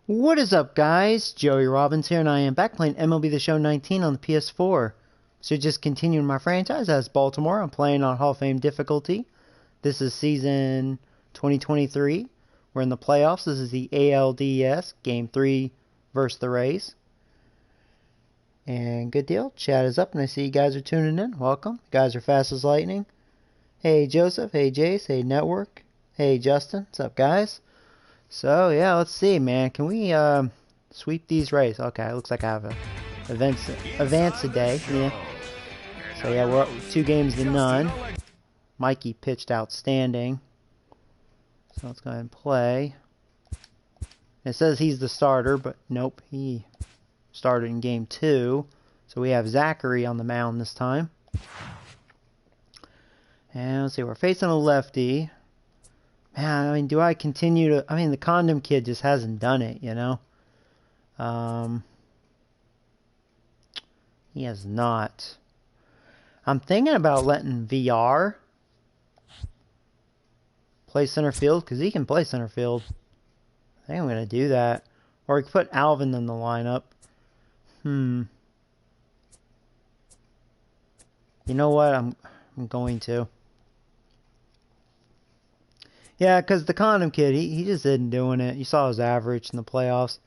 What is up, guys? Joey Robbins here, and I am back playing MLB The Show 19 on the PS4. So just continuing my franchise as Baltimore. I'm playing on Hall of Fame difficulty. This is season 2023. We're in the playoffs. This is the ALDS, Game 3 versus the Rays. And good deal. Chat is up, and I see you guys are tuning in. Welcome. You guys are fast as lightning. Hey, Joseph. Hey, Jace. Hey, Network. Hey, Justin. What's up, guys? So, yeah, let's see, man. Can we sweep these Rays? Okay, looks like I have a advance today. Yeah. So, yeah, we're up 2 games to none. Mikey pitched outstanding. So, let's go ahead and play. It says he's the starter, but nope, he started in Game 2. So, we have Zachary on the mound this time. And let's see, we're facing a lefty. Man, I mean, do I continue to... I mean, the Condom Kid just hasn't done it, you know? He has not. I'm thinking about letting VR play center field, because he can play center field. I think I'm going to do that. Or we could put Alvin in the lineup. You know what? I'm going to. Yeah, because the Condom Kid, he just isn't doing it. You saw his average in the playoffs.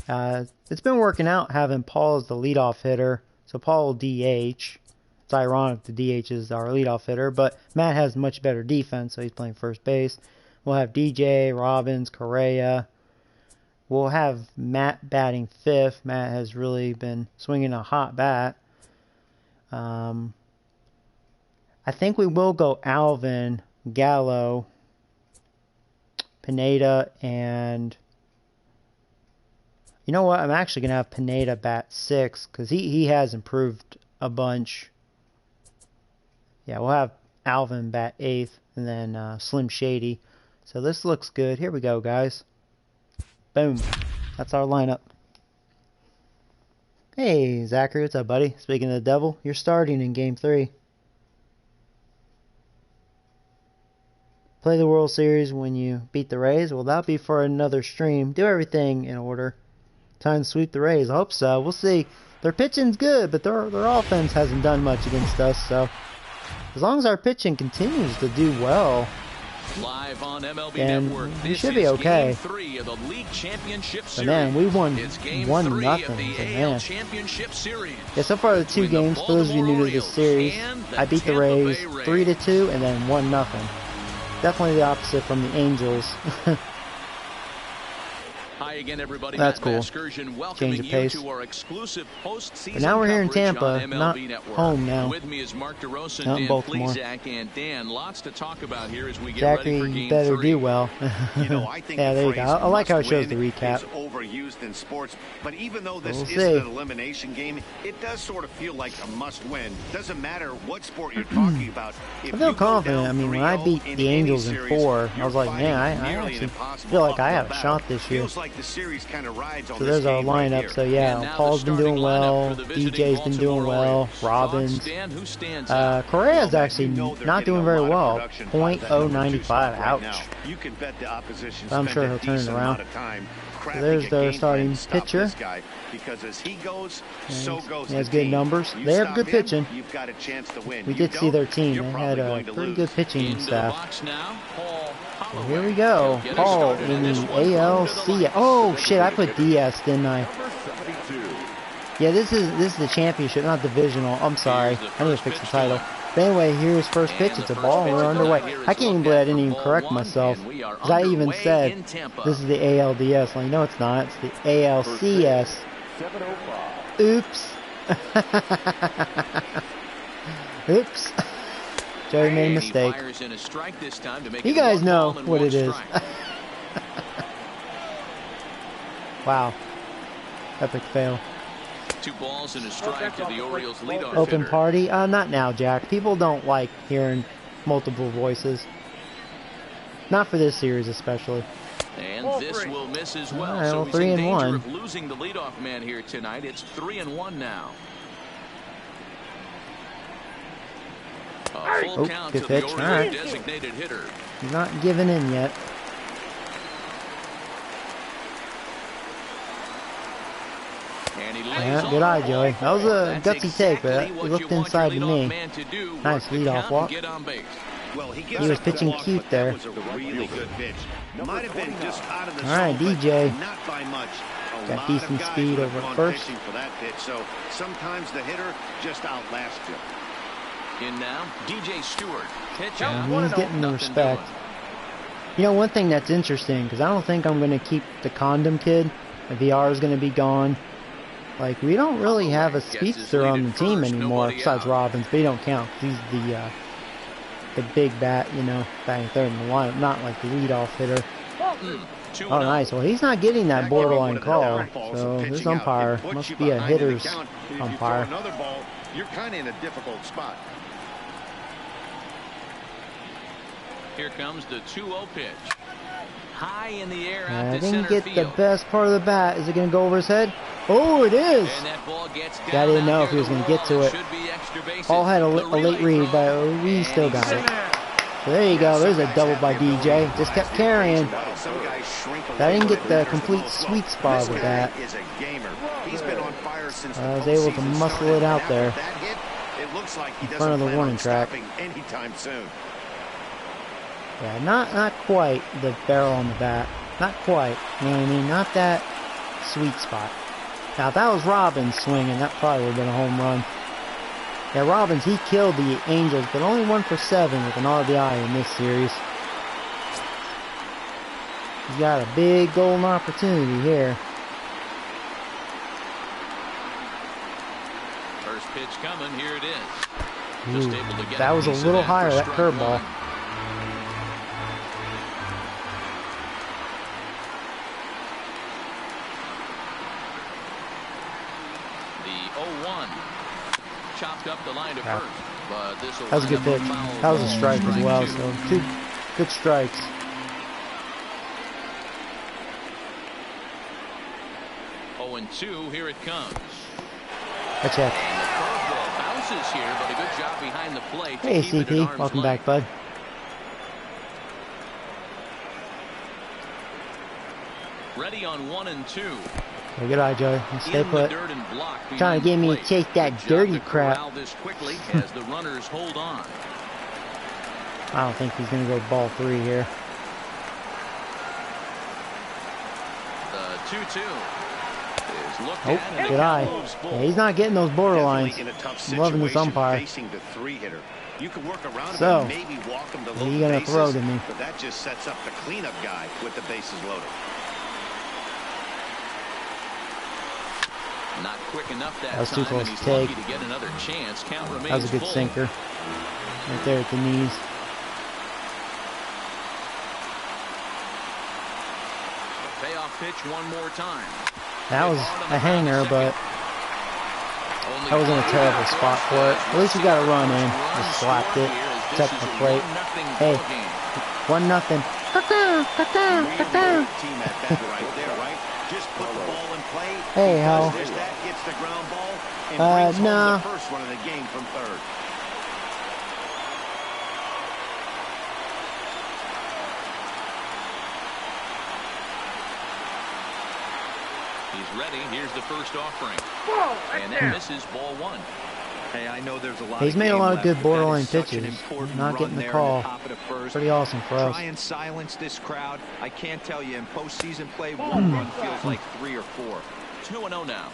It's been working out having Paul as the leadoff hitter. So Paul will DH. It's ironic the DH is our leadoff hitter. But Matt has much better defense, so he's playing first base. We'll have DJ, Robbins, Correa. We'll have Matt batting fifth. Matt has really been swinging a hot bat. I think we will go Alvin, Gallo, Pineda, and you know what? I'm actually going to have Pineda bat 6 because he has improved a bunch. Yeah, we'll have Alvin bat 8th and then Slim Shady. So this looks good. Here we go, guys. Boom. That's our lineup. Hey, Zachary. What's up, buddy? Speaking of the devil, you're starting in Game 3. Play the World Series when you beat the Rays. Well, that'll be for another stream. Do everything in order. Time to sweep the Rays. I hope so. We'll see. Their pitching's good, but their offense hasn't done much against us. So, as long as our pitching continues to do well, live on MLB then Network, we should be okay. Game 3 of the League Championship Series. But man, we won one nothing. The So, AL man. Championship Series. Yeah, so far the 2 games. For those of you new to this series, I beat the Rays 3-2 and then 1-0. Definitely the opposite from the Angels. Hi again, everybody. That's Matt cool. Vasgersian Change of pace. to our exclusive postseason But now we're here in coverage Tampa, on not MLB Network. home now. With me is Mark DeRosa, Not in Dan Baltimore. Plezak, and Dan. Lots to talk about here as we get Zachary, ready for you Game better 3. do well. You know, I think yeah, there you go. I like how it shows the recap. Is overused in sports, but even though this We'll isn't see. an elimination game, it does sort of feel like a must-win. Doesn't matter what sport you're talking about. If I feel you go confident. down I mean, when I 3-0 beat in the any Angels in series, 4, I you're was like, man, I fighting nearly actually an impossible feel like I have a uphill shot battle. this year. Feels like the series kind of rides on So this there's our game right lineup. here. So yeah, And now Paul's the been starting doing lineup well. for the visiting DJ's been doing Baltimore well. Orioles. Robbins. Thoughts, Dan, who stands out? Correa's Well, actually you know they're not getting doing a very lot of well. production out of that number 2 .095. spot right Ouch. now. You can bet the opposition I'm spent sure a he'll turn it decent around. amount of time crafting there's a their game starting plan to stop pitcher. this guy, because as he goes, so goes He has the good team. numbers. You They have stop good him, pitching. You've got a chance to win. We You did see their don't, team. you're They probably had a going to pretty lose. good pitching Into the staff. box now, Paul Holloway. Here we go. He'll get us Paul started in this the one. ALCS. Oh shit! I put DS, didn't I? Yeah, this is the championship, not divisional. I'm sorry. I need to fix the title. But anyway, here's first pitch. It's a ball, and we're underway. I can't even believe I didn't even correct myself. Because I even said this is the ALDS. Well, you know it's not. It's the ALCS. Oops. Oops. Joey made a mistake. You guys know what it is. Wow. Epic fail. 2 balls and a strike to the Orioles leadoff Open hitter. party? Not now, Jack. People don't like hearing multiple voices. Not for this series, especially. And this will miss as well. All right, So well, he's 3 in and danger 1. of losing the leadoff man here tonight. It's 3-1 now. A full count good to pitch. the All Orioles right. designated hitter. He's not giving in yet. Yeah, good eye, Joey. That was a gutsy take, but he looked inside to me. Nice leadoff walk. Well, He was pitching cute there. Was a really good pitch. Might have been just out of the All right, zone, DJ. but not by much. Got decent speed over at first. For that pitch, so sometimes the hitter just outlasts you. In now, DJ Stewart. Pitch Yeah, out. he's getting the respect. You know, one thing that's interesting, because I don't think I'm going to keep the Condom kid. The VR is going to be gone. Like, we don't really have a speedster on the team anymore, besides Robbins, but he don't count. He's the big bat, you know, batting third in the lineup, not like the leadoff hitter. Oh, nice. Well, he's not getting that borderline call, so this umpire must be a hitter's umpire. Another ball, you're kind of in a difficult spot. Here comes the 2-0 pitch. High in the air out I to didn't center get the field. best part of the bat. Is it going to go over his head? Oh, it is. And that ball gets down. I didn't know out if he was near going to the get to wall. it. Should be extra bases. Paul had a The late relay read, but throw. we still And got he's it. So there you go. There's a double by DJ. Just kept carrying. I didn't get the complete sweet spot with that. I was able to muscle it out there in front of the warning track. Anytime soon. Yeah, not quite the barrel on the bat. Not quite. You know what I mean? Not that sweet spot. Now, if that was Robbins swinging, that probably would have been a home run. Yeah, Robbins, he killed the Angels, but only 1 for 7 with an RBI in this series. He's got a big golden opportunity here. First pitch coming. Here it is. Ooh, Just able to get that was a piece of little that higher, for that strike curveball. one. The 0-1. Chopped up the line to Yeah. first. But this That was a good pitch. That was a strike as well, so 2 good strikes. Oh, and 2. Here it comes. A check. And the curveball bounces here, but a good job behind the plate. To Hey, keep it at CP. arm's Welcome length. back, bud. Ready on 1 and 2. Hey, good eye, Joey. Stay In the put. dirt and block Trying to behind get me the to plate. chase that Good job dirty to crap. corral this quickly as the runners hold on. I don't think he's going to go ball 3 here. The 2-2 is looked Oh, at and good the eye. count moves full. Yeah, he's not getting those borderlines. Definitely in a tough I'm loving this situation umpire. facing the 3 hitter. You can work around So, him and maybe walk him to what are load you the gonna bases, throw to me? but that just sets up the cleanup guy with the bases loaded. Not quick enough that That was too time, close and to he's take. lucky to get another chance. Count remains That was a good full. sinker. Right there at the knees. Payoff pitch one more time. That was a hanger, but Only I was in a one terrible out. spot for it. At least we got a run in. Run Just slapped scored it. here as this Checked is the a plate. 1-0 Hey, ball game. 1-0. Really good team at that right there, right? Just put the ball in play. Hey, He Hal. does just that, gets the ground ball, and brings home nah. the first one of the game from third. He's ready. Here's the first offering. And that misses ball 1. Hey, I know there's a lot He's of made a game lot of left, good but that borderline is such an pitches. important Not run getting the there in call. top of the first. Pretty awesome for us. Try and silence this crowd. I can't tell you in postseason play, one run feels like 3 or 4. 2-0 now.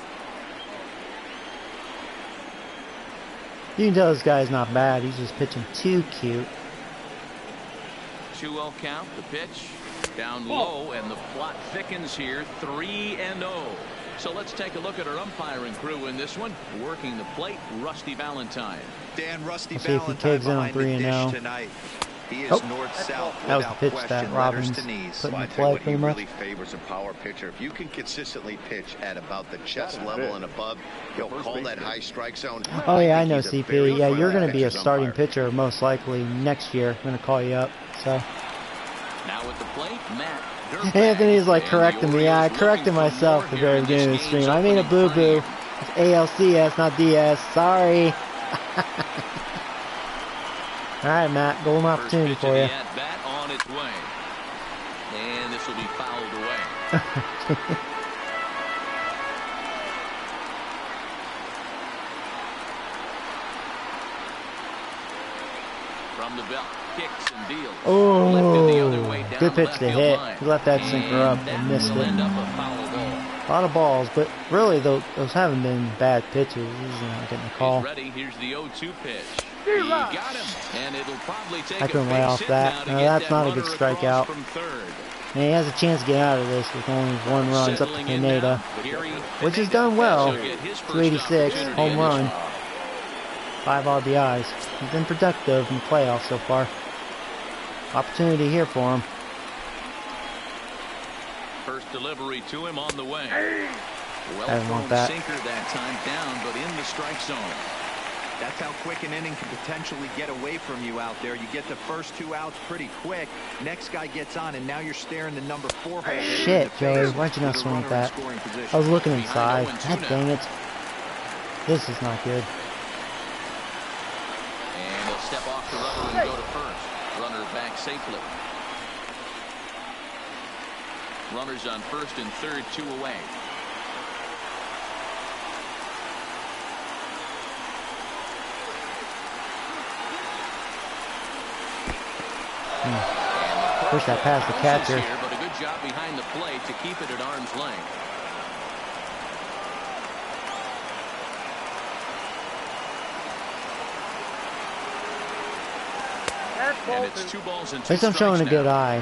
You can tell this guy's not bad. He's just pitching too cute. 2-0 count. The pitch down low, and the plot thickens here. 3-0. So let's take a look at our umpiring crew in this one. Working the plate, Rusty Valentine. Dan, Rusty Let's see if he Valentine kegs in on behind the 3-0. dish tonight. He is Oh. north-south That was the without pitch question, that letters Robbins to knees. put in Well, I the tell you play what, he pretty much. really favors a power pitcher. If you can consistently pitch at about the chest level and above, he'll call that high strike zone. Oh yeah, I think know, he's a very CP. Yeah, you're going to be a pitcher's starting umpire. pitcher most likely next year. I'm going to call you up. So Now at the plate, Matt Durfee. Anthony's like And correcting the me. Yeah, I Orioles corrected looking for myself more at the here very in beginning of this the stream. game's I made a opening boo-boo. frame. It's ALCS, not DS. Sorry. All right, Matt. Golden First opportunity pitch for of you. the at-bat on its way. And this will be fouled away. From the belt, kicks and deals. Oh, Lifted the other way down good the pitch left to field hit. line. He left that sinker up and missed will it. end up a foul ball. A lot of balls, but really those haven't been bad pitches. He's not getting a call. He's ready. Here's the 0-2 pitch. He got him, and it'll probably take I couldn't a lay base off hit that. now to No, get that's that not a good runner strikeout. across from third. And he has a chance to get out of this with only 1 run. It's up to Settling in Pineda, now, Gary which has Pineda. done well. He'll get his first 286, opportunity home in this run. one. 5 RBIs. He's been productive in the playoffs so far. Opportunity here for him. First delivery to him on the way. Well, I didn't want that. sinker that time down, but in the strike zone. That's how quick an inning can potentially get away from you out there. You get the first 2 outs pretty quick. Next guy gets on, and now you're staring the number 4 hole. Shit, Joey, why'd you not swing at that? I was looking inside. God dang it. This is not good. And he'll step off the rubber and go to first. Runner back safely. Runners on first and third, 2 away. Push that past the catcher. Here, but a good job behind the plate to keep it at arm's length. And it's 2 balls and 2 At least I'm showing a good eye.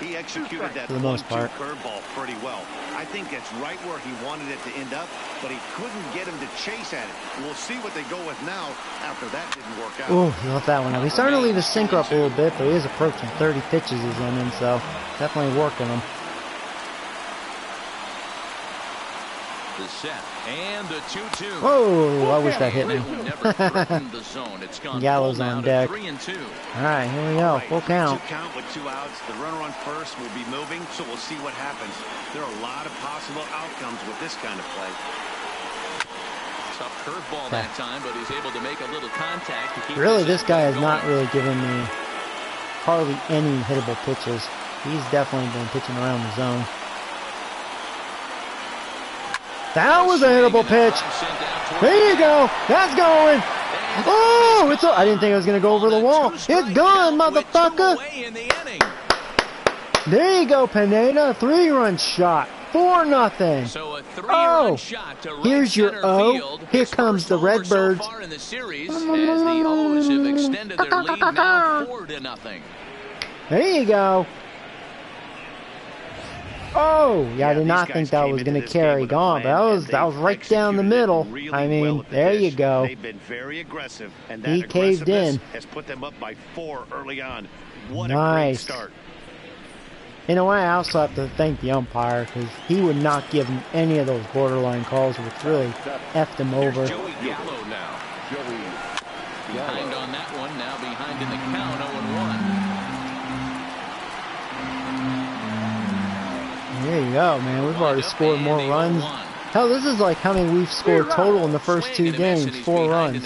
He executed that For the most part. curveball pretty well. I think it's right where he wanted it to end up, but he couldn't get him to chase at it. We'll see what they go with now after that didn't work out. Ooh, he left that one up. He's starting to leave his sinker up a little bit, but he is approaching 30 pitches he's in, so definitely working them. The set and the 2-2. Whoa, I wish that hit me. Never threatened the zone. It's gone Gallows full now on to deck. 3-2. All right, here we go. Full count. 2 count with 2 outs. The runner on first will be moving, so we'll see what happens. There are a lot of possible outcomes with this kind of play. Tough curveball that time, but he's able to make a little contact to keep Really, this this guy has going. not really given me hardly any hittable pitches. He's definitely been pitching around the zone. That was a hittable pitch. There you go. That's going. Oh, it's. I didn't think it was going to go over the wall. It's gone, motherfucker. There you go, Pineda. 3-run shot. 4-0. So a 3-run shot to right here's your center O. field. Here His comes first the homer Redbirds. So far in the series, as the O's have extended their lead now 4-0. There you go. Oh, yeah, I did not think that was going to carry on, but that was right down the middle. I mean, there you go. They've been very aggressive, and He that caved in. has put them up by 4 early on. What Nice. a great start. In a way, I also have to thank the umpire because he would not give him any of those borderline calls, which really effed him over. Joey Gallo now. Behind on that one, now behind in the count, 0-1. There you go, man. We've already scored more runs. Hell, this is like how many we've scored total in the first 2 games. 4 runs.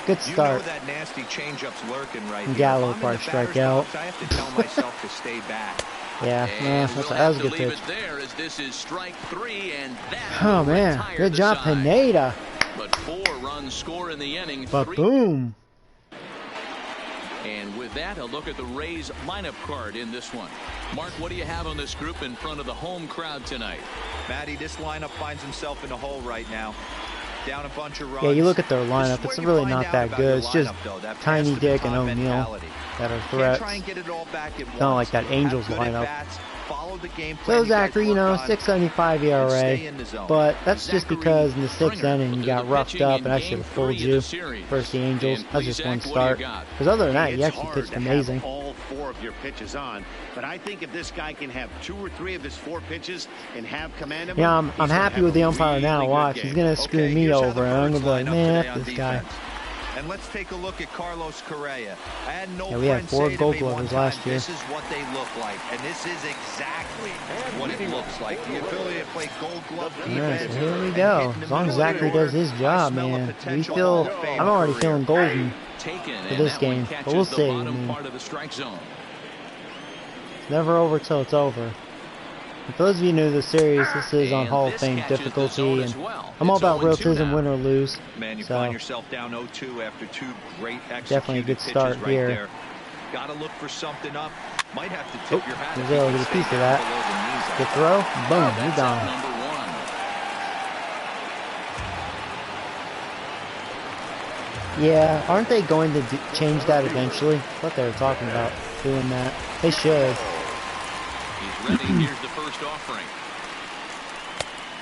Good start. You know that nasty changeup's lurking right here. Gallo If I'm in probably the strike batter's out. box, I have to tell myself to stay back. Yeah, that was a good pitch. There as this is strike 3, and that Oh, man. Good job, Pineda. But 4 runs score in the inning. But 3. boom. And with that, a look at the Rays lineup card in this one. Mark, what do you have on this group in front of the home crowd tonight? Matty, this lineup finds himself in a hole right now. Down a bunch of runs. Yeah, you look at their This lineup, is it's where you really find not out that about good. your It's just lineup, though, that Tiny pass to Dick and baton O'Neal mentality. that are Can't threats. try and get it all back at Kind of like once. that Angels Have good lineup. at-bats, follow the game plan So you guys Zachary, you know, worked on, 6.75 and ERA, stay in the zone. but that's just Zachary because in the 6th Springer inning will you do got the roughed pitching up, in and I should have game told 3 of you. the series. Versus the Angels, And that's just please, one Zach, what do you start. got? Because other than that, he It's actually hard pitched to have amazing. all 4 of your pitches on, but I think if this guy can have 2 or 3 of his 4 pitches and have command of Yeah, them, I'm happy with the umpire now. Watch, he's gonna screw me here's how over, the and I'm Birds gonna be like, line up man, today F on this guy. defense. And let's take a look at Carlos Correa. I had no Yeah, we had friend 4 say to Gold me one Glovers time, last year. this is what they look like, and this is exactly what it looks like. The ability to play Gold Glove Alright, defense. so here we and go. hit in the As long as middle of the Zachary does order, his I job, smell a man. potential I'm Hall of Fame already career. feeling golden. Taken, For and this that game, one but catches we'll the see. bottom I mean, part of the strike zone. It's never over till it's over. For those of you new to the series, this is on Hall of Fame difficulty, and I'm all about realism, win or lose. Man, you So find yourself down 0-2 after two great definitely a good start right here. there. Gotta look for something up. Might have to tip your hat. He's able to get a piece of that. Good throw. Boom. He's gone. Yeah, aren't they going to change that eventually? I thought they were talking about doing that. They should. He's ready. Here's the first offering.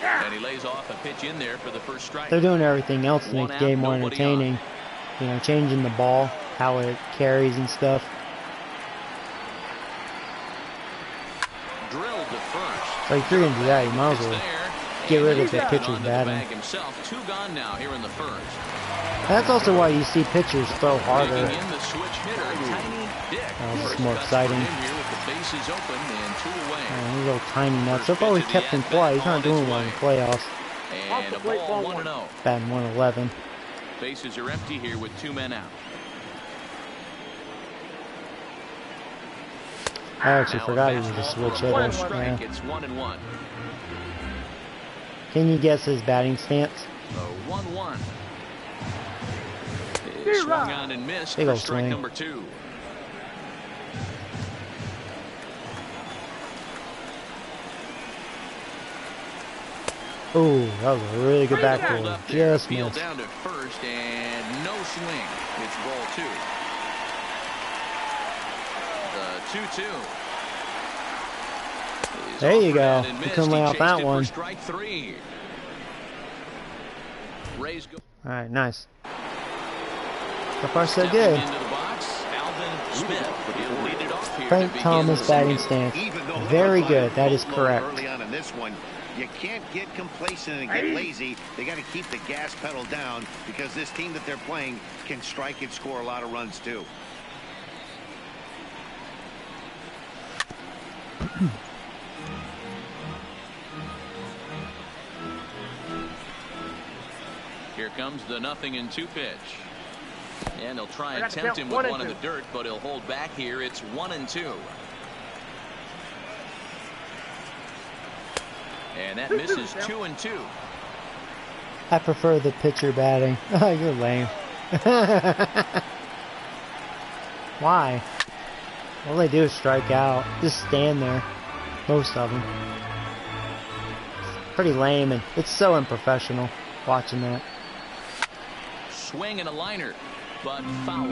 And he lays off a pitch in there for the first strike. They're doing everything else to make the game more entertaining. You know, changing the ball, how it carries and stuff. Drilled to first. So if you're going to do that, you might as well get rid of the pitcher's batting. Himself. 2 gone now here in the first. That's also why you see pitchers throw harder. In the switch hitter, Tiny Dick. It's more exciting. In here with the bases open and 2 away. These little tiny nuts. So far we've kept him quiet. He's not doing well in the playoffs. And a ball 1-0. Batting 111. Bases are empty here with 2 men out. I actually forgot he was a switch hitter. Yeah. It's 1-1. Can you guess his batting stance? 1-1. Swung on and missed for strike number 2. Oh, that was a really good back pull. Just missed. Down to first and no swing. It's ball 2. The 2-2. There you go. You couldn't lay off that one. Strike 3. Rays go. All right, nice. So far, so good. Frank Thomas batting stance. Very good. That is correct. Early on in this one, you can't get complacent and get lazy. They got to keep the gas pedal down because this team that they're playing can strike and score a lot of runs too. Here comes the 0-2 pitch. And he'll try and tempt him with one in the dirt, but he'll hold back here. It's 1-2. And that misses 2-2. I prefer the pitcher batting. Oh, you're lame. Why? All they do is strike out. Just stand there. Most of them. Pretty lame, and it's so unprofessional watching that. Swing and a liner, but foul.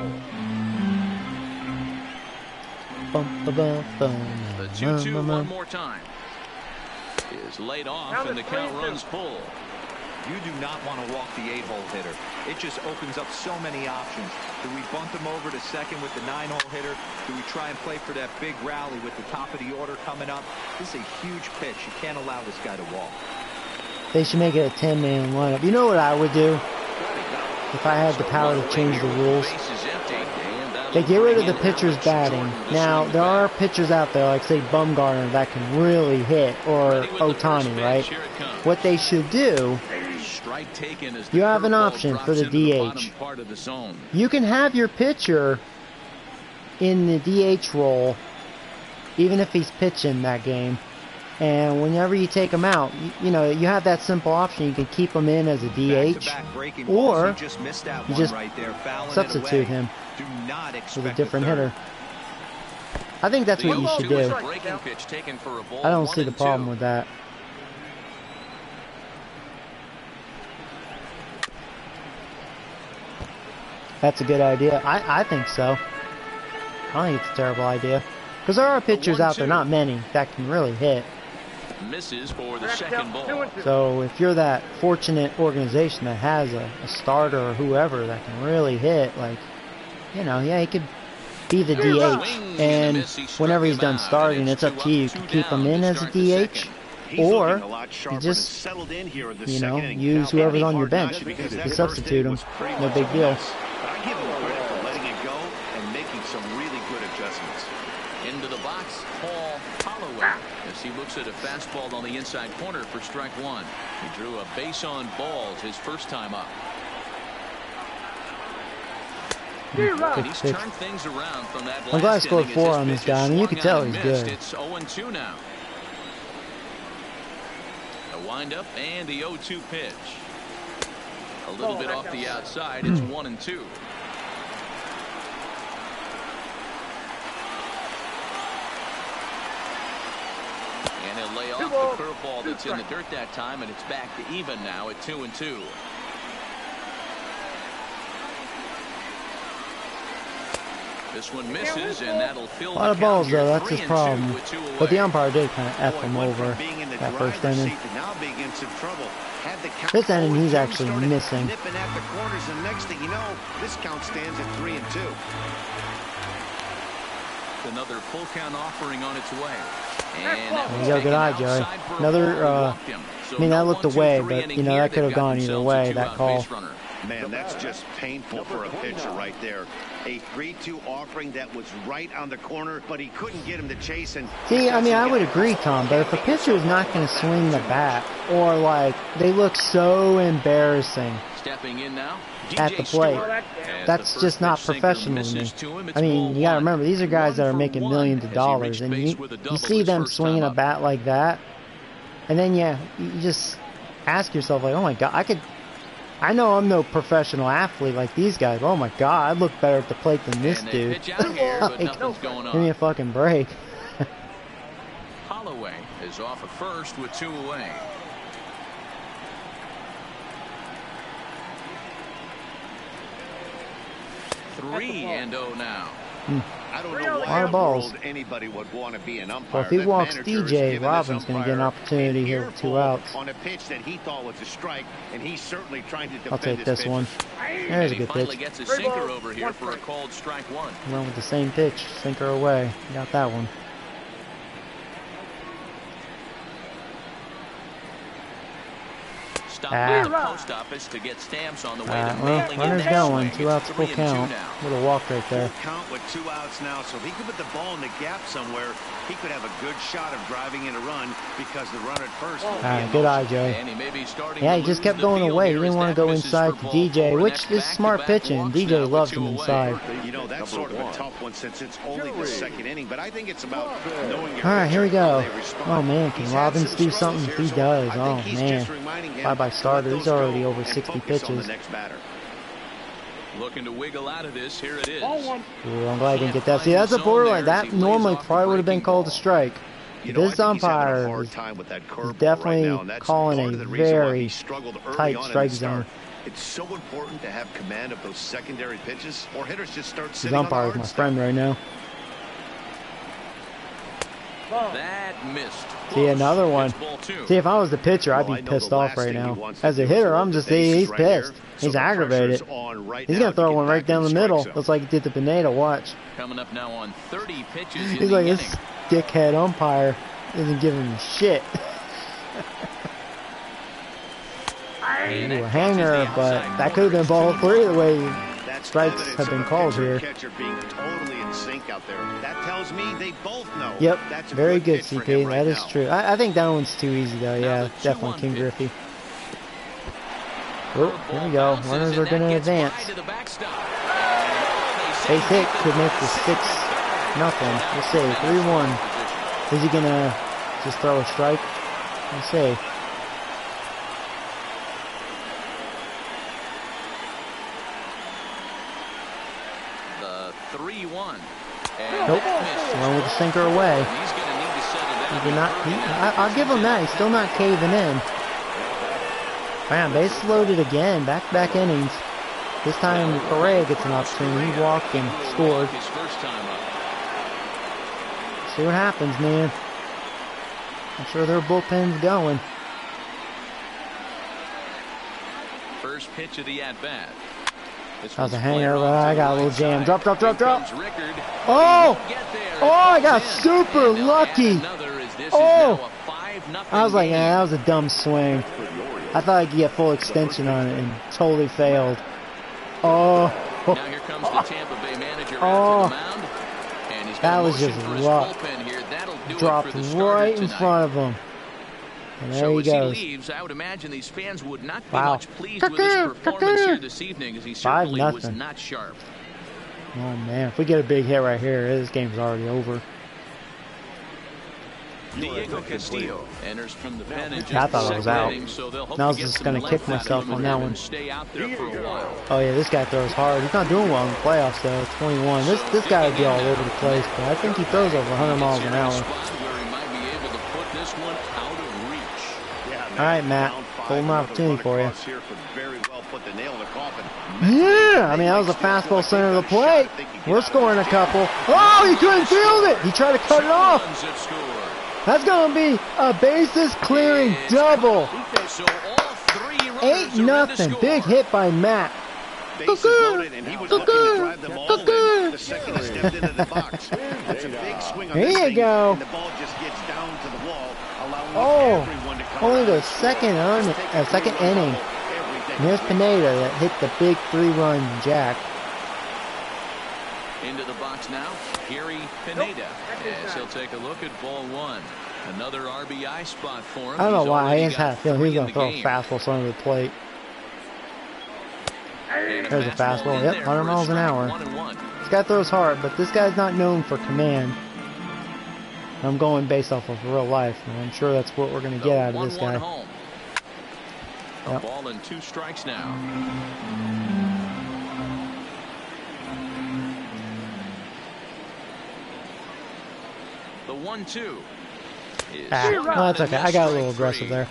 The 2-2 one more time. Is laid off and the count runs full. You do not want to walk the 8-hole hitter. It just opens up so many options. Do we bunt him over to second with the 9-hole hitter? Do we try and play for that big rally with the top of the order coming up? This is a huge pitch. You can't allow this guy to walk. They should make it a 10-man lineup. You know what I would do? If I had the power to change the rules, they get rid of the pitcher's batting. Now, there are pitchers out there, like, say, Bumgarner, that can really hit, or Ohtani, right? What they should do, you have an option for the DH. You can have your pitcher in the DH role, even if he's pitching that game. And whenever you take him out, you know, you have that simple option. You can keep him in as a DH, or you just substitute him with a different hitter. I think that's what you should do. I don't see the problem with that. That's a good idea. I think so. I don't think it's a terrible idea. Because there are pitchers out there, not many, that can really hit. Misses for the second ball. So if you're that fortunate organization that has a starter or whoever that can really hit, like, you know, yeah, he could be the DH. And whenever he's done starting, it's up to you. You can keep him in as a DH, or you just, you know, use whoever's on your bench. You substitute him. No big deal. I give him credit for letting it go and making some really good adjustments. Into the box, Paul Holloway, as he looks at a fastball on the inside corner for strike 1. He drew a base on balls his first time up. He's turned things around from that. I'm glad I scored 4 on this guy. I mean, you can tell he's good. It's 0-2 now. The windup and the 0-2 pitch. A little bit off the outside. It's 1-2. And he'll lay off the curveball that's in the dirt that time, and it's back to even now at 2-2. This one misses, and that'll fill a lot of balls, though. That's his problem. But the umpire did kind of F him over that first inning. This inning, he's actually missing. Nipping at the corners, and next thing you know, this count stands at 3-2. Another full count offering on its way. And there you go, good eye, Joey. Another, I mean, that looked away, but, you know, that could have gone either way, that call. Man, that's just painful for a pitcher right there. A 3-2 offering that was right on the corner, but he couldn't get him to chase. And see, I mean, I would agree, Tom, but if a pitcher is not going to swing the bat, or, like, they look so embarrassing stepping in now, at the plate, that's just not professional to me. I mean, you got to remember, these are guys that are making millions of dollars, and you see them swinging a bat like that, and then, yeah, you just ask yourself, like, oh, my God, I know I'm no professional athlete like these guys. Oh my God, I look better at the plate than this dude. Like, give me a fucking break. Holloway is off at first with 2 away. Three and 0 now. I don't know why in the world anybody would want to be an umpire. Well, if he walks DJ, Robin's going to get an opportunity here with 2 outs. On a pitch that he thought was a strike, and he's certainly trying to defend. I'll take this one. There's a good pitch. Gets a sinker over here for a called strike 1. Went with the same pitch, sinker away. Got that one. Stop at the post office to get stamps on the way to well, runner's going. 2 outs, full count. Little walk right there. Full count with 2 outs now, so if he could put the ball in the gap somewhere, he could have a good shot of driving in a run because the runner at first. Good eye, Joey. Yeah, he just kept going away. He didn't want to go inside to DJ, which is smart pitching. DJ loves him inside. You know, that's sort of a tough one since it's only the second inning, but I think it's about knowing your. All right, here we go. Oh, man, can Robbins do something? He does. Oh, man. Bye-bye starter. He's already over 60 pitches. Looking to wiggle out of this. Here it is. Ooh, I'm glad I didn't get that. See, that's a borderline. That normally probably would have been called a strike. This umpire is definitely calling a very tight strike zone. It's so important to have command of those secondary pitches, or hitters just start sitting on the umpire is my friend right now. That missed. See, another one. See, if I was the pitcher, I'd be pissed off right now. As a hitter, I'm just he's pissed. He's aggravated. He's going to throw one right down the middle. Looks like he did to Pineda. Watch. Coming up now on 30 pitches. He's like, this dickhead umpire isn't giving me shit. Ooh, a hanger, but that could have been ball 3 the way strikes have been called here. That tells me they both know. Yep, very good, CP. That is true. I think that one's too easy, though. Yeah, definitely King Griffey. Oh, here we go. Runners are going to advance. Base hit could make the 6-0. We'll see. 3-1. Is he going to just throw a strike? We'll see. The 3-1. Nope. One with the sinker away. He did not. I'll give him that. He's still not caving in. Man, base loaded again. Back-to-back innings. This time Correa gets an opportunity. He walked and scored. See what happens, man. I'm sure their bullpen's going. First pitch of the at-bat. That was a hanger, but I got a little jam. Drop. Oh! Oh, I got super lucky. Oh! I was like, that was a dumb swing. I thought I could get full extension on it and totally failed. Oh! Now here comes the Tampa Bay manager oh! to the mound. And he's that was just luck. Dropped right in front of him. And there he goes. Leaves, I would imagine these fans would not be much pleased with his performance here this evening, as he certainly was not sharp. Oh man, if we get a big hit right here, this game's already over. Diego Castillo enters from the pen in just I thought I was out. inning, so they'll hope I was to get just some gonna kick length out of myself him on and that have him one. stay out there for a while. Oh yeah, this guy throws hard. He's not doing well in the playoffs though. 21. This guy would be all over the place, but I think he throws over 100 miles an hour. Where he might be able to put this one out of reach. All right, Matt. Golden opportunity for you. Yeah, I mean, that was a fastball center of the plate. We're scoring a couple. Oh, he couldn't field it. He tried to cut it off. Runs have scored. That's going to be a bases clearing double. So all three runners are in to 8-0. score. Big hit by Matt. Bases loaded, and he was looking to drive them all in the second he stepped into the box. That's a big swing on There this you thing, go. and the ball just gets down to the wall, allowing everyone to come Only around the and score. second inning. Everything. And here's Pineda that hit the big 3-run jack. Into the box now, Gary Pineda, as he'll take a look at ball one. Another RBI spot for him. I don't know He's why. I already just had a got feeling he was 3 going in to throw a the game. fastball center of the plate. And There's a fastball. in Yep, there 100 for a miles an strike, hour. 1-1. This guy throws hard, but this guy's not known for command. I'm going based off of real life, and I'm sure that's what we're going to get out of this 1-1 guy. home. A Yep. ball and 2 strikes now. The 1-2 is Well, that's okay. I got a little aggressive there.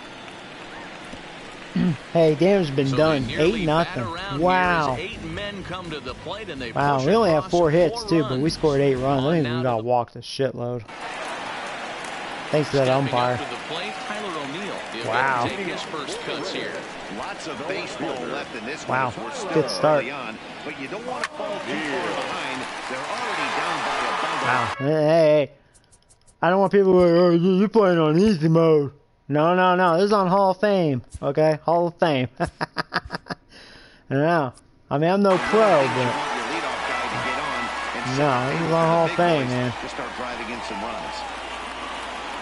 Hey, damage been So done. they nearly 8-0. bat around Wow. here as 8 men come to the plate and they Wow, push we only have across 4 hits 4 too, but we runs. scored 8 runs. I On think now we to got the- walked a shitload. Thanks to that Stepping umpire. up to the plate, Tyler O'Neill is Wow. going to take his first cuts here. Lots of baseball left in this Wow. one. We're still Good start. early on, but you don't want to fall too far behind. They're already down by a bundle. Wow. Hey. I don't want people to go, oh, you're playing on easy mode. No. This is on Hall of Fame. Okay? Hall of Fame. No. I mean, I'm no pro, You but want your leadoff guy to get on and set no, the this pace is for on the Hall of big Fame, boys man. to start driving in some runs.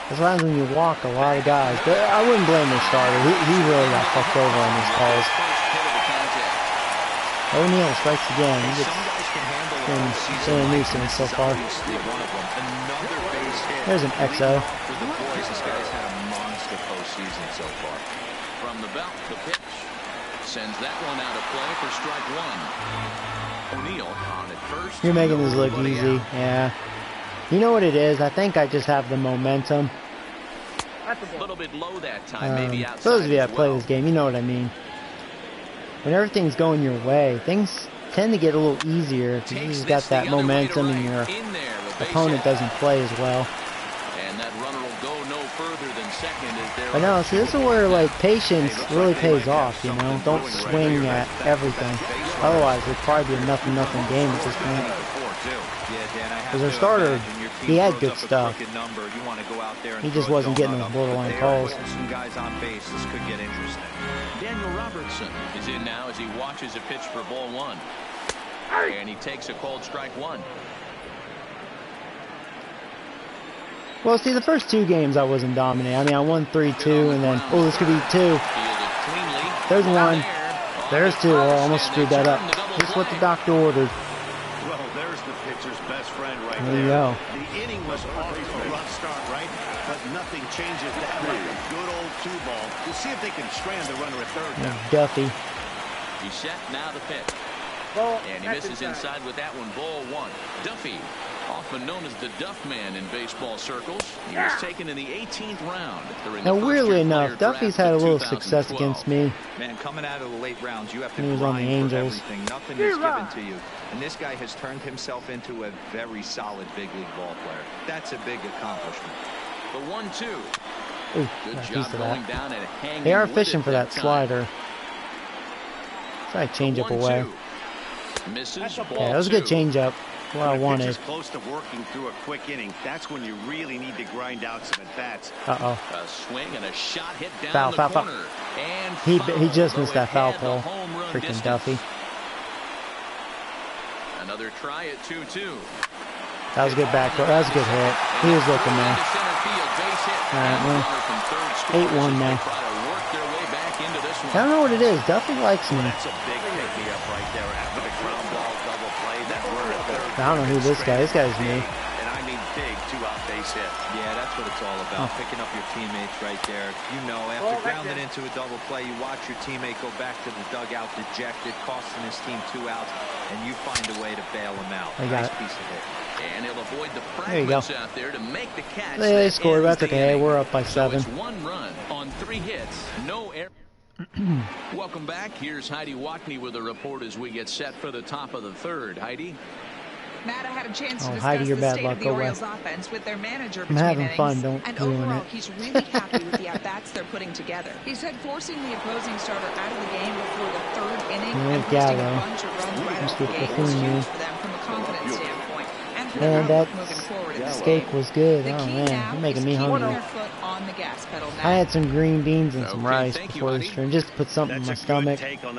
That's what happens when you walk a lot of guys. But I wouldn't blame the starter. He really got fucked over on these calls. First hit of the contest. O'Neal strikes again. He Some gets guys can handle a been whole season. been a like nuisance so this is far. obviously one of them. Another base hit. There's an XO. For the boys, this guy's had a monster postseason so far. From the belt, the pitch. Sends that one out of play for strike 1. O'Neill on at first. You're making this look Nobody easy. out. Yeah. You know what it is? I think I just have the momentum. A little bit low that time, maybe outside. For those of you that as play well. this game, you know what I mean. When everything's going your way, things tend to get a little easier because you Takes just got this that the other way to momentum and right. your In there, the base opponent hit. doesn't play as well. And that runner will go no further than second as there I know, are see, this is where like patience really pays off, you know. Don't swing at everything. Otherwise, it'd probably be a nothing game at this point. Yeah, Dan, I have Because our to starter, imagine your team he had throws good up a stuff. crooked number. You want to go out there and He just throw a wasn't getting donut those up. borderline But they calls. are putting some guys on base. This could get interesting. Daniel Robertson is in now as he watches a pitch for ball 1. And he takes a called strike 1. Well, see, the first 2 games I wasn't dominating. I mean, I won 3-2, and then, oh, this could be 2. Fielded cleanly. There's one. There. There's 2. Oh, I almost And screwed they that up. turn the double Just what the play. doctor ordered. Well, there's the pitcher's best friend right There you go. The inning was off to a rough start, right? But nothing changes that like a good old 2-ball. We'll see if they can strand the runner at third now. Duffy. He's set, now the pitch. And he misses inside with that one, ball 1. Duffy, often known as the Duff Man in baseball circles. He was taken in the 18th round. during the Now, weirdly first-year enough, player Duffy's draft had a of little success 2012. against me. Man, coming out of the late rounds, you have to He was on the grind for Angels. everything. Nothing is given to you. And this guy has turned himself into a very solid big league ball player. That's a big accomplishment. The 1-2. Ooh, Good got a job piece of going that. down and hanging They are with fishing it for that time. slider. Try to change up away. 1-2. Misses. Yeah, that was a good change up. What I When a wanted. pitcher's close to working through a quick inning, that's when you really need to grind out some at-bats. Uh-oh. A swing and a shot hit down Foul, the foul, foul. corner. And He foul, just though missed it that foul had the pole. home run Freaking distance. Duffy. Another try at 2-2. That was a good back. That was a good hit. He was looking there. Into center field, base hit. All right, And well, runner from third scores 8-1 as they now. try to work their way back into this one. I don't know what it is. Duffy likes me. That's a big pick-me-up right there after the ground ball double play. That runner at third. I don't know who this guy. This guy's me. And I mean big two-out base hit. Yeah, that's what it's all about. Picking up your teammates right there. You know, after grounding into a double play, you watch your teammate go back to the dugout dejected, costing his team 2 outs, and you find a way to bail him out. Nice piece of hit. And he'll avoid the fragments out there to make the catch. They scored. That's okay. We're up by 7. So it's 1 run on 3 hits. No error. Welcome back. Here's Heidi Watney with a report as we get set for the top of the 3rd. Heidi? Matt, I had a chance to discuss Heidi, your the bad state luck. of the Orioles offense with their manager I'm between having innings, fun. Don't and ruin overall, it. he's really happy with the at-bats they're putting together. He said forcing the opposing starter out of the game before the 3rd inning and boosting a bunch of runs right out of the gate was huge for them from a confidence standpoint. And for Man, their that outlook moving forward in this steak game. was good. The Oh key man, now you're making is me keeping hungry. their foot on the gas pedal now. I had some green beans and some Okay, rice thank you, before the Heidi. stream, just to put something in my stomach. I think I'm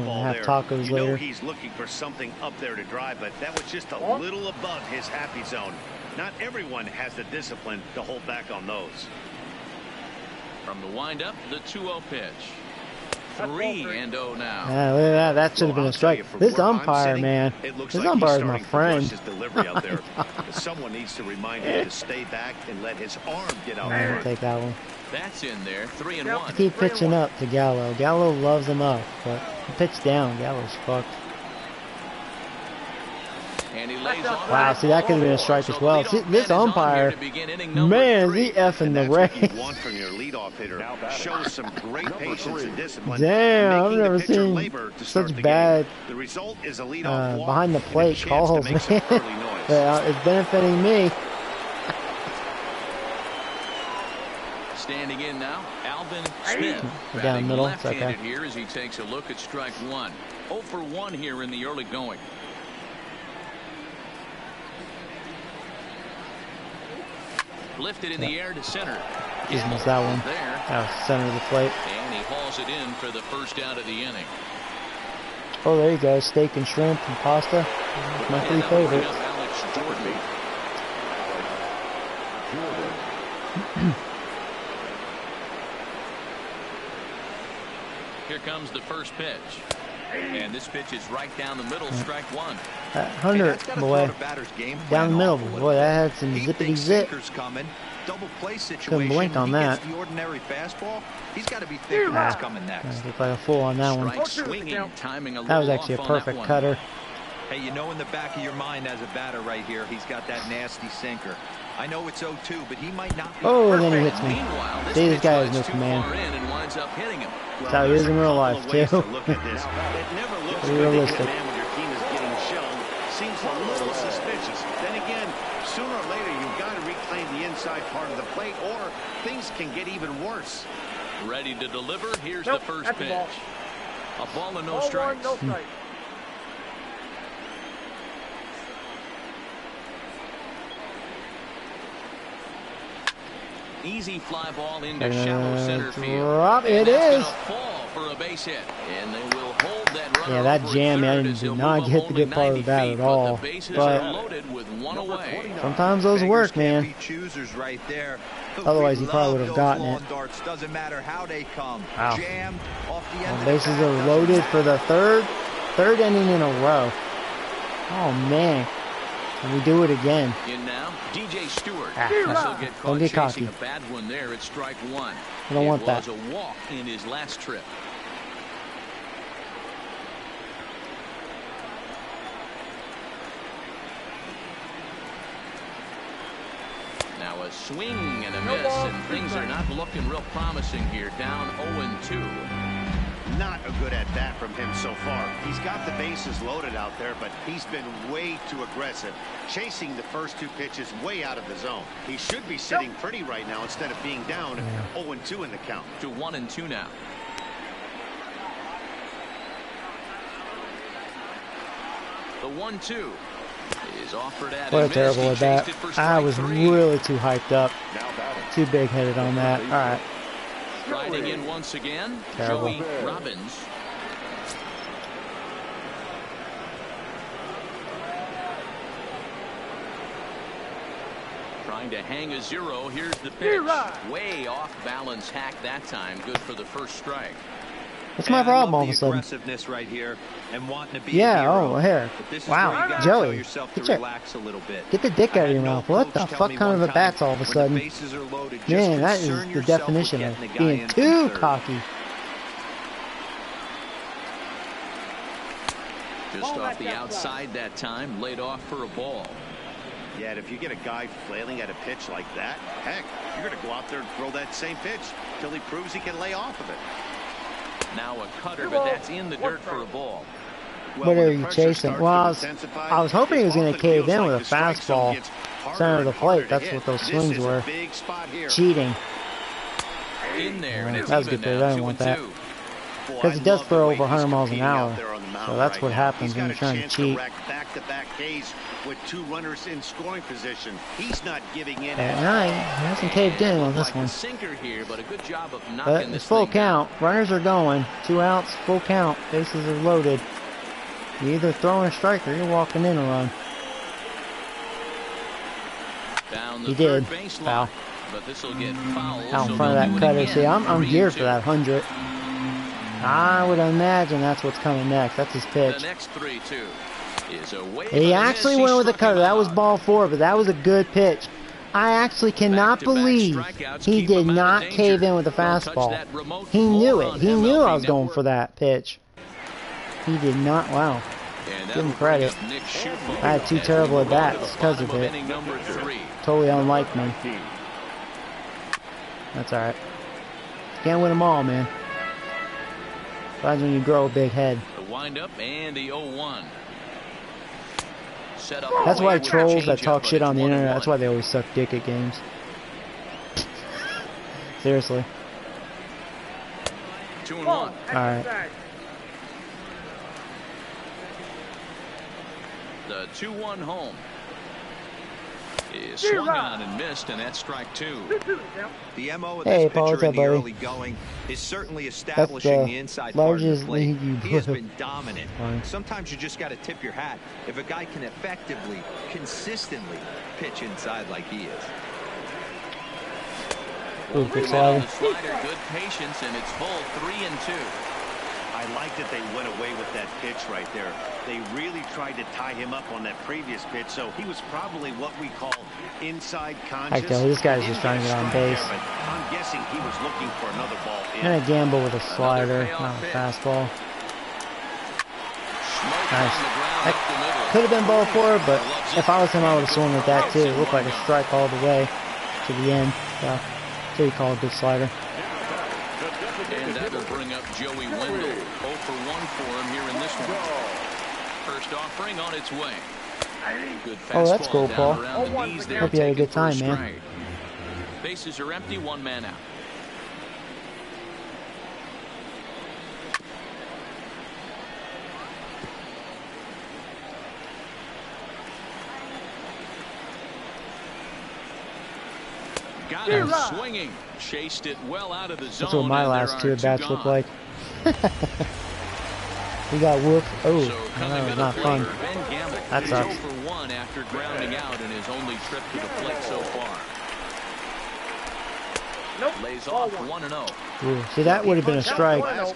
gonna have tacos You know later. he's looking for something up there to drive, but that was just a little above his happy zone. Not everyone has the discipline to hold back on those. From the windup, the 2-0 pitch. 3-0 now. Yeah, look at that. That should have been a strike. This umpire, man. Looks This like umpire is he's my starting to friend. rush his delivery out there. Someone needs to remind him to stay back and let his arm get out I'm gonna front. take that one. That's in there. 3-1. Keep pitching up to Gallo. Gallo loves him up, but pitch down. Gallo's fucked. And he lays off. Wow, see, that could have been a strike as well. See, this umpire, man, is he effing the That's what you race. want from your leadoff hitter. Shows some great patience and discipline. Damn, I've making the never pitcher seen labor to start such the bad game. The result is a leadoff walk behind the and a plate chance to calls, make some man. early noise. It's benefiting me. Standing in now, Alvin Smith. Down Batting middle, it's left-handed okay. here as he takes a look at strike 1. 0 for 1 here in the early going. Lifted in the air to center. Just missed that one. There. That was center of the plate. And he hauls it in for the first out of the inning. Oh, there you go. Steak and shrimp and pasta. My 3 favorites. Alex Jordan. Here comes the first pitch. And this pitch is right down the middle, strike 1. That 100, boy. Down the middle, boy. That had some zippity zip. Double play situation. Couldn't blink on that. The ordinary fastball. He's got to be thinking what's coming next. Looked like a full on that one. Strike swinging, timing a That was little actually a off on that perfect one. cutter. Hey, you know in the back of your mind as a batter right here, he's got that nasty sinker. I know it's 0-2, but he might not be Oh, and perfect. then he hits me. Meanwhile, this See, this pitch guy has rides no too command. far in and winds up hitting him. That's how he is in real life, too. Look at this. It never looks good to hit Realistic. a man when your team is getting shelled. Seems a little suspicious. Then again, sooner or later, you've got to reclaim the inside part of the plate, or things can get even worse. Ready to deliver. Here's the first pitch. A ball and no strikes. Easy fly ball into shallow center field. Drop. And It that's is. gonna fall for a base hit. And they will hold that runner Yeah, that over jam, third man, as did he'll not move get up the only good part of 90 that feet, at but all. the bases But are loaded with 1 away. sometimes those work, man. Beggars can't be choosers right there. Otherwise, he We probably love would have those gotten long it. darts. Doesn't matter how they come. Wow. Jammed off the end of the Bases bat, are doesn't loaded matter. for the third inning in a row. Oh, man. Can we do it again? In now, DJ Stewart. Ah, He'll don't get caught get chasing cocky. a bad one there at strike 1. I don't want that. It was a walk in his last trip. Now a swing and a miss, and things are not looking real promising here. Down 0-2. Not a good at bat from him so far. He's got the bases loaded out there, but he's been way too aggressive, chasing the first 2 pitches way out of the zone. He should be sitting pretty right now instead of being down 0-2 in the count. To 1-2 now. The 1-2 is offered at What a and terrible missed. at He chased bat. it for I strike was 3. really too hyped up. Too big headed on that. All right. Riding in once again, Terrible. Joey Robbins. Trying to hang a 0. Here's the pitch. Way off balance hack that time. Good for the first strike. What's my problem all of a sudden? Right here and wanting to be yeah, oh, here. Wow, Joey. Get the dick out of your mouth. What the fuck kind of a bat's all of a sudden? Man, that is the definition of being too cocky. Just off the outside that time, laid off for a ball. Yeah, and if you get a guy flailing at a pitch like that, heck, you're going to go out there and throw that same pitch till he proves he can lay off of it. Now a cutter, but that's in the dirt for a ball. What are you chasing? Well, I was hoping he was going to cave in with a fastball center of the plate. That's what those swings were. Cheating. In there, and that was good there. I didn't want that. Because he does throw over 100 miles an hour. So that's what happens when you're trying to cheat. Back-to-back Ks with 2 runners in scoring position. He's not giving in. At night, he hasn't caved in on this one. But it's full count. Runners are going. 2 outs, full count. Bases are loaded. You're either throwing a strike or you're walking in a run. He did. Foul. Out in front of that cutter. See, I'm geared for that 100. I would imagine that's what's coming next. That's his pitch. He actually went with a cutter. That was ball 4, but that was a good pitch. I actually cannot believe he did not cave in with a fastball. He knew it. He knew I was going for that pitch. He did not. Wow. Give him credit. I had 2 terrible at-bats because of it. Totally unlike me. That's alright. Can't win them all, man. That's when you grow a big head. The windup and the 0-1. That's why trolls that talk shit on the internet, that's why they always suck dick at games. Seriously. 2-1. Alright. The 2-1 home is swung on and missed, and that's strike 2. The MO of this pitcher in the early going is certainly establishing the inside part of the plate. He has been dominant. Sometimes you just got to tip your hat if a guy can effectively, consistently pitch inside like he is. Good slider. Good patience, and it's full 3-2. I like that they went away with that pitch right there. They really tried to tie him up on that previous pitch, so he was probably what we call inside conscious. This guy's just trying to get on base. I'm guessing he was looking for another ball in. And a gamble with a slider, not a fastball. Nice. That could have been ball 4, but if I was him, I would have swung with that too. It looked like a strike all the way to the end. So he called a good slider. And that'll bring up Joey Wendell. 0 for 1 for him here in this one. First offering on its way. Good oh, that's cool, Paul. There, hope you had a good time, man. Bases are empty, 1 man out. Got him swinging. Chased it well out of the zone. That's what my last 2 at-bats look like. We got whooped. Oh, that was not fun. That sucks. 0 for 1 after grounding out in his only trip to the plate so far. Lays off 1-0. See, that would have been a strike. That's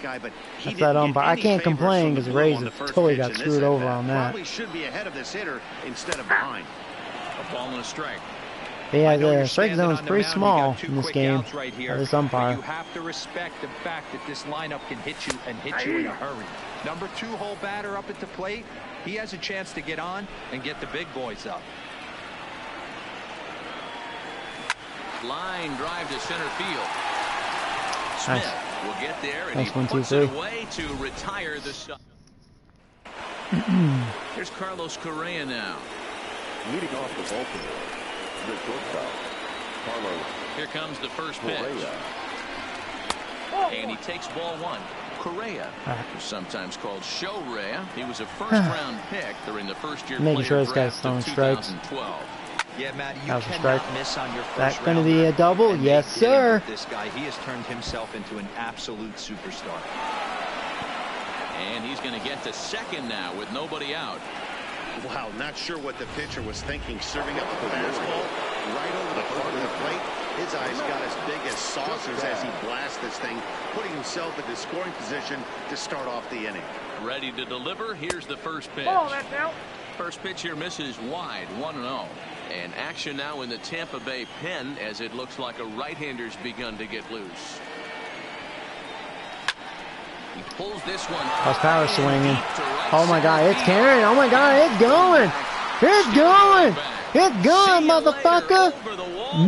that umpire. I can't complain because the Rays have totally got screwed over on that. Probably should be ahead of this hitter instead of behind. A ball and a strike. Yeah, the strike zone is pretty small in this game. This umpire. You have to respect the fact that this lineup can hit you and hit you in a hurry. Number 2-hole batter up at the plate. He has a chance to get on and get the big boys up. Line drive to center field. Smith will get there, and nice. he 1, 2, puts 3. it away to retire the shot. Here's Carlos Correa now. Leading off the bullpen, the shortstop, Carlos. Here comes the first pitch. And he takes ball 1. Correa, sometimes called Show Rea. He was a first-round pick during the first-year making sure this guy's throwing strikes. Yeah, Matt, you that was a cannot strike. miss on your first That's going to be a double. Yes, sir. This guy, he has turned himself into an absolute superstar. And he's going to get to second now with nobody out. Wow, not sure what the pitcher was thinking, serving up the fastball right over the front of the plate. His eyes got as big as saucers as he blasts this thing, putting himself in the scoring position to start off the inning. Ready to deliver. Here's the first pitch. First pitch here misses wide, 1-0. And action now in the Tampa Bay pen as it looks like a right-hander's begun to get loose. He pulls this one. That's power swinging. Oh my God, it's carrying. Oh my God, it's going. It's going. It's going, motherfucker.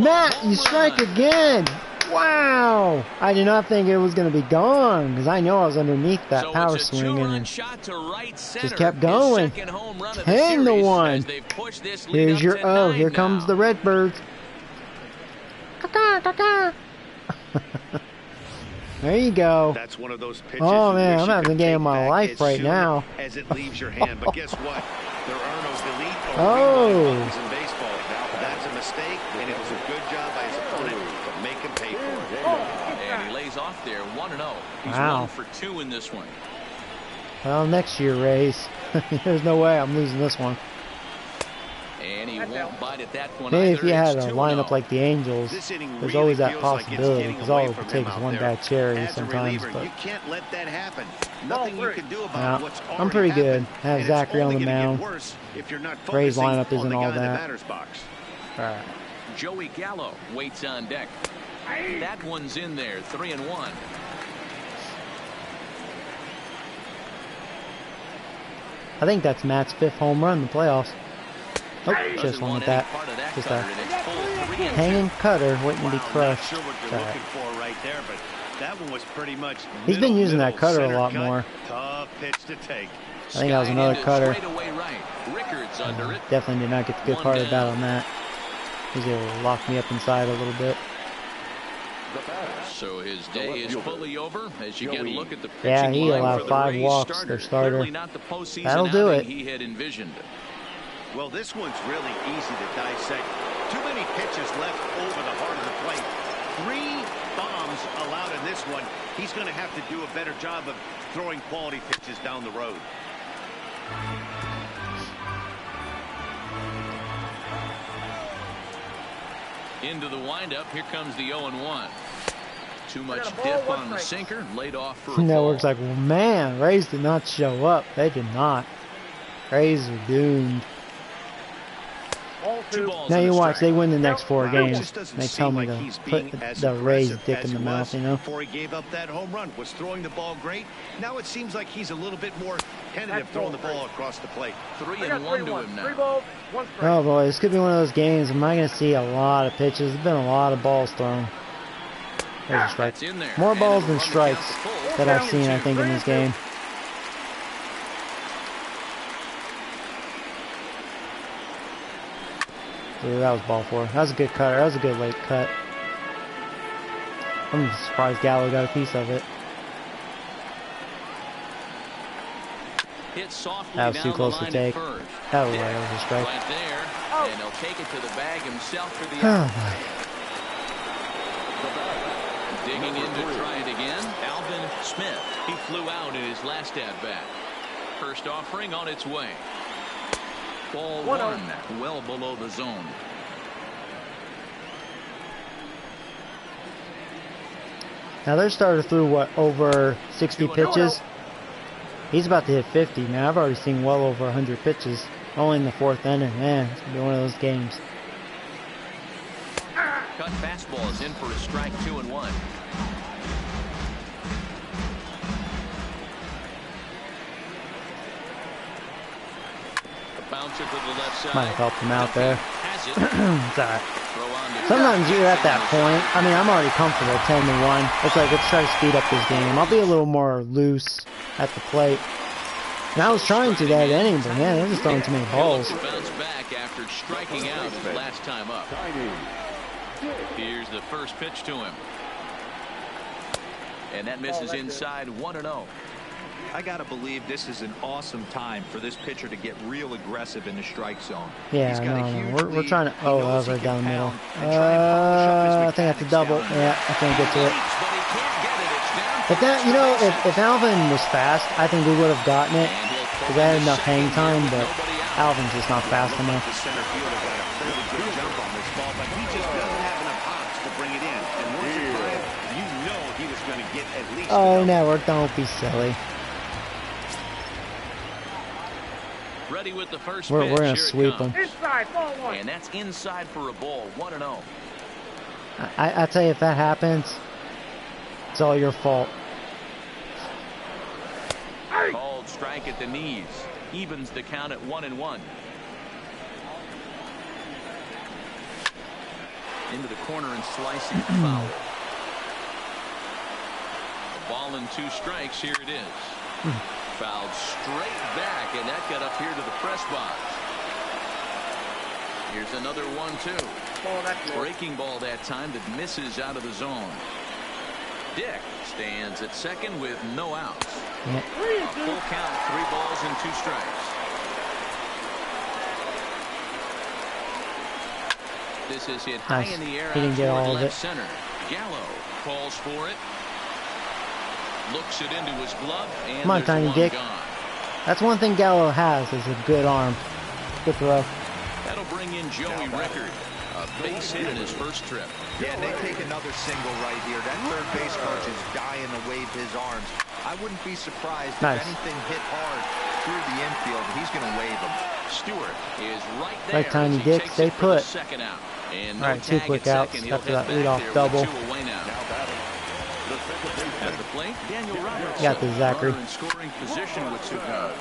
Matt, you strike again. Wow. I did not think it was going to be gone because I know I was underneath that power swing and just kept going. 10-1. Here's your, oh, here comes the Redbirds. There you go. That's one of those pitches. Oh man, I'm having the game of my life right now. As it leaves your hand, but guess what? There are no delete or buttons in baseball. That's a mistake, and it was a good job by his opponent to make him pay for it. And he lays off there, 1-0. He's wow. 1 for 2 in this one. Well, next year, Rays. There's no way I'm losing this one. And he won't bite at that one Maybe either. if you had It's a 2-0. lineup like the Angels, there's always that possibility because all it takes is one bad cherry sometimes. But you can't let that happen. Nothing you can do about what's already I'm pretty good. happened, I have and Zachary it's on the only gonna mound. get worse if you're not Ray's focusing lineup on isn't the all guy in the that. batter's box. All right. Joey Gallo waits on deck. That one's in there, 3-1. I think that's Matt's 5th home run in the playoffs. Oh, just one with that. Just a hanging cutter waiting to be crushed. I'm not sure what you're looking for right there, but that one was pretty much He's been using that cutter a lot cut. more. Tough pitch to take. I think that was another cutter. Rickards under it. Definitely did not get the good part of that on that. He's able to lock me up inside a little bit. So his day is fully over as you get a look at the pitching Yeah, he line allowed for the 5 Rays walks, their starter. Clearly not the postseason That'll do outing it. he had envisioned. Well, this one's really easy to dissect. Too many pitches left over the heart of the plate. 3 bombs allowed in this one. He's going to have to do a better job of throwing quality pitches down the road. Into the windup. Here comes the 0-1. Too much dip on the sinker. Laid off for a Network's ball. like, well, man, Rays did not show up. They did not. Rays are doomed. Now you watch, they win the next 4 games. They tell me to put the Rays dick in the mouth, you know? Before he gave up that home run, was throwing the ball great. Now it seems like he's a little bit more tentative throwing the ball across the plate. 3-1 to him now. Oh boy, this could be one of those games. I'm not going to see a lot of pitches. There's been a lot of balls thrown. There's a strike. More balls than strikes that I've seen, I think, in this game. Ooh, that was ball 4. That was a good cutter. That was a good late cut. I'm surprised Gallo got a piece of it. That was too close to take. That was a strike. And he'll take it to the bag himself for the Oh out. my. Digging in to try it again, Alvin Smith. He flew out in his last at-bat. First offering on its way. Ball 1, well below the zone. Now their starter threw, what, over 60 pitches? He's about to hit 50, man. I've already seen well over 100 pitches. Only in the 4th inning. Man, it's going to be one of those games. Cut fastball is in for a strike, 2-1. Bouncer to the left side. Might have helped him out there. Has it. It's all right. Sometimes you're at that point. I mean, I'm already comfortable 10-1. It's like, let's try to speed up this game. I'll be a little more loose at the plate. And I was trying to that inning, but man, they're just throwing too many balls. Bounce back after striking out his last time up. Here's the first pitch to him. And that misses inside, 1-0. I got to believe this is an awesome time for this pitcher to get real aggressive in the strike zone. Yeah, no, we're trying to. Oh, that was right down the middle. I think I have to double. Yeah, I can't get to it. But that, you know, if Alvin was fast, I think we would have gotten it because I had enough hang time. But Alvin's just not fast enough. to bring it in. And once it fired, you know he was going to get at least. Oh, network, don't be silly. Ready with the first We're pitch. gonna sweep them. Inside, ball one. And that's inside for a ball. 1-0. I tell you, if that happens, it's all your fault. Called strike at the knees. Evens the count at 1-1. Into the corner and slicing foul. A ball and 2 strikes. Here it is. Fouled straight back, and that got up here to the press box. Here's another 1-2. Breaking ball that time that misses out of the zone. Dick stands at second with no outs. A full count, 3 balls and 2 strikes. This is hit high in the air. He didn't get all of it. Center. Gallo calls for it. Looks it into his glove, and Come on, Tiny Dick. Gone. That's one thing Gallo has, is a good arm. Good throw. That'll bring in Joey Rickard. A base hit in his first trip. Yeah, and they take another single right here. That third base coach is dying to wave his arms. I wouldn't be surprised if anything hit hard through the infield. He's going to wave them. Stewart is right there. Like Tiny Dick, stay put. Second out. And all right, 2 quick outs after that leadoff double. At the plate, Daniel Roberts. Got the Zachary. In scoring position with Sugan.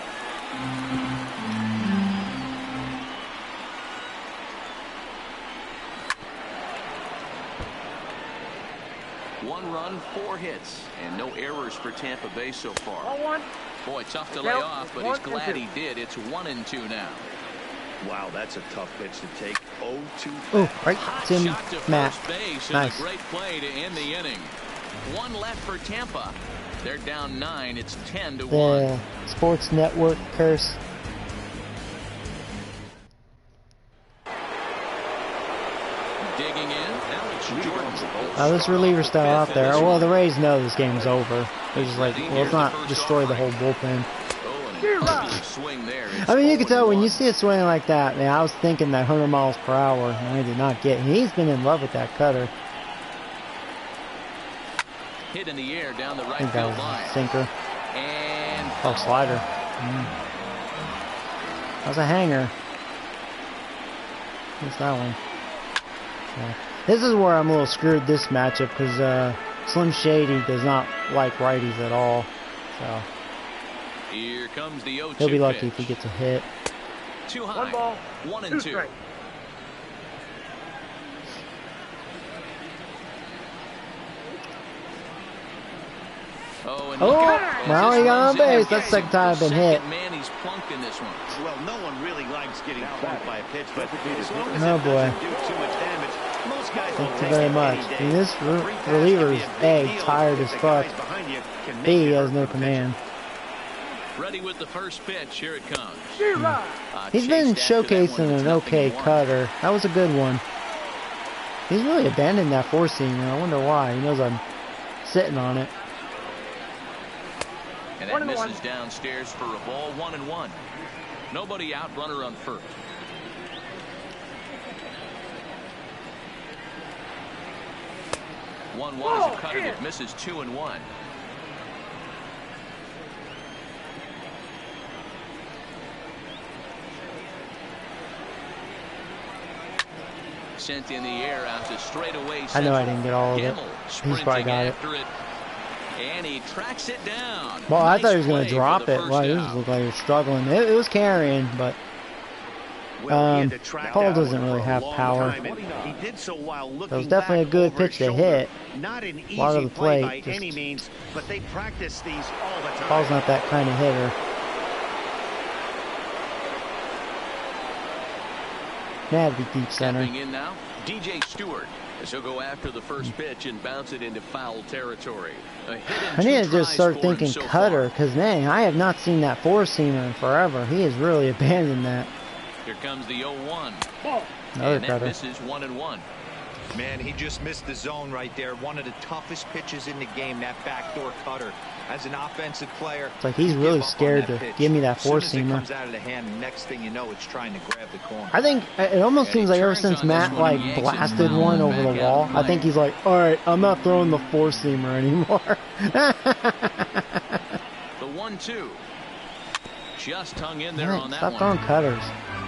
One run, 4 hits, and no errors for Tampa Bay so far. Boy, tough to lay off, but he's glad he did. It's 1-2 now. Wow, that's a tough pitch to take. 0-2. Oh, right, Tim Matt. Nice. Great play to end the inning. 1 left for Tampa. They're down 9. It's 10-1. The Sports Network curse. Digging in. This reliever still out there. Well, the Rays know this game's over. They're just like, well, let's not destroy the whole bullpen. I mean, you can tell when you see it swinging like that. Man, I was thinking that 100 miles per hour, and I did not get. He's been in love with that cutter. Hit in the air down the right I think that field was line. a sinker. And oh, slider. That was a hanger. What's that one? Yeah. This is where I'm a little screwed this matchup because Slim Shady does not like righties at all. So here comes the 0-2 he'll be lucky pitch. if he gets a hit. Too high. 1-2. Oh, now he got on base. That's the second time I've been hit. Man, he's plunked in this one. Well, no one really likes getting plunked by a pitch, but as long as oh it boy. doesn't do too much damage, most guys Thank you very much. And this reliever is A, tired as fuck. B, he has no command. Ready with the first pitch. Here it comes. He's been showcasing an okay cutter. That was a good one. He's really abandoned that 4-seamer. I wonder why. He knows I'm sitting on it. And that misses downstairs for a ball. 1-1. Nobody out. Runner on first. 1-1 is a cutter that misses 2-1. Sent in the air out to straightaway. I know I didn't get all of it. He's probably got it. And he tracks it down. Well, I thought he was going to drop it. Well, this looked like he was struggling. It was carrying, but Paul doesn't really have power. So it was definitely a good pitch to hit. A lot of the plate. Paul's not that kind of hitter. That would be deep center. In now, DJ Stewart, as he'll go after the first pitch and bounce it into foul territory. I need to just start thinking cutter, because man, I have not seen that 4-seamer in forever. He has really abandoned that. Here comes the 0-1. Another and cutter. This is 1-1. Man, he just missed the zone right there. One of the toughest pitches in the game, that backdoor cutter. As an offensive player, it's like he's really scared to give me that four-seamer. Comes out of the hand, next thing you know, it's trying to grab the corner. I think it almost seems like ever since Matt like blasted one over the wall, I think he's like, all right, I'm not throwing the four-seamer anymore. The 1-2. Just hung in there on that one. Stop throwing cutters.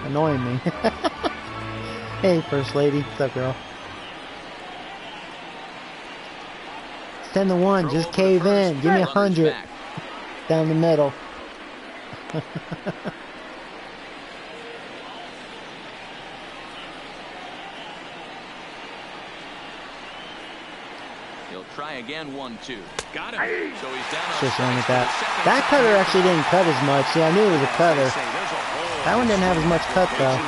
Annoying me. Hey, First Lady. What's up, girl? 10-1. Just cave in. Give me 100. Down the middle. He'll try again. 1-2. Got him. So he's down. Just run with that. That cutter actually didn't cut as much. See, I knew it was a cutter. That one didn't have as much cut though.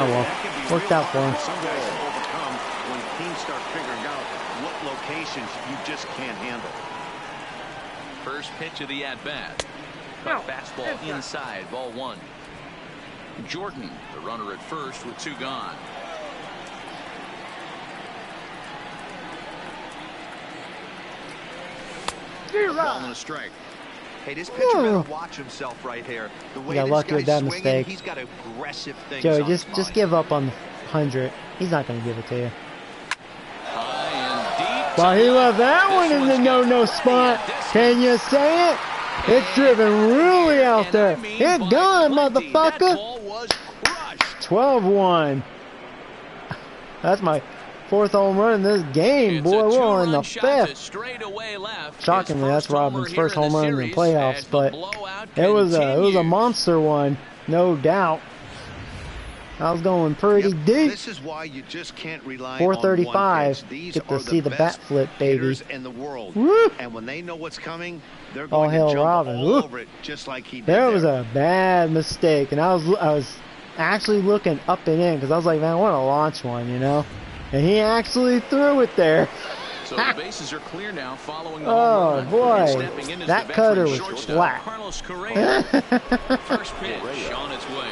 Oh well, worked out for him. When teams start figuring out what locations you just can't handle. First pitch of the at-bat. Fastball inside, ball 1. Jordan, the runner at first with 2 gone. Ball and a strike. Hey, this pitcher better watch himself right here. The way got this lucky with guy's that swinging, mistake. he's got aggressive things. Joey, on just his mind. give up on the 100. He's not gonna give it to you. High and deep. Well, he left that one in the no spot. Can you say it? It's driven really out there. It's gone, motherfucker. 12-1. That's my 4th home run in this game, boy. We're on the 5th. Shockingly, that's Robin's first home run in the playoffs, but it was a monster one, no doubt. I was going pretty deep. This is why you just can't rely 435. on These Get to are see the bat best flip, baby. hitters in the world. Woo! And when they know what's coming, they're All going hail to jump Robin. all Woo! over it, just like he did. There was a bad mistake, and I was actually looking up and in because I was like, man, I want to launch one, you know. And he actually threw it there. So the bases are clear now following the Oh home run. boy, Stepping in is that the cutter veteran was shortstop, flat. Carlos Correa. First pitch on its way.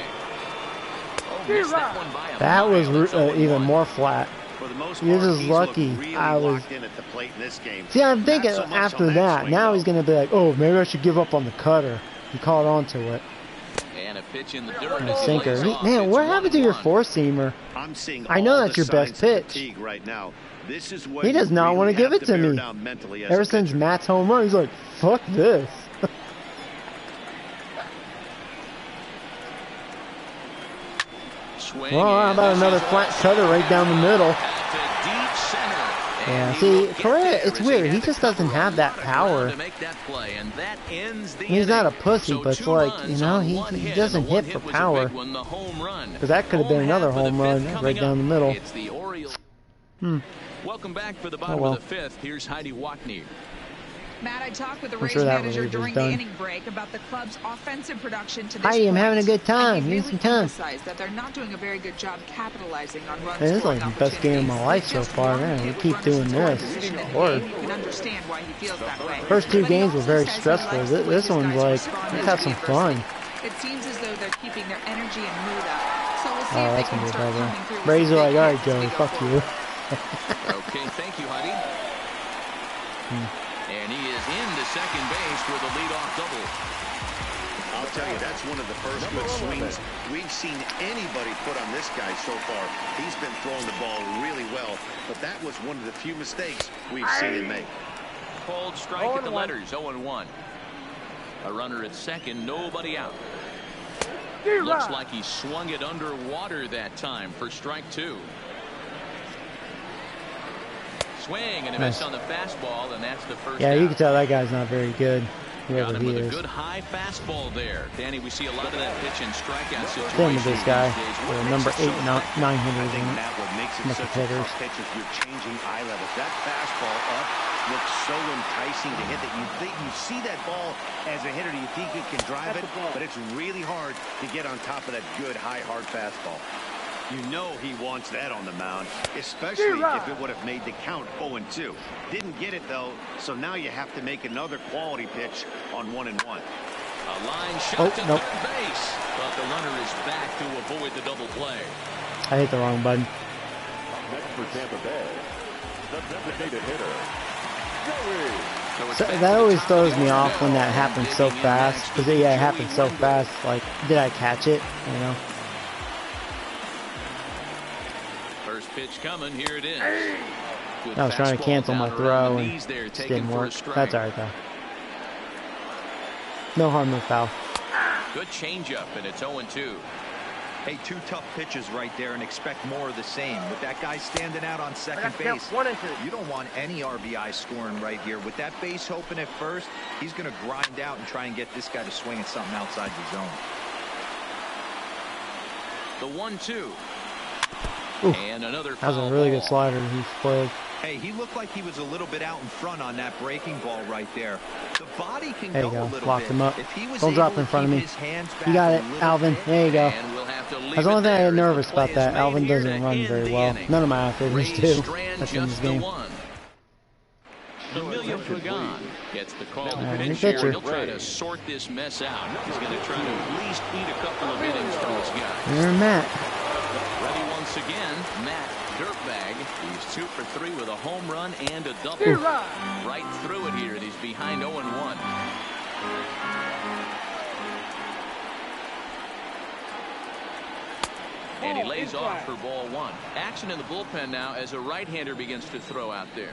Oh, missed that one by a That was mile. It's 0-1. even more flat. For the most You're part, just he's lucky. looked really I was. locked in at the plate in this game. See, I'm thinking Not so much after on that, swing, now though. he's gonna be like, oh, maybe I should give up on the cutter. He caught on to it. And a pitch in the dirt. And a as he sinker. lays off. Man, It's what happened to your 1-1. four-seamer? I'm seeing I know all that's the your best signs of pitch. fatigue right now. This is what He does you not want really to give have it to bear me. down mentally as Ever a since pitcher. Matt's home run, he's like, fuck this. Swing Well, how and about this another is flat one cutter right down the middle? to deep center. Yeah, And he see, will get Correa, there it's as weird. He had to just doesn't cover a have that lot of power. ground to make that play, and that ends the He's not a inning. pussy, So but it's 2 like, runs you know, on he one hit, doesn't and the hit one for hit was a power. big one, the home run. Because that could have been another half of home the run fifth right coming down the up. middle. It's the Orioles. Hmm. Welcome back for the bottom well. of the 5th. Here's Heidi Watney. Matt, I talked with the I'm Rays sure that manager reliever's during done. the inning break about the club's offensive production to this Heidi, I'm point. having a good time. And he Give me really some time. emphasized that they're not doing a very good job capitalizing on runs. This is scoring like the best game of my life so opportunities. far, Just man. one We hit keep with doing runners in scoring this. position in the Lord. game. You can understand why he feels that way. First 2 But he games were also very says he stressful. likes the way This his one's guys like, responded let's to have the some fun. adversity. It seems as though they're keeping their energy and mood up. So we'll see Oh, if they that's can gonna be start better. coming through with Rays some are like, big alright, hits as we Joey, go fuck you. forward. Okay, thank you, Heidi. And he is into second base with a leadoff double. I'll tell you, that's one of the first good swings we've seen anybody put on this guy so far. He's been throwing the ball really well, but that was one of the few mistakes we've seen him make. Cold strike at the letters, 0-1. A runner at second, nobody out. Looks like he swung it underwater that time for strike 2. Swing and a miss on the fastball, and that's the first Yeah, out. you can tell that guy's not very good, Got whoever him he with a is. good high fastball there. Danny, we see a lot of that pitch and strikeout situations. Same with this guy, these days. What the makes number it so 8, effective? 900 I think in it. Matt, what makes it Look such at a hitters. tough pitch is you're changing eye levels. That fastball up looks so enticing to hit that you think you see that ball as a hitter. Do you think you can drive it? But it's really hard to get on top of that good high hard fastball. You know he wants that on the mound, especially if it would have made the count 0-2. Didn't get it though, so now you have to make another quality pitch on 1-1. A line shot to nope. third base, but the runner is back to avoid the double play. I hit the wrong button. Next for Tampa Bay, the designated hitter, Joey. So that always throws me off when that happens so fast. Because yeah, it happens so fast. Like, did I catch it? You know. First pitch coming. Here it is. I was trying to cancel my throw and it didn't work. That's alright though. No harm, no foul. Good changeup, and it's 0-2. Hey, 2 tough pitches right there, and expect more of the same. With that guy standing out on second base, you don't want any RBI scoring right here. With that base open at first, he's going to grind out and try and get this guy to swing at something outside the zone. The 1-2. Ooh, and another that was a really good slider he played. Hey, he looked like he was a little bit out in front on that breaking ball right there. The body can there you go go. a little Locked bit. him up. Don't Don't drop in front of me. You got it, Alvin. There you go. That's the only thing I get nervous about that. Alvin doesn't run very well. None of my outfielders do. That's in this game. Emilio Pagan gets the call. New pitcher. He'll try to sort this mess out. He's going to try to at least eat a couple of innings for his guy. There's Matt. Ready once again, Matt Dirtbag. He's 2 for 3 with a home run and a double. Right through it here, and he's behind 0-1. And he lays off for ball 1. Action in the bullpen now as a right-hander begins to throw out there.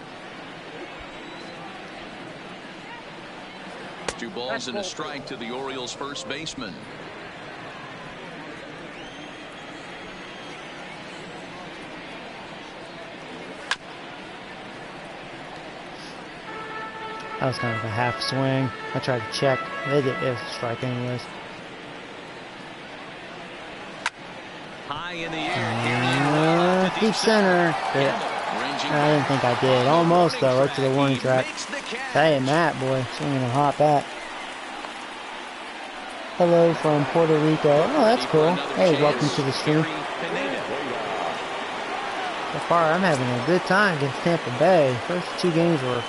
2 balls and a strike to the Orioles first baseman. That was kind of a half swing. I tried to check. It was a strike anyways. High in the air. Deep center. I didn't think I did. Almost though, right to the warning track. Hey, Matt, boy, swinging a hot bat. Hello from Puerto Rico. Oh, that's cool. Hey, welcome to the stream. So far, I'm having a good time against Tampa Bay. First 2 games were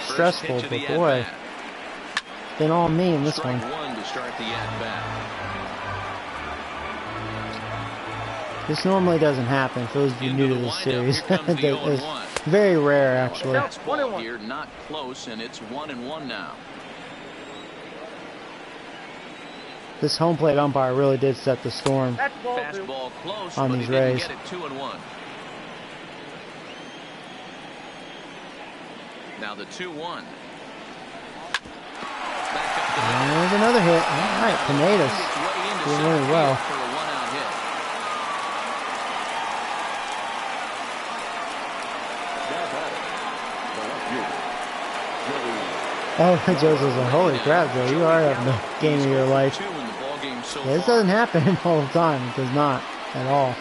stressful, but boy, it's been all me in this one. This normally doesn't happen for those of you new to this series. It's very rare, actually. Here, not close, and it's 1-1 now. This home plate umpire really did set the storm Fastball close, on these Rays. Get it 2-1. Now the 2-1. There's another hit. All right, Pineda's doing really well. Oh, Joe's like, holy crap, Joe, you are having the game of your life. Yeah, this doesn't happen all the time. It does not at all.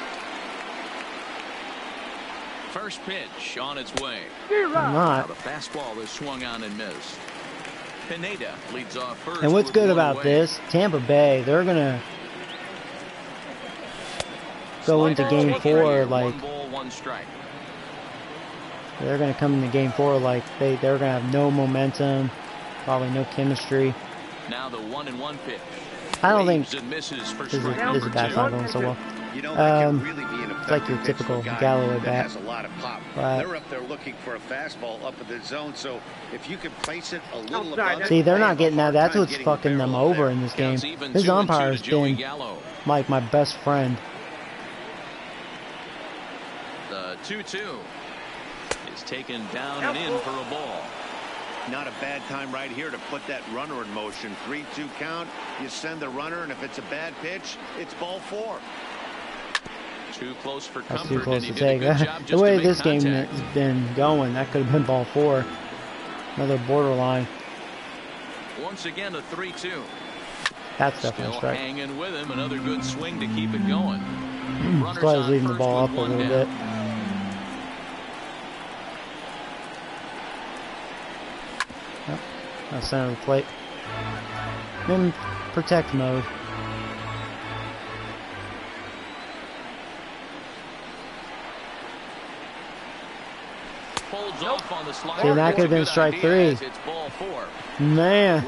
First pitch on its way. Not. The fastball is swung on and missed. Pineda leads off first. And what's good about this, Tampa Bay, they're going to go into game 4 like... They're going to come into game 4 like they're going to have no momentum, probably no chemistry. Now the 1-1 pitch. I don't think this bat's not going so well. It's like your typical Galloway bat. They're up there looking for a fastball up in the zone, so if you can place it a little above. See, they're not getting that. That's what's fucking them over in this game. This umpire has been like my best friend. The 2-2 is taken down and in for a ball. Not a bad time right here to put that runner in motion. 3-2 count. You send the runner, and if it's a bad pitch, it's ball 4. Too close for That's comfort. too close to take. The way this game has been going, that could have been ball 4. Another borderline. Once again, a 3-2. That's definitely a strike. Hanging with him. Another good swing to keep it going. That's why I was leaving the ball up a little bit. Yep. That's center of the plate. In protect mode. See, that could have been strike 3. Man,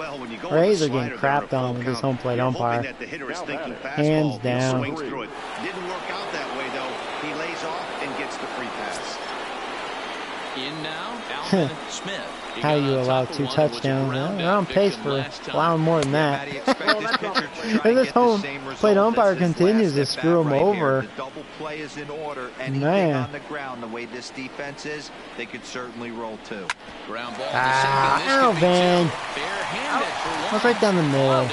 Rays are getting crapped on with this home plate umpire. Hands down. Didn't work out that way though. He lays off and gets the free pass. In now, Alvin Smith. How you allow 2 touchdowns? They're on pace for allowing more than that. If this home plate umpire continues to screw him over, the double play is in order. Anything on the ground, the way this defense is, they could certainly roll 2. Ground ball Alvin. That's right down the middle.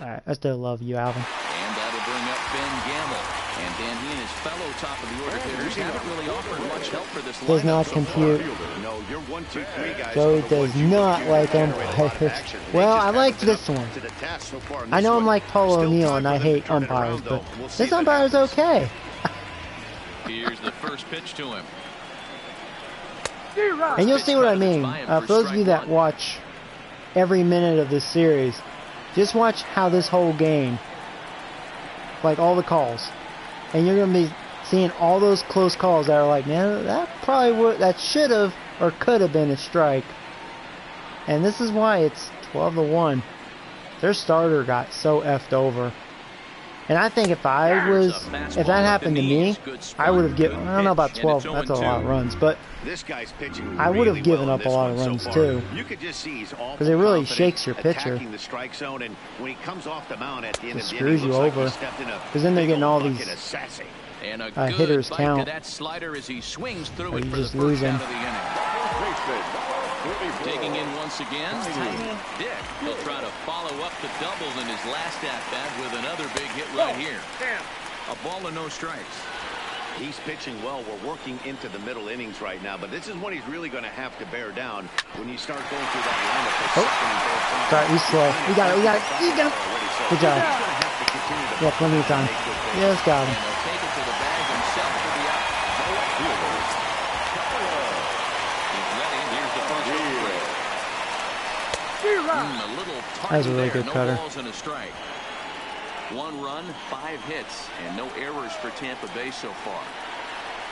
Alright, I still love you, Alvin. And that'll bring up Ben Gamble. And Dan, he and his fellow top of the order hitters haven't really offered much help for this lineup. Does not compute. No, you're 1, 2, 3 guys. Joey does not like umpires. Well, I like this one. I know I'm like Paul O'Neill and I hate umpires, but this umpire's okay. Here's the first pitch to him. And you'll see what I mean. For those of you that watch every minute of this series, just watch how this whole game, like all the calls, and you're going to be seeing all those close calls that are like, man, that probably would, that should have or could have been a strike. And this is why it's 12-1. Their starter got so effed over. And I think if that happened to me, I would have given, I don't know about 12, that's a lot of runs, but I would have given up a lot of runs too. Because it really shakes your pitcher. It screws you over. Because then they're getting all these hitters count. Or you just lose them. Digging in once again, Dick. He'll try to follow up the double in his last at-bat with another big hit right here. A ball and no strikes. He's pitching well. We're working into the middle innings right now, but this is when he's really going to have to bear down when you start going through that lineup. Sorry, he's slow. We got it. Good job. Yeah, plenty of time. Yes, got him. That was a really good cutter. 1 run, 5 hits, and no errors for Tampa Bay so far.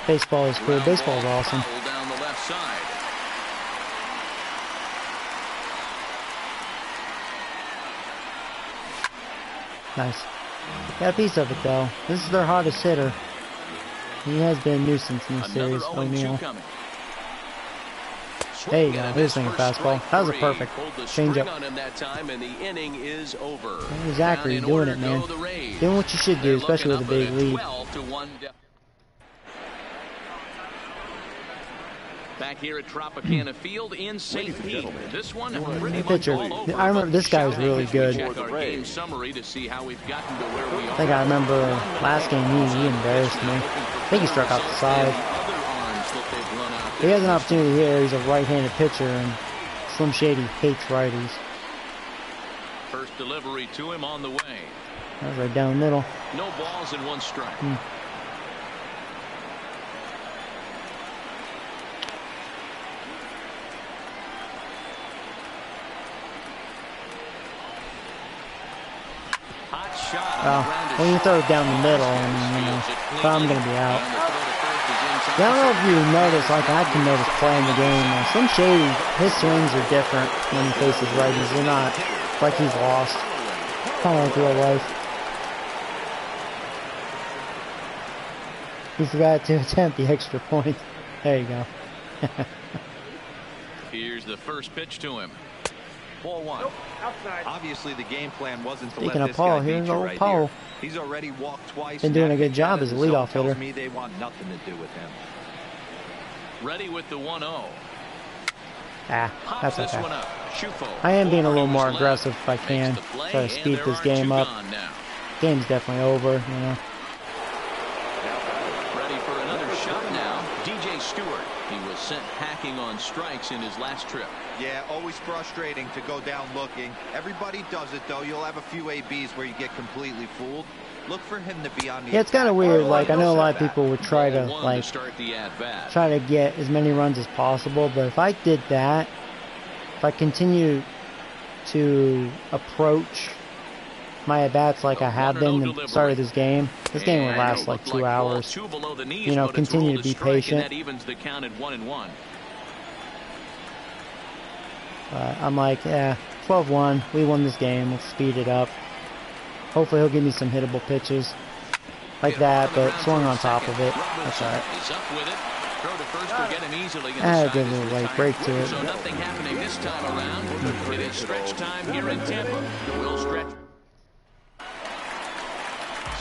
Baseball is good. Baseball is awesome. Down the left side. Nice. Got a piece of it though. This is their hottest hitter. He has been a nuisance in this series. O'Neill. There you go. Here's thinking fastball. That was a perfect changeup. Exactly, doing it, man. Doing what you should do, especially with a big lead. Back here at Tropicana Field in St. Pete. This one, pitcher. I remember this guy was really good. I think I remember last game he embarrassed me. I think he struck out the side. He has an opportunity here. He's a right-handed pitcher, and Slim Shady hates righties. First delivery to him on the way. That was right down the middle. No balls and 1 strike. Hot shot. When you throw it down the middle, if I'm going to be out. I don't know if you notice, like I can notice playing the game, Slim Shady, his swings are different when he faces righties. They're not like he's lost. Kind of like real life. He forgot to attempt the extra point. There you go. Here's the first pitch to him. Ball 1. Nope, outside. Obviously, the game plan wasn't to Speaking let of this Paul, guy here's beat you old right Paul. here. He's already walked twice. Been doing a good job as a leadoff hitter. Me they want nothing to do with him. Ready with the 1-0. That's okay. I am being a little more aggressive if I can. Try to speed this game up. Game's definitely over, you know. Ready for another shot now. DJ Stewart. He was sent packing on strikes in his last trip. Yeah, always frustrating to go down looking. Everybody does it, though. You'll have a few ABs where you get completely fooled. Look for him to be on the it's kind of weird. Like, I know a lot of people would try to, like, try to get as many runs as possible. But if I did that, if I continue to approach my at-bats like I have been at the start of this game would last like 2 hours. You know, continue to be patient. I'm like, yeah, 12-1. We won this game. Let's speed it up. Hopefully he'll give me some hittable pitches. like that, but swung on top of it. That's alright. Add a good little light break to it. So nothing happening this time around. It is stretch time here in Tampa. We'll stretch.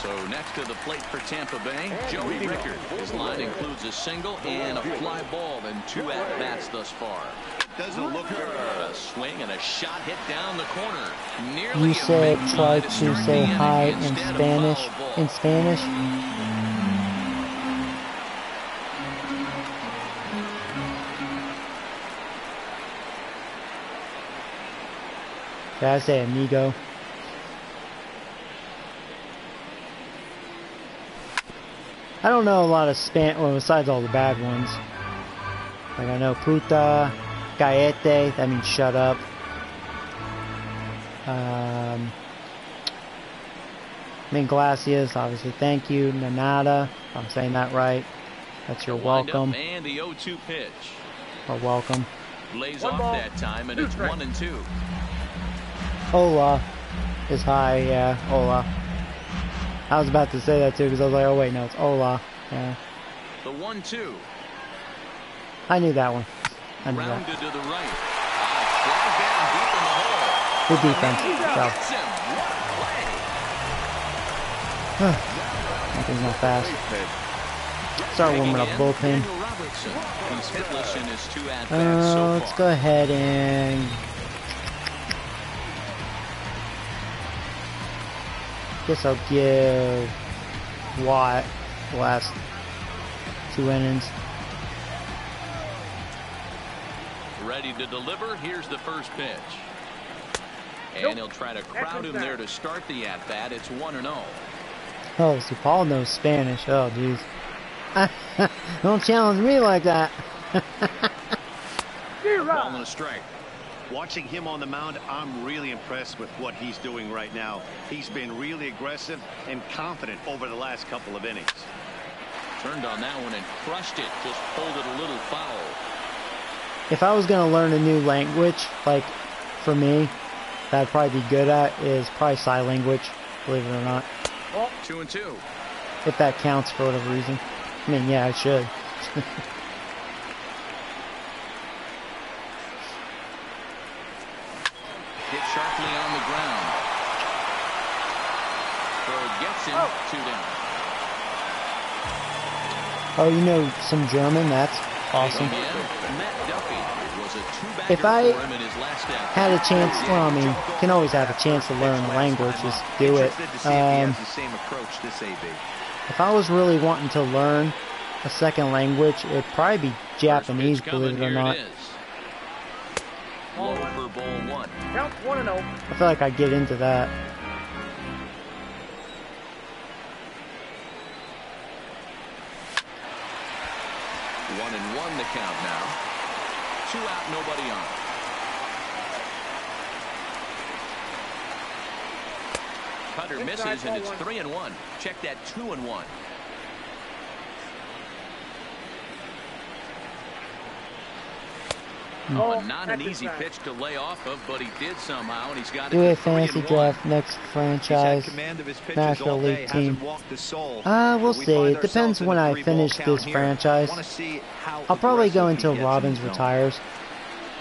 So next to the plate for Tampa Bay, Joey Rickard. His line includes a single and a fly ball and 2 at-bats thus far. Doesn't look good. A swing and a shot hit down the corner. Nearly You said try to say hi in Spanish. In Spanish? Did I say amigo? I don't know a lot of well, besides all the bad ones. Like I know puta, Gaete, that means shut up. I mean gracias, obviously thank you. Nanada, if I'm saying that right. That's your welcome. And the 0-2 pitch. Or welcome. Lays off that time, and it's 1-2. Hola is hi, yeah, hola. I was about to say that too because I was like, oh wait, no, it's hola. Yeah. The 1-2. I knew that one. I knew Rounded that. to the right. Fly down deep in the hole. Good defense. Nothing's not fast. Start warming up bullpen. He's hitless in his 2 at-bats so far. Let's go ahead and guess I'll give Watt the last 2 innings. Ready to deliver. Here's the first pitch. And he'll try to crowd him there to start the at-bat. It's 1-0. Oh, so Paul knows Spanish. Oh, jeez. Don't challenge me like that. Ball and a strike. Watching him on the mound, I'm really impressed with what he's doing right now. He's been really aggressive and confident over the last couple of innings. Turned on that one and crushed it. Just pulled it a little foul. If I was going to learn a new language, like for me, that I'd probably be good at is probably sign language, believe it or not. 2-2. If that counts for whatever reason. I mean, yeah, I should. Hit sharply on the ground. Throw gets him. 2 down. Oh, you know some German? That's awesome. If I had a chance, well, I mean, you can always have a chance to learn the language, just do it. If I was really wanting to learn a second language, it'd probably be Japanese, believe it or not. Low for ball 1. Count 1-0. I feel like I'd get into that. One and one the count now. 2 out, nobody on. Cutter misses, and it's 3-1. Check that 2-1. Not an easy pitch to lay off of, but he did somehow, and he's got it. Do a fantasy draft next franchise National League team. We'll see. It depends when I finish this franchise. I'll probably go until Robbins retires.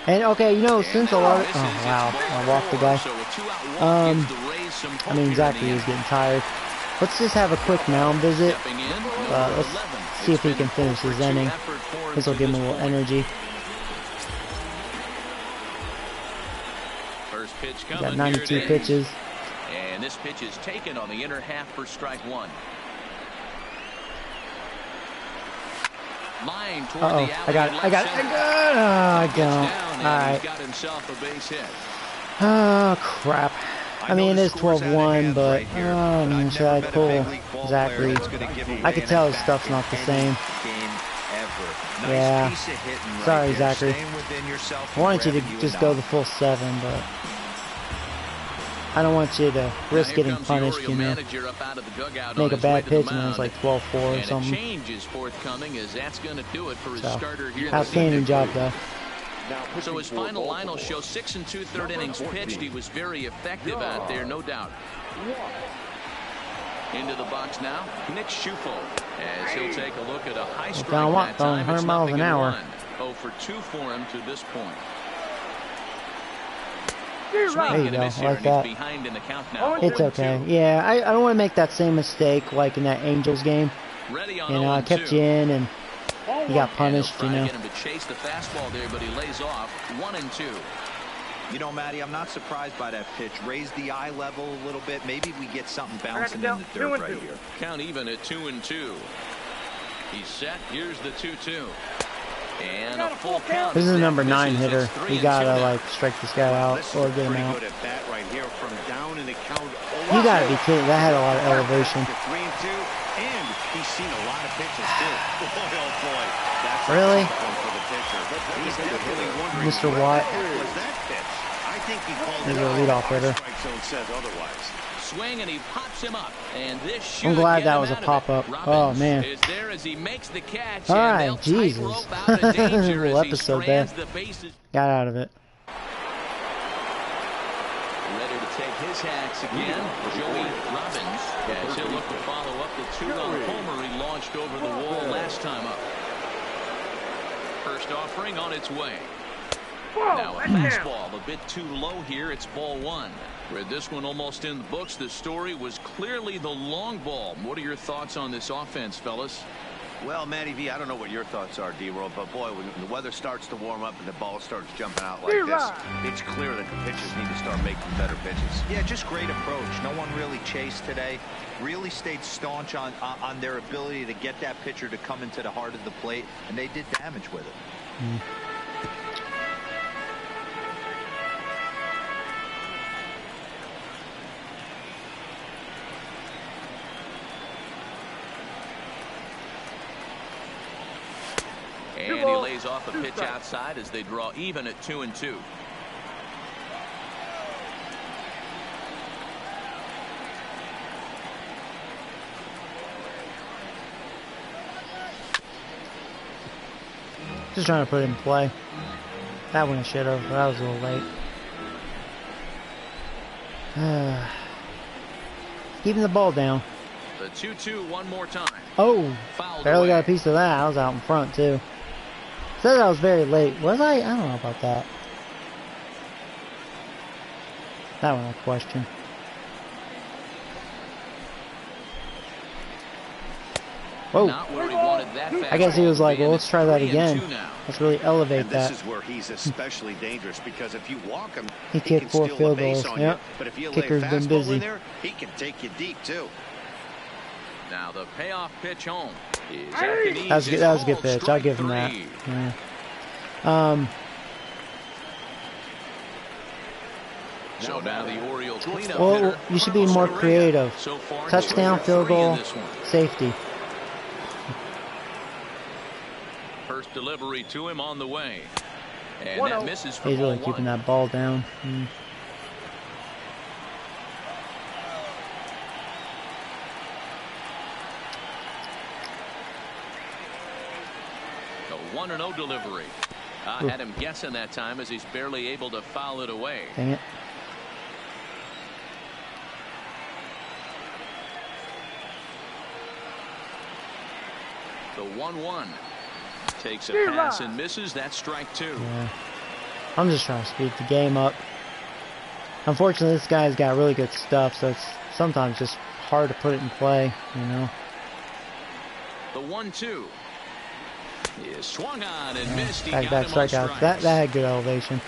And okay, you know, since a lot of, oh wow, I walked the guy. I mean, Zachary is getting tired. Let's just have a quick mound visit. Let's see if he can finish his inning. This will give him a little energy. First pitch He coming. got 92 pitches. And this pitch is taken on the inner half for strike 1. Line toward the alley. I got it. I don't. Alright. Got himself a base hit. Oh, crap. I mean, it is 12-1, but should I pull Zachary? I could tell his stuff's not the same. Yeah. Sorry, Zachary. I wanted you to just go the full 7, but I don't want you to risk getting punished, you know. Make a bad pitch and then it's like 12-4 or something. So, outstanding job, though. So his final line will show 6 2/3 innings pitched. He was very effective out there, no doubt. Into the box now, Nick Schufel, as he'll take a look at a high strike Don't want that time. 100 miles an hour. 0 for 2 for him to this point. There you go, like that. Behind in the count now. It's okay. Yeah, I don't want to make that same mistake like in that Angels game. You know, I kept you in and he got punished, you know. Get him to chase the fastball there, but he lays off 1-2. You know, Matty, I'm not surprised by that pitch. Raise the eye level a little bit. Maybe we get something bouncing in the dirt right here. Count even at 2-2. He's set. Here's the 2-2. And a full count. This is a number 9 hitter. You gotta like strike this guy out or get him out. You gotta be kidding. That had a lot of elevation. 3-2, and he's seen a lot of pitches too. Boy, oh boy, that's really? For the pitcher. He's definitely wondering Mr. Watt. What was that pitch? I think he called He's it a out. leadoff hitter. Strike zone says otherwise. Swing and he pops him up, and this I'm glad that was a pop-up. Oh man! Is there as he makes the catch. All right, Jesus. Little episode there. Got out of it. Ready to take his hacks again, Joey Robbins, as he'll look to follow up the 2-run homer he launched over the wall last time up. First offering on its way. Now a fastball a bit too low here. It's ball 1. With this one almost in the books, the story was clearly the long ball. What are your thoughts on this offense, fellas? Well, Matty V, I don't know what your thoughts are, D-Roll, but boy, when the weather starts to warm up and the ball starts jumping out like this, it's clear that the pitchers need to start making better pitches. Yeah, just great approach. No one really chased today. Really stayed staunch on their ability to get that pitcher to come into the heart of the plate, and they did damage with it. And he lays off a pitch outside as they draw even at 2-2. Just trying to put it in play. That one I should have, but that was a little late. Keeping the ball down. The 2-2 one more time. Oh, Fouled barely away. got a piece of that. I was out in front too. Said I was very late. Was I? I don't know about that. That one I question. Whoa. Not where he wanted that I guess he was like, well, let's try that 3-2 again. now. Let's really elevate And that. this is where he's especially dangerous because if you walk him, He can kicked 4 steal field a base goals. on Yep. you. But if you Kicker's lay a been fastball busy. in there, he can take you deep too. Now the payoff pitch home is at the knees. That was good. It's That was a good called pitch. I'll give him that. strike 3. Yeah. So now the Orioles cleanup Well, hitter, you should be more creative. So far, Touchdown, he's field 3 in goal, this one. safety. First delivery to him on the way. And that misses for He's really ball keeping 1. that ball down. The 1-0 delivery. I had him guessing that time as he's barely able to foul it away. Dang it. The 1-1 takes a pass and misses. That's strike 2. Yeah. I'm just trying to speed the game up. Unfortunately, this guy's got really good stuff, so it's sometimes just hard to put it in play, you know. The 1-2 is swung on and missed. He Back-to-back got him on strikeouts. strikes. That had good elevation.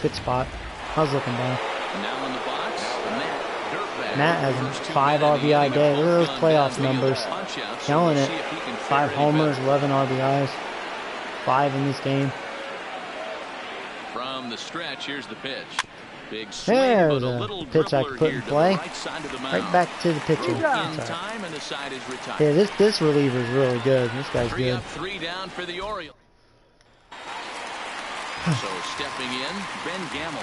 Good spot. I was looking down. Now in the box, Matt Dirtbag. Matt has First 2 5 men in the RBI inning day. are Look at those both playoff done down numbers. to punch-out, so Killing we'll it. see if he can 5 fare any homers, better. 11 RBIs. 5 in this game. From the stretch, here's the pitch. Big swing, There's but a a little pitch I dribbler could put here in to play. the right side of the mound. Right back to the pitcher. In Sorry. time, and the side is retired. Yeah, this reliever is really good. This guy's 3 good. up, 3 down for the Orioles. So stepping in, Ben Gamble.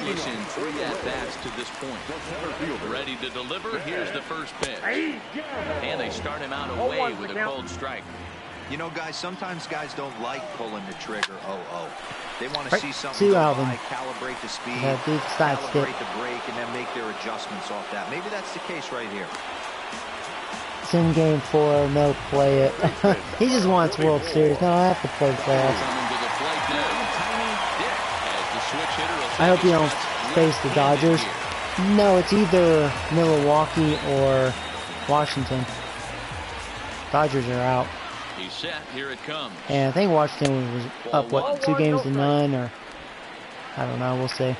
He's in 3 at-bats to this point. Ready to deliver. Here's the first pitch. And they start him out away with a cold strike. You know, guys, sometimes guys don't like pulling the trigger 0-0. They want to Right see something to go Alvin. by, calibrate the speed, Yeah, deep side skip. calibrate the break, and then make their adjustments off that. Maybe that's the case right here. It's in Game 4. No, play it. He just wants World Series. No, I have to play fast. I hope you don't face the Dodgers. No, it's either Milwaukee or Washington. Dodgers are out. He's set. Here it comes. And I think Washington was up, what, 2-0, or I don't know. We'll see.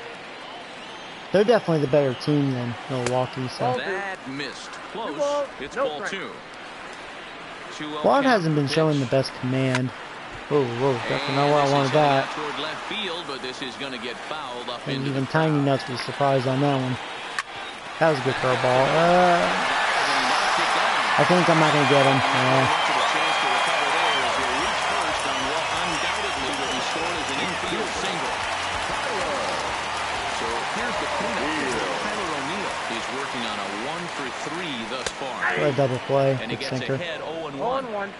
They're definitely the better team than Milwaukee. So that missed. Close. It's ball 2. Walt hasn't been showing the best command. Whoa, definitely not where I wanted that. Toward left field, but this is going to get fouled up And into even the Tiny Nuts was surprised on that one. That was a good curveball. I think I'm not going to get him. So here's the cleanup. Tyler O'Neill is working on a 1-for-3 thus far. A double play. And he Good gets sinker. ahead 0-1.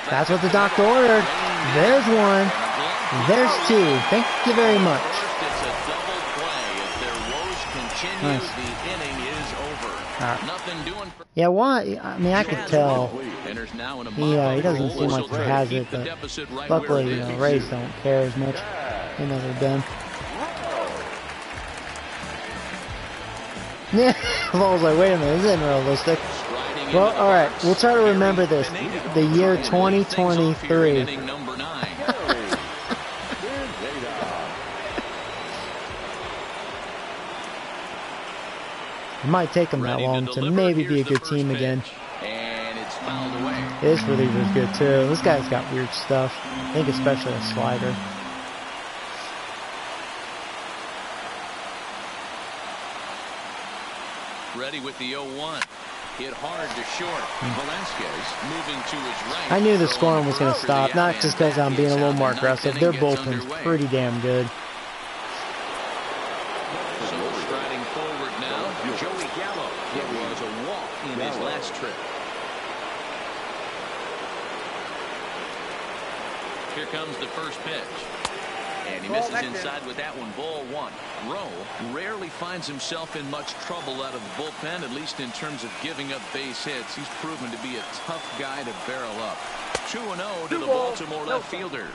That's what the doctor ordered. There's one. There's two. Thank you very much. It's a double play as their woes continue. Nice. The inning is over. Right. Nothing doing for Yeah, why? I mean, I could tell. He doesn't seem like he has it, but luckily, you know, Rays don't care as much. They never done. Yeah, I was like, wait a minute, this isn't realistic. Well, alright, we'll try to remember this. The year 2023. It might take them that long to maybe be a good team again. This reliever's good too. This guy's got weird stuff. I think especially a slider. Ready with the 0-1. Hit hard to short. Velasquez moving to his right. I knew the scoring was going to stop, not just because I'm being a little more aggressive. Their bullpen's pretty damn good. So striding forward now, Joey Gallo. It was a walk in his last trip. Here comes the first pitch. And he misses inside with that one, ball 1. Rowe rarely finds himself in much trouble out of the bullpen, at least in terms of giving up base hits. He's proven to be a tough guy to barrel up. 2-0 to the Baltimore left fielder.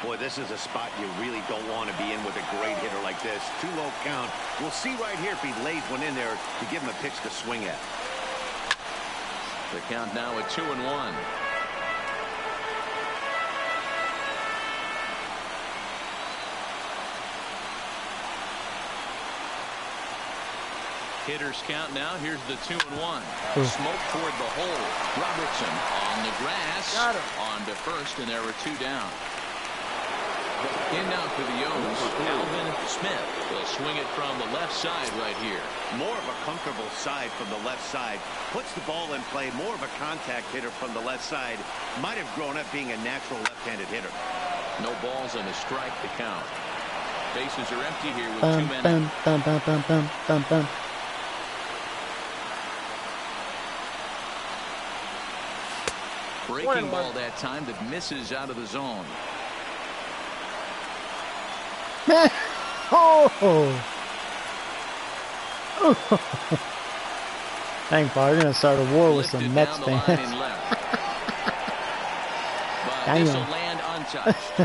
Boy, this is a spot you really don't want to be in with a great hitter like this. Too low count. We'll see right here if he lays one in there to give him a pitch to swing at. The count now at 2-1. Hitters count now. Here's the 2-1. Smoke toward the hole. Robertson on the grass. On to first, and there were 2 down. In now for the O's, Alvin Smith. They'll swing it from the left side right here. More of a comfortable side from the left side. Puts the ball in play. More of a contact hitter from the left side. Might have grown up being a natural left-handed hitter. No balls and a strike to count. Bases are empty here with 2 men. Breaking ball that time that misses out of the zone. Thank God, we're going to start a war with some Mets fans. But this will land untouched.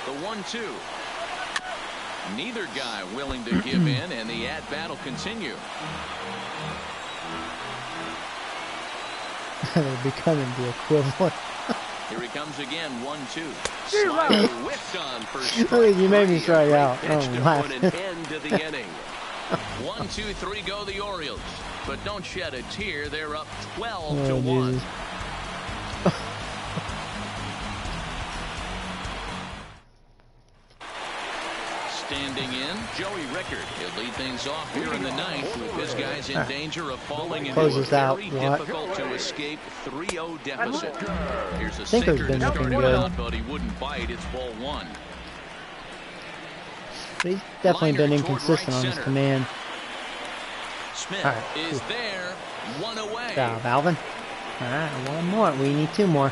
The 1-2. Neither guy willing to give in, and the at-bat will continue. They're becoming the equivalent. Here he comes again, 1-2. Slider whipped on first strike. You made me strike out. Oh, to put an end to the inning. 1-2-3 go the Orioles. But don't shed a tear. They're up 12-1. Standing in, Joey Rickard. He'll lead things off here in the 9th with his guys in danger of falling into a very difficult to escape 3-0 deficit. Here's a sinker to start it out, but he wouldn't bite. It's ball 1. He's definitely been inconsistent on his command. Smith is there, 1 away. Good job, Alvin. All right, 1 more. We need 2 more.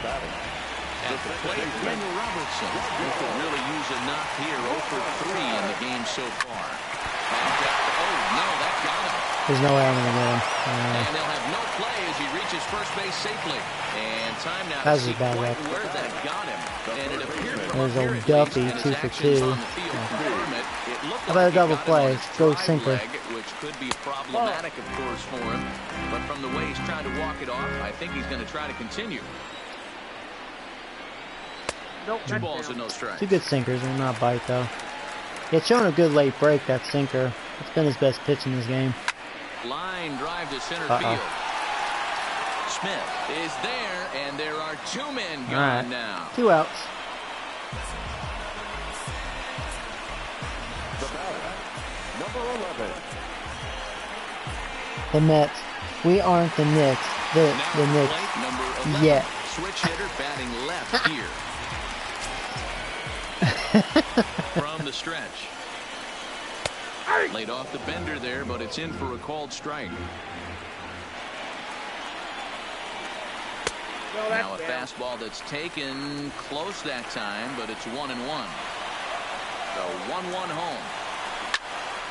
At the plate, Daniel Robertson. Who could really use a knock here. 0 for 3 in the game so far. Oh, no, that got him. There's no way I'm going to get him. And they'll have no play as he reaches first base safely. And time now to see bad quite luck. where that got him. And it appeared from There's up here old at Duffy, least, and 2 his for actions 2. on the field confirm it. It looked How about a like he double got him play? on his Go drive sinker. leg, which could be problematic, of course, for him. But from the way he's trying to walk it off, I think he's going to try to continue. 2 balls and no strikes. 2 good sinkers and not bite though. It's showing a good late break, that sinker. It's been his best pitch in this game. Line drive to center field. Smith is there, and there are 2 men gone now. 2 outs. The batter, number 11. The Mets. We aren't the Knicks. The Knicks. Plate, number 11. Yet. Switch hitter batting left here. From the stretch. Laid off the bender there, but it's in for a called strike. Now a fastball that's taken close that time, but it's 1-1. The 1-1 home.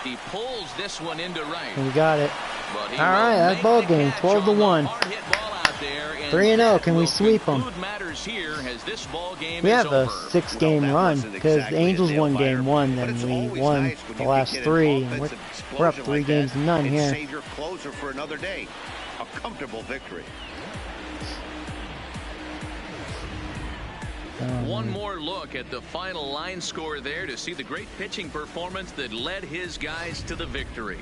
He pulls this one into right. We got it. But he all right, that's ball game. 12-1. 3-0. Can we sweep them? We have a 6-game run because the Angels won game 1, then we won the last 3, and we're up 3 games to none here. Save your closer for another day. A comfortable victory. One more look at the final line score there to see the great pitching performance that led his guys to the victory.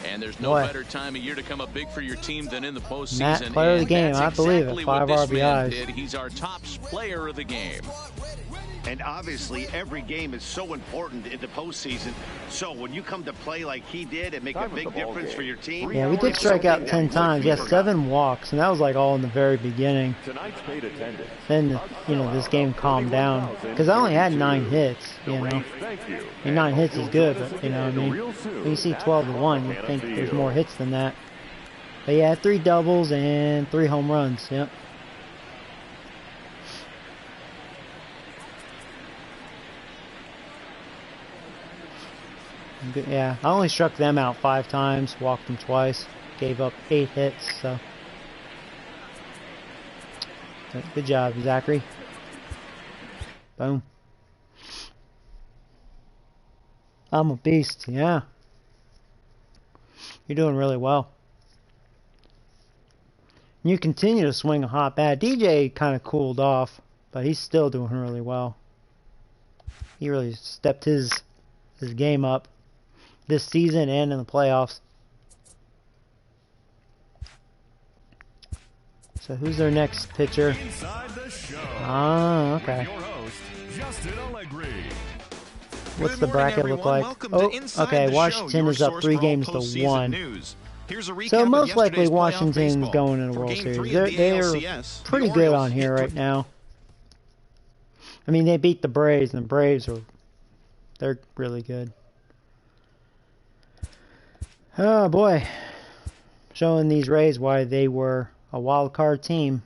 And there's no better time of year to come up big for your team than in the postseason. Matt, player of the game, I believe it. 5 RBIs. He's our top player of the game. And obviously, every game is so important in the postseason. So when you come to play like he did and make a big difference for your team. Yeah, we did strike out 10 times. Yeah, 7 walks, and that was like all in the very beginning. Then, you know, this game calmed down because I only had 9 hits. You know, and 9 hits is good, but you know, what I mean, when you see 12-1, you think there's more hits than that. But yeah, 3 doubles and 3 home runs. Yep. Yeah, I only struck them out 5 times, walked them twice, gave up 8 hits, so. Good job, Zachary. Boom. I'm a beast, yeah. You're doing really well. You continue to swing a hot bat. DJ kind of cooled off, but he's still doing really well. He really stepped his game up this season and in the playoffs. So who's their next pitcher? Ah, okay. What's the bracket look like? Oh, okay, Washington is up 3 games to 1. So most likely Washington's going in the World Series. They're pretty good on here right now. I mean, they beat the Braves, and the Braves they're really good. Oh boy, showing these Rays why they were a wild card team.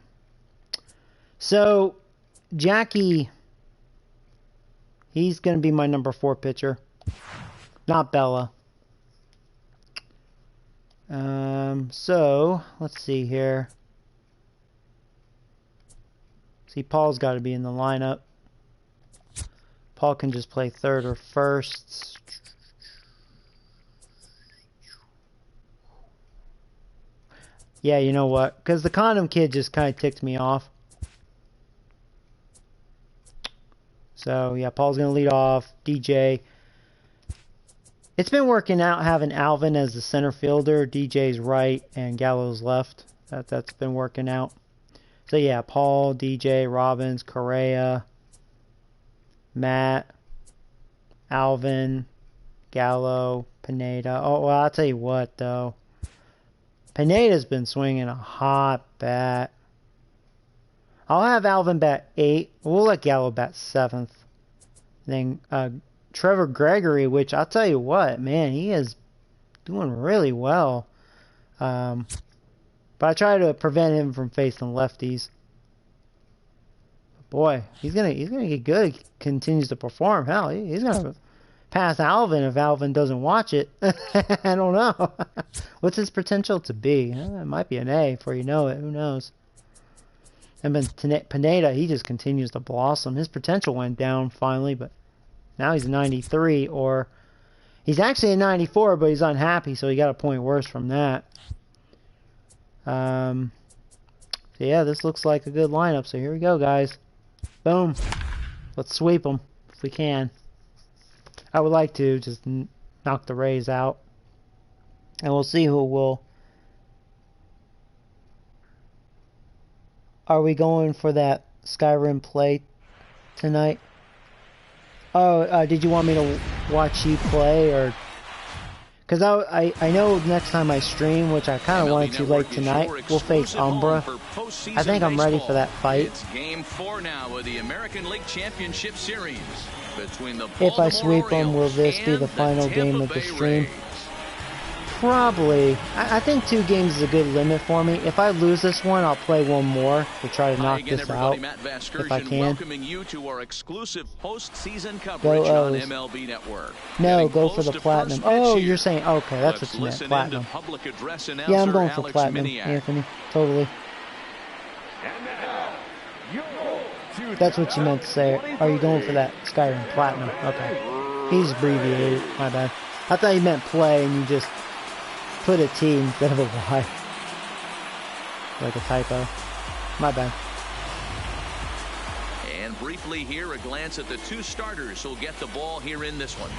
So Jackie, he's going to be my number 4 pitcher, not Bella. So let's see here. See, Paul's got to be in the lineup. Paul can just play 3rd or 1st. Yeah, you know what? Because the condom kid just kind of ticked me off. So, yeah, Paul's going to lead off. DJ. It's been working out having Alvin as the center fielder. DJ's right and Gallo's left. That's been working out. So, yeah, Paul, DJ, Robbins, Correa, Matt, Alvin, Gallo, Pineda. Oh, well, I'll tell you what, though. Pineda's been swinging a hot bat. I'll have Alvin bat 8. We'll let Gallo bat 7th. Then Trevor Gregory, which I'll tell you what, man, he is doing really well. But I try to prevent him from facing lefties. Boy, he's gonna get good. He continues to perform. Hell, he's gonna pass Alvin if Alvin doesn't watch it. I don't know. What's his potential to be? It might be an A before you know it. Who knows? And then Pineda, he just continues to blossom. His potential went down finally, but now he's a 93, or he's actually a 94, but he's unhappy, so he got a point worse from that. So yeah, this looks like a good lineup. So here we go, guys. Boom. Let's sweep them if we can. I would like to just knock the Rays out. And we'll see who will. Are we going for that Skyrim play tonight? Oh, did you want me to watch you play, or? Because I know next time I stream, which I kind of wanted to late tonight, we'll face Umbra. I think I'm ready for that fight. It's Game 4 now of the American League Championship Series between the if I sweep them, will this be the final game of the stream? Probably. I think 2 games is a good limit for me. If I lose this one, I'll play one more to try to knock this out, if I can. Welcoming you to our exclusive postseason coverage on MLB Network. No, go for the platinum. Oh, you're saying, okay, that's what you meant, platinum. Yeah, I'm going for platinum, Anthony. Totally. That's what you meant to say. Are you going for that Skyrim platinum? Okay. He's abbreviated. My bad. I thought you meant play and you just put a T instead of a Y. Like a typo. My bad. And briefly here, a glance at the 2 starters who'll get the ball here in this one.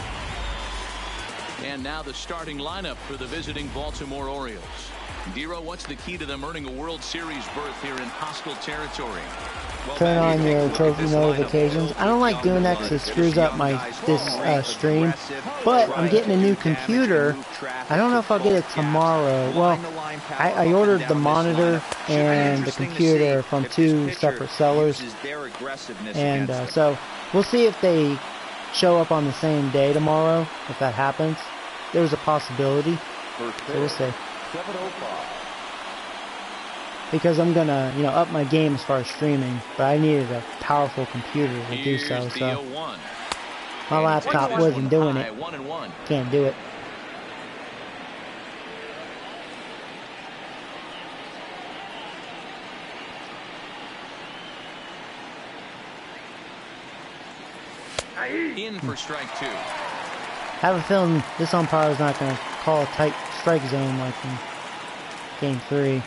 And now the starting lineup for the visiting Baltimore Orioles. Dero, what's the key to them earning a World Series berth here in hostile territory? Turn on your trophy notifications. I don't like doing that because it screws up this stream. But I'm getting a new computer. I don't know if I'll get it tomorrow. Well, I ordered the monitor and the computer from 2 separate sellers. And so we'll see if they show up on the same day tomorrow, if that happens. There's a possibility. So we'll see. Because I'm gonna, up my game as far as streaming, but I needed a powerful computer to do so. So my laptop wasn't doing it. Can't do it. In for strike 2. I have a feeling this umpire is not gonna call a tight strike zone like in Game 3.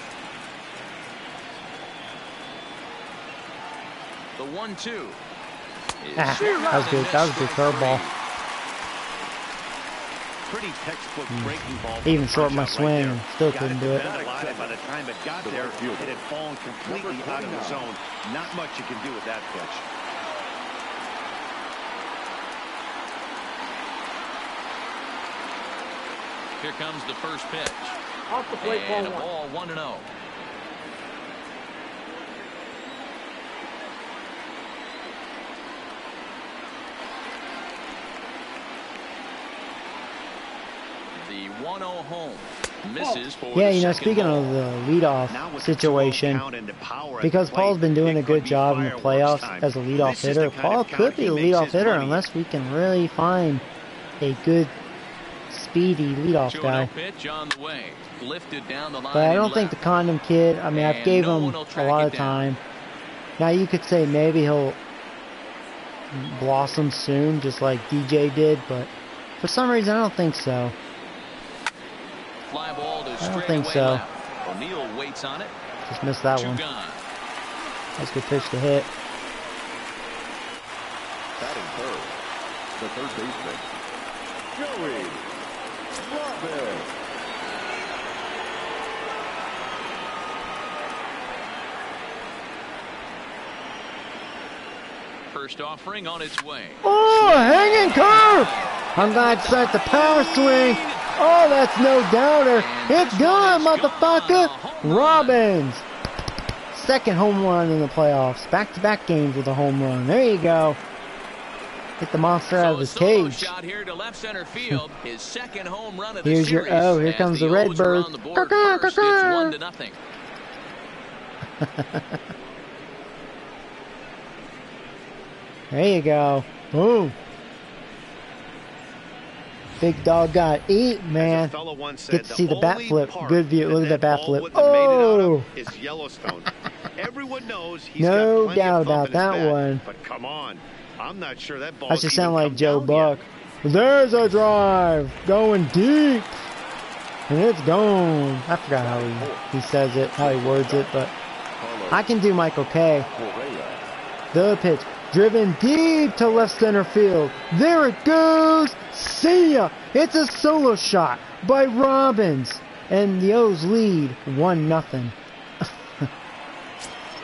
The 1-2. That was good. That was a good curveball. Pretty textbook breaking ball. Even short my swing and still couldn't do it. By the time it got there, it had fallen completely out of the zone. Not much you can do with that pitch. Here comes the first pitch. Off the plate, and a ball 1-0. The 1-0 home misses for speaking of the leadoff situation, because Paul's been doing a good job in the playoffs as a leadoff hitter, Paul could be a leadoff hitter unless we can really find a good, speedy leadoff guy. But I don't think the Condom Kid, I've gave him a lot of time. Now you could say maybe he'll blossom soon, just like DJ did, but for some reason I don't think so. I don't think so. O'Neal waits on it. Just missed that one. That's a good pitch to hit. Batting third, the third baseman, Joey Robin. First offering on its way. Oh, hanging curve! I'm going to start the power swing. Oh, that's no doubter. It's gone, motherfucker. Robbins. Second home run in the playoffs. Back-to-back games with a home run. There you go. Get the monster out of his cage. Shot here to left center field. His second home run of Here's your, here comes the Redbird. It's 1-0. There you go. Boom. Big dog got eat, man. Get to see the bat flip. Good view. Look at that bat flip. Oh! Is Yellowstone. Everyone knows he's no got doubt about that one. But come on. I'm not sure that ball. That should sound like Joe Buck. There's a drive going deep. And it's gone. I forgot how he says it, how he words it, but I can do Michael K. The pitch. Driven deep to left center field. There it goes. See ya. It's a solo shot by Robbins. And the O's lead 1-0.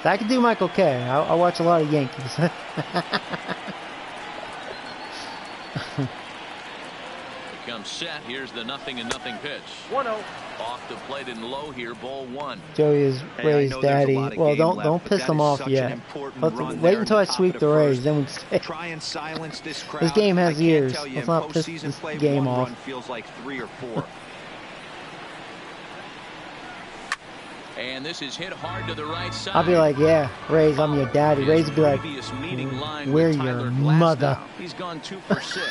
I can do Michael K. I watch a lot of Yankees. Comes set. Here's the 0-0 pitch. 1-0. Off the plate and low here. Ball 1. Joey is Ray's daddy. Well, don't piss him off yet. Wait until I sweep the Rays, then we can say. Try and silence this crowd. This game has years. Let's not piss this game off. Feels like 3 or 4. And this is hit hard to the right side. I'll be like, yeah, Rays, I'm your daddy. Rays will be like, we're your mother. He's gone 2 for 6.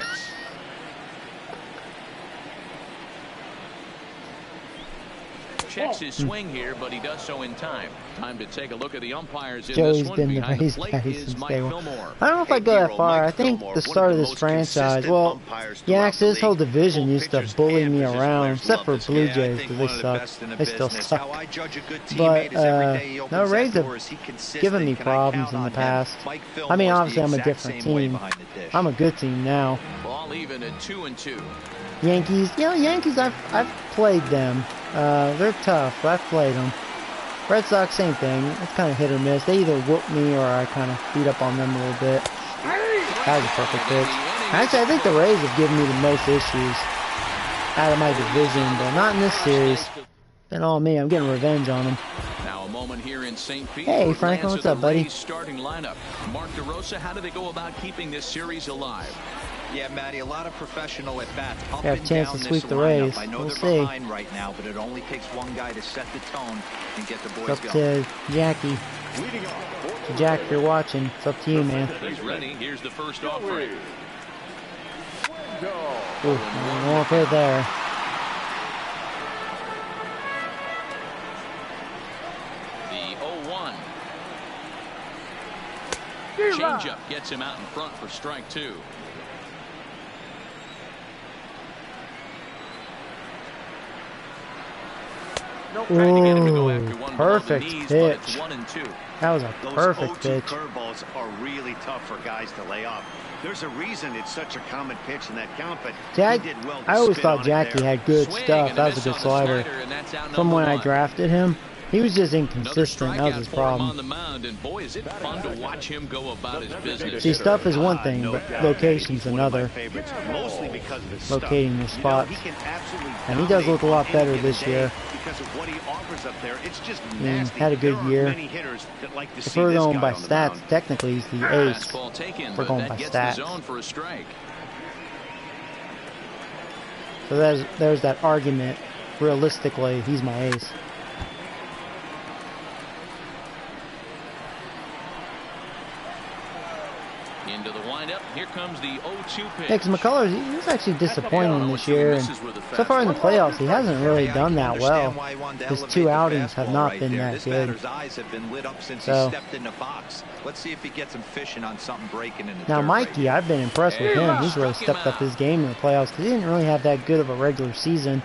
Checks his swing here, but he does so in time. Time to take a look at the umpires in Joey's this one. been the Behind Rays the plate daddy is since Mike day one. Fillmore. I don't know if I go that far. I think the start of this franchise, well, yeah, actually this whole division used to bully me around, except for Blue Jays, because they suck. They still suck. But, no, Rays have given me problems in the past. I mean, obviously I'm a different team. I'm a good team now. Ball even at 2-2. Yankees, Yankees, I've played them. They're tough, but I've played them. Red Sox, same thing. It's kind of hit or miss. They either whoop me or I kind of beat up on them a little bit. That was a perfect pitch. Actually, I think the Rays have given me the most issues out of my division, but not in this series. Been all me. I'm getting revenge on them. Now a moment here in St. Pete. Hey, Franklin, what's up, buddy? Starting lineup. Mark DeRosa, how do they go about keeping this series alive? Yeah, Matty, a lot of professional at bats. Got a chance to sweep the Rays. I know We'll they're see. behind right now, but it only takes one guy to set the tone and get the boys It's up going. to Jackie. So Jack, if you're watching, it's up to you, man. He's ready. Here's the first offering. Ooh, no one put it there. The 0-1. Changeup gets him out in front for strike 2. Ooh, perfect pitch. That was a perfect pitch. Curveballs are really tough for guys to lay off. There's a reason it's such a common pitch in that count, but I always spin thought on it Jackie there. had good stuff. That was a good slider. From when I drafted him, he was just inconsistent. That was his problem. On the mound, and boy, is it fun to watch him go about his business. See, stuff is one thing, but location's another. Mostly because of his Locating your spots. He can absolutely And he does look a lot better this year. because of what he offers up there. It's just nasty. Had a good year. If we're going by stats, technically he's the ace. We're going by stats. So there's that argument. Realistically, he's my ace. Into the windup. Here comes the 0-2 pitch. Yeah, because McCullers, he was actually disappointing this year. And so far in the playoffs, he hasn't really done that well. His 2 outings have not been that good. So, let's see if he gets him fishing on something breaking in the now Mikey, I've been impressed with him. He's really stepped up his game in the playoffs because he didn't really have that good of a regular season.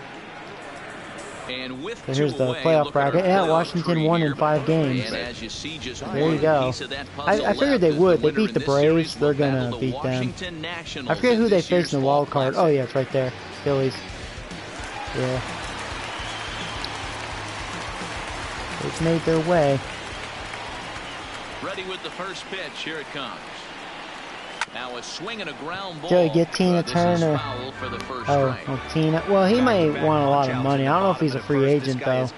And with So here's the playoff bracket. Yeah, Washington won in 5 games. There you go. I figured they would. They beat the Braves. They're going to beat them. I forget who they faced in the wild card. Oh, yeah, it's right there. Phillies. Yeah. They've made their way. Ready with the first pitch. Here it comes. Now a swing and a ground ball. Joey, get Tina Turner. Oh, well, Tina. Well, he might want a lot of money. I don't know if he's a free agent, though.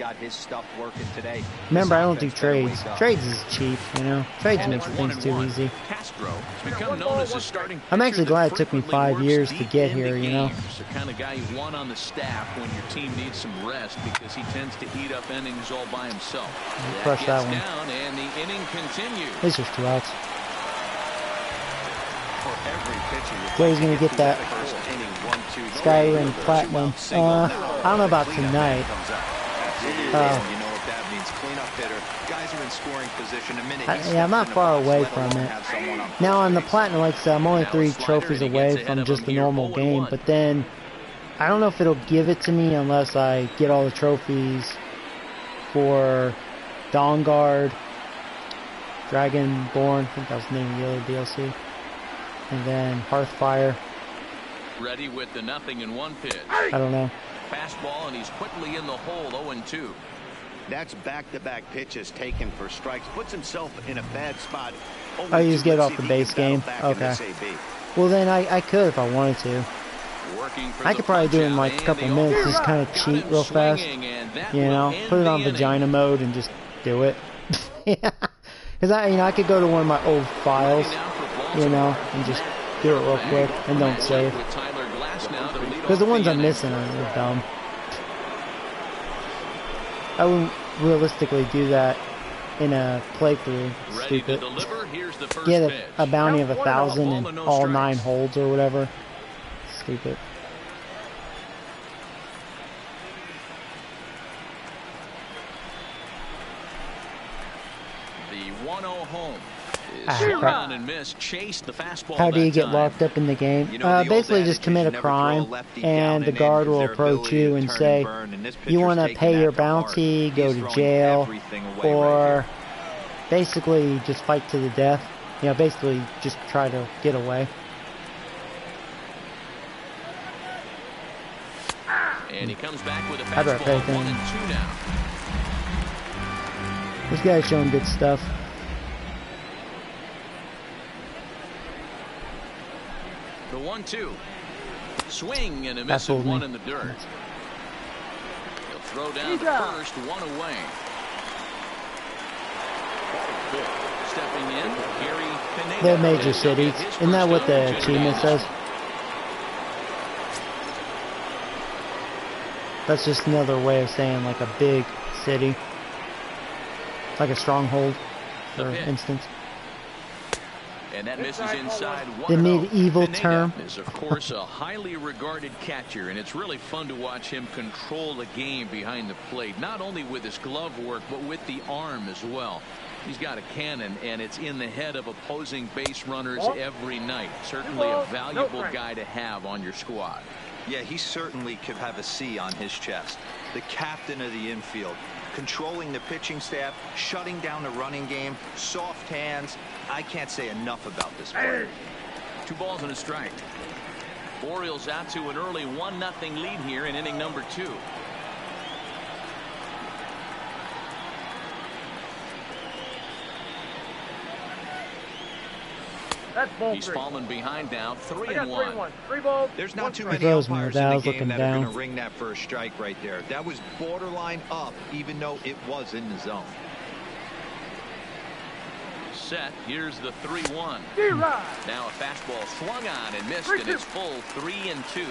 Remember, I don't do trades. Trades is cheap, you know. Trades makes things too easy. I'm actually glad it took me 5 years to get here, you know. The kind of guy you want on the staff when your team needs some rest because he tends to eat up innings all by himself. Crush that one. Down and the inning continues. It's just 2 outs. Joey's gonna get that Skyrim Platinum. I don't know about tonight. Yeah, I'm not far away from it. Now on the Platinum, like I said, I'm only 3 trophies away from just the normal game. But then, I don't know if it'll give it to me unless I get all the trophies for Dawnguard, Dragonborn, I think that was the name of the other DLC. And then Hearthfire. Ready with the 0-1 pitch. I don't know. Fastball, and he's quickly in the hole, 0-2. That's back-to-back pitches taken for strikes. Puts himself in a bad spot. Oh, you just get off the base game? Okay. Well, then I could if I wanted to. I could probably do it in like a couple minutes. Just kind of cheat real fast. You know, put it on vagina mode and just do it. Yeah. Because I could go to one of my old files, you know, and just do it real quick and don't save. Because the ones I'm missing are dumb. I wouldn't realistically do that in a playthrough. Stupid. Get a bounty of 1,000 and all 9 holds or whatever. Stupid. The 1-0 home. How do you get locked up in the game? Basically just commit a crime and the guard will approach you and say, you want to pay your bounty, go to jail, or basically just fight to the death. You know, basically just try to get away. And he comes back with a fastball, 1-2 now. This guy's showing good stuff. The 1-2. Swing and a miss at one in the dirt. He'll throw down the first, 1 away. Stepping in, Gary Pineda. They're major cities. Isn't that what the achievement says? That's just another way of saying like a big city. Like a stronghold, for instance. And that misses inside. The medieval Pineda term is, of course, a highly regarded catcher, and it's really fun to watch him control the game behind the plate, not only with his glove work, but with the arm as well. He's got a cannon, and it's in the head of opposing base runners every night. Certainly a valuable guy to have on your squad. Yeah, he certainly could have a C on his chest. The captain of the infield. Controlling the pitching staff, shutting down the running game, soft hands. I can't say enough about this player. 2 balls and a strike. Orioles out to an early 1-0 lead here in inning number 2. He's fallen behind now, 3-1. 3 balls. There's not too many umpires in the game that are going to ring that first strike right there. That was borderline up, even though it was in the zone. Set. Here's the 3-1. Now a fastball swung on and missed, and it's full 3-2.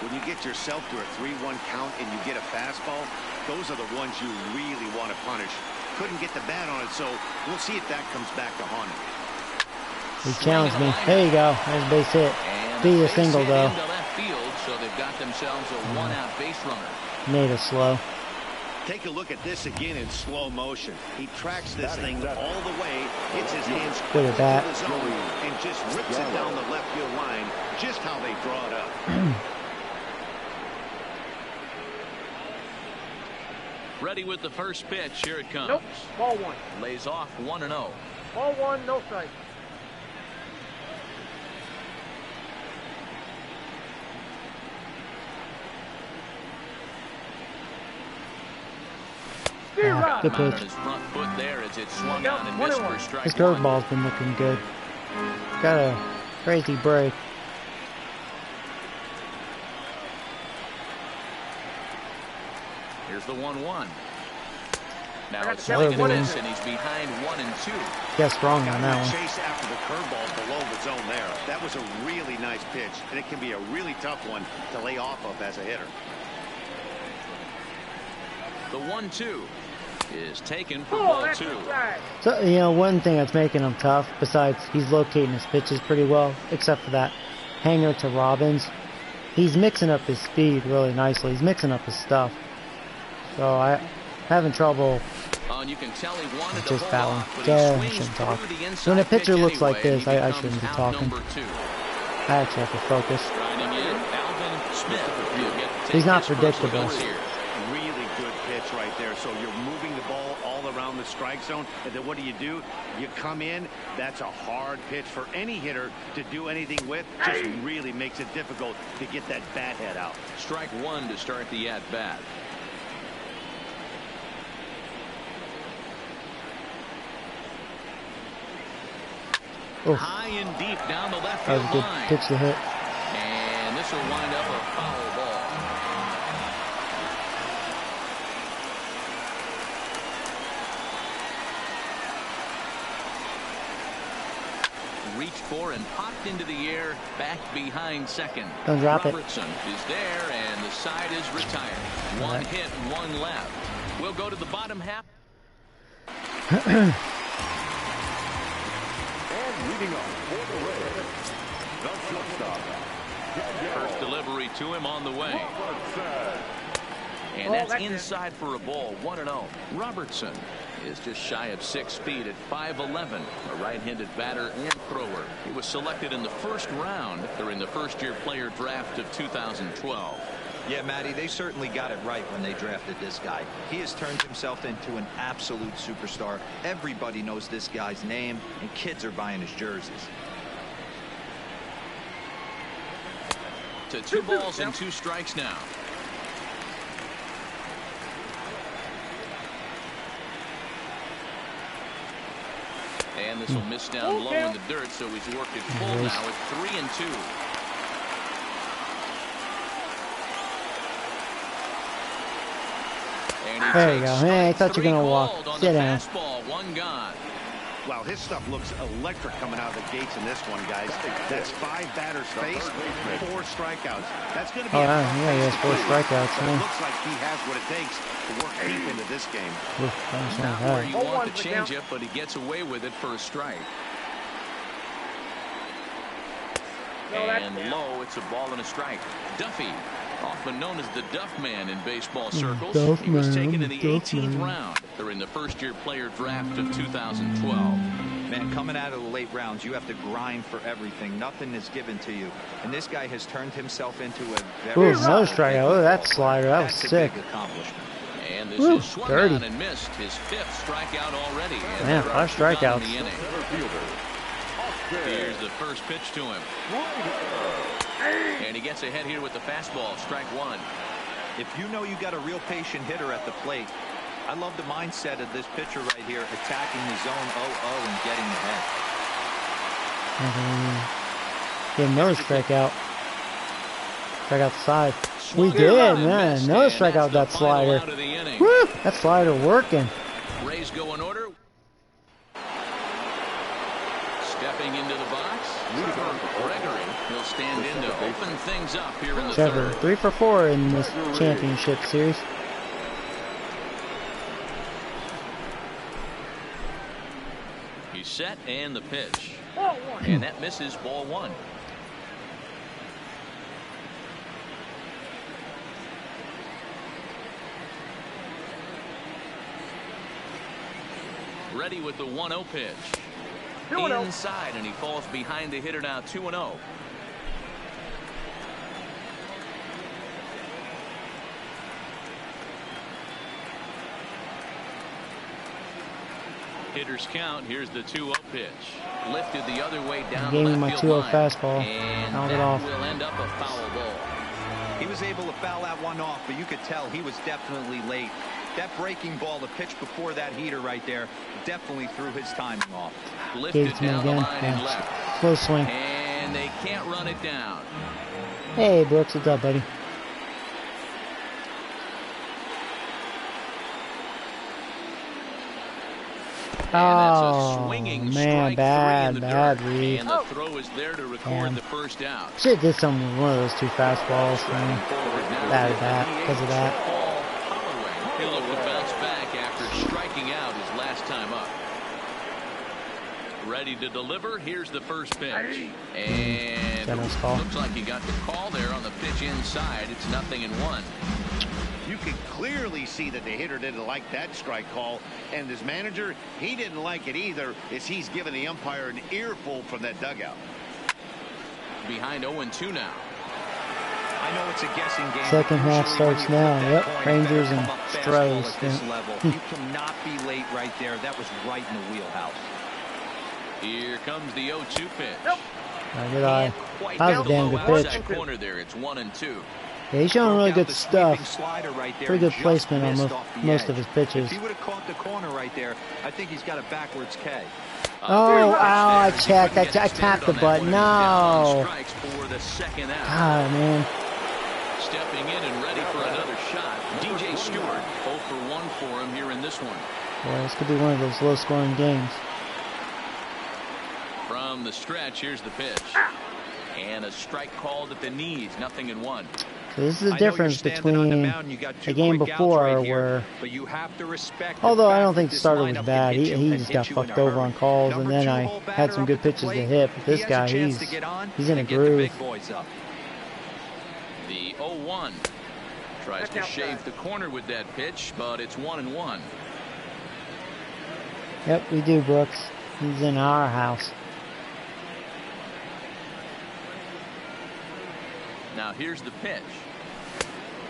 When you get yourself to a 3-1 count and you get a fastball, those are the ones you really want to punish. Couldn't get the bat on it, so we'll see if that comes back to haunt him. He challenged me. There you go. There's a base hit. Be a single though. Left field, so they've got themselves a 1-out base runner. Made it slow. Take a look at this again in slow motion. He tracks this thing all the way, hits his hands to the zone, and just rips it down the left field line, just how they draw it up. Ready with the first pitch. Here it comes. Nope. Ball 1. Lays off 1-0. Ball 1, no strike. Good pitch. His front foot there as it swung on and missed for a strike. His curveball's been looking good. Gotta Crazy break. Here's the 1-1. Now got it's the swing and one. miss, and he's behind 1-2. Guess wrong on that one. Chase after the curveball below the zone there. That was a really nice pitch, and it can be a really tough one to lay off of as a hitter. The 1-2 is taken for ball 2. So, you know, one thing that's making him tough, besides he's locating his pitches pretty well, except for that hanger to Robbins, he's mixing up his speed really nicely. He's mixing up his stuff. So I'm having trouble. And you can tell he wanted to Just hold that one. off, but Yeah, he I swings shouldn't talk. through the inside When a pitcher pitch looks like anyway, this, and he I becomes shouldn't be out talking. number 2. I actually have to focus. Riding in, Alvin Smith. He'll get to take He's not his first predictable. look here. Really good pitch right there. So you're moving the ball all around the strike zone, and then what do? You come in. That's a hard pitch for any hitter to do anything with. Just really makes it difficult to get that bat head out. Strike 1 to start the at-bat. Oof. High and deep down the left That field was a good line. pitch to hit. And this will wind up a foul ball. Reached for and popped into the air, back behind second. Don't drop it. Robertson is there, and the side is retired. One hit, one left. We'll go to the bottom half. Leading up for the Rays, the shortstop. First delivery to him on the way. And that's inside for a ball, 1-0. Robertson is just shy of 6 feet at 5'11", a right-handed batter and thrower. He was selected in the first round during the first-year player draft of 2012. Yeah, Matty, they certainly got it right when they drafted this guy. He has turned himself into an absolute superstar. Everybody knows this guy's name, and kids are buying his jerseys. To 2 balls and 2 strikes now. And this will miss down low in the dirt, so he's worked it full now at 3-2. There you go. Hey, I thought you were going to walk. Sit down. Fastball, 1 gone. Wow, his stuff looks electric coming out of the gates in this one, guys. That's 5 batters faced, 4 strikeouts. That's going to be Oh, yeah, he has 4 strikeouts. But Yeah. it looks like he has what it takes to work deep into this game. Oof, that was Not not where bad. you want to change it, but he gets away with it for a strike. And low, it's a ball and a strike. Duffy, often known as the Duff Man in baseball circles. Duff He was Man, taken in the Duff 18th Man. round during the first-year player draft of 2012. Man, coming out of the late rounds, you have to grind for everything. Nothing is given to you. And this guy has turned himself into a very... Ooh, another strikeout. Oh, that slider. That was That's a sick. big accomplishment. And this Woo, is swung dirty. on and missed. His 5th strikeout already. And Man, there 5 are 2 down strikeouts. in the inning. Here's the first pitch to him. And he gets ahead here with the fastball. Strike 1. If you know you got a real patient hitter at the plate, I love the mindset of this pitcher right here, attacking the zone 0-0 and getting ahead. Get another strikeout. Strikeout the side. We did, man. Another strikeout that slider. Woo! That slider working. Rays go in order. Stepping into the box. Gregory. He'll stand in to open things up here in the Trevor, third. 3 for 4 in this championship series. He's set and the pitch. And that misses, ball 1. Ready with the 1-0 pitch. Inside, and he falls behind the hitter now, 2-0. Hitters count. Here's the 2-0 pitch. Lifted the other way down Gave the me my left 2-0 field line. fastball. And Fouled it that off. will end up a foul ball. He was able to foul that one off, but you could tell he was definitely late. That breaking ball, the pitch before that heater right there, definitely threw his timing off. Gave Lifted it to me down the again. line and Yeah. left. Slow swing. And And they can't run it down. Hey, Brooks, what's up, buddy? Oh, man, bad read. And the throw is there to record the first out. Shit did something with one of those two fastballs, man. Bad at that, because of that. He'll look to bounce back after striking out his last time up. Ready to deliver. Here's the first pitch. And looks like he got the call there on the pitch inside. It's 0-1. You can clearly see that the hitter didn't like that strike call, and his manager, he didn't like it either, as he's giving the umpire an earful from that dugout. Behind 0-2 now. I know it's a guessing game. Second half starts now. Yep, Rangers and Stros. You cannot be late right there. That was right in the wheelhouse. Here comes the 0-2 pitch. Good eye. That was a damn good pitch. Corner there. It's 1-2. Yeah, he's showing really good stuff. Pretty good placement on most of his pitches. If he would have caught the corner right there, I think he's got a backwards K. Oh, I checked. I tapped the button. No. God, man. Stepping in and ready for another shot. DJ Stewart, 0 for 1 for him here in this one. Boy, this could be one of those low-scoring games. From the stretch, here's the pitch. And a strike called at the knees, 0-1. So this is the difference between the game before where, although I don't think the starter was bad, he just got fucked over on calls, and then I had some good pitches to hit, but this guy, he's in a groove. The 0-1 tries to shave the corner with that pitch, but it's 1-1. Yep, we do, Brooks. He's in our house. Now here's the pitch.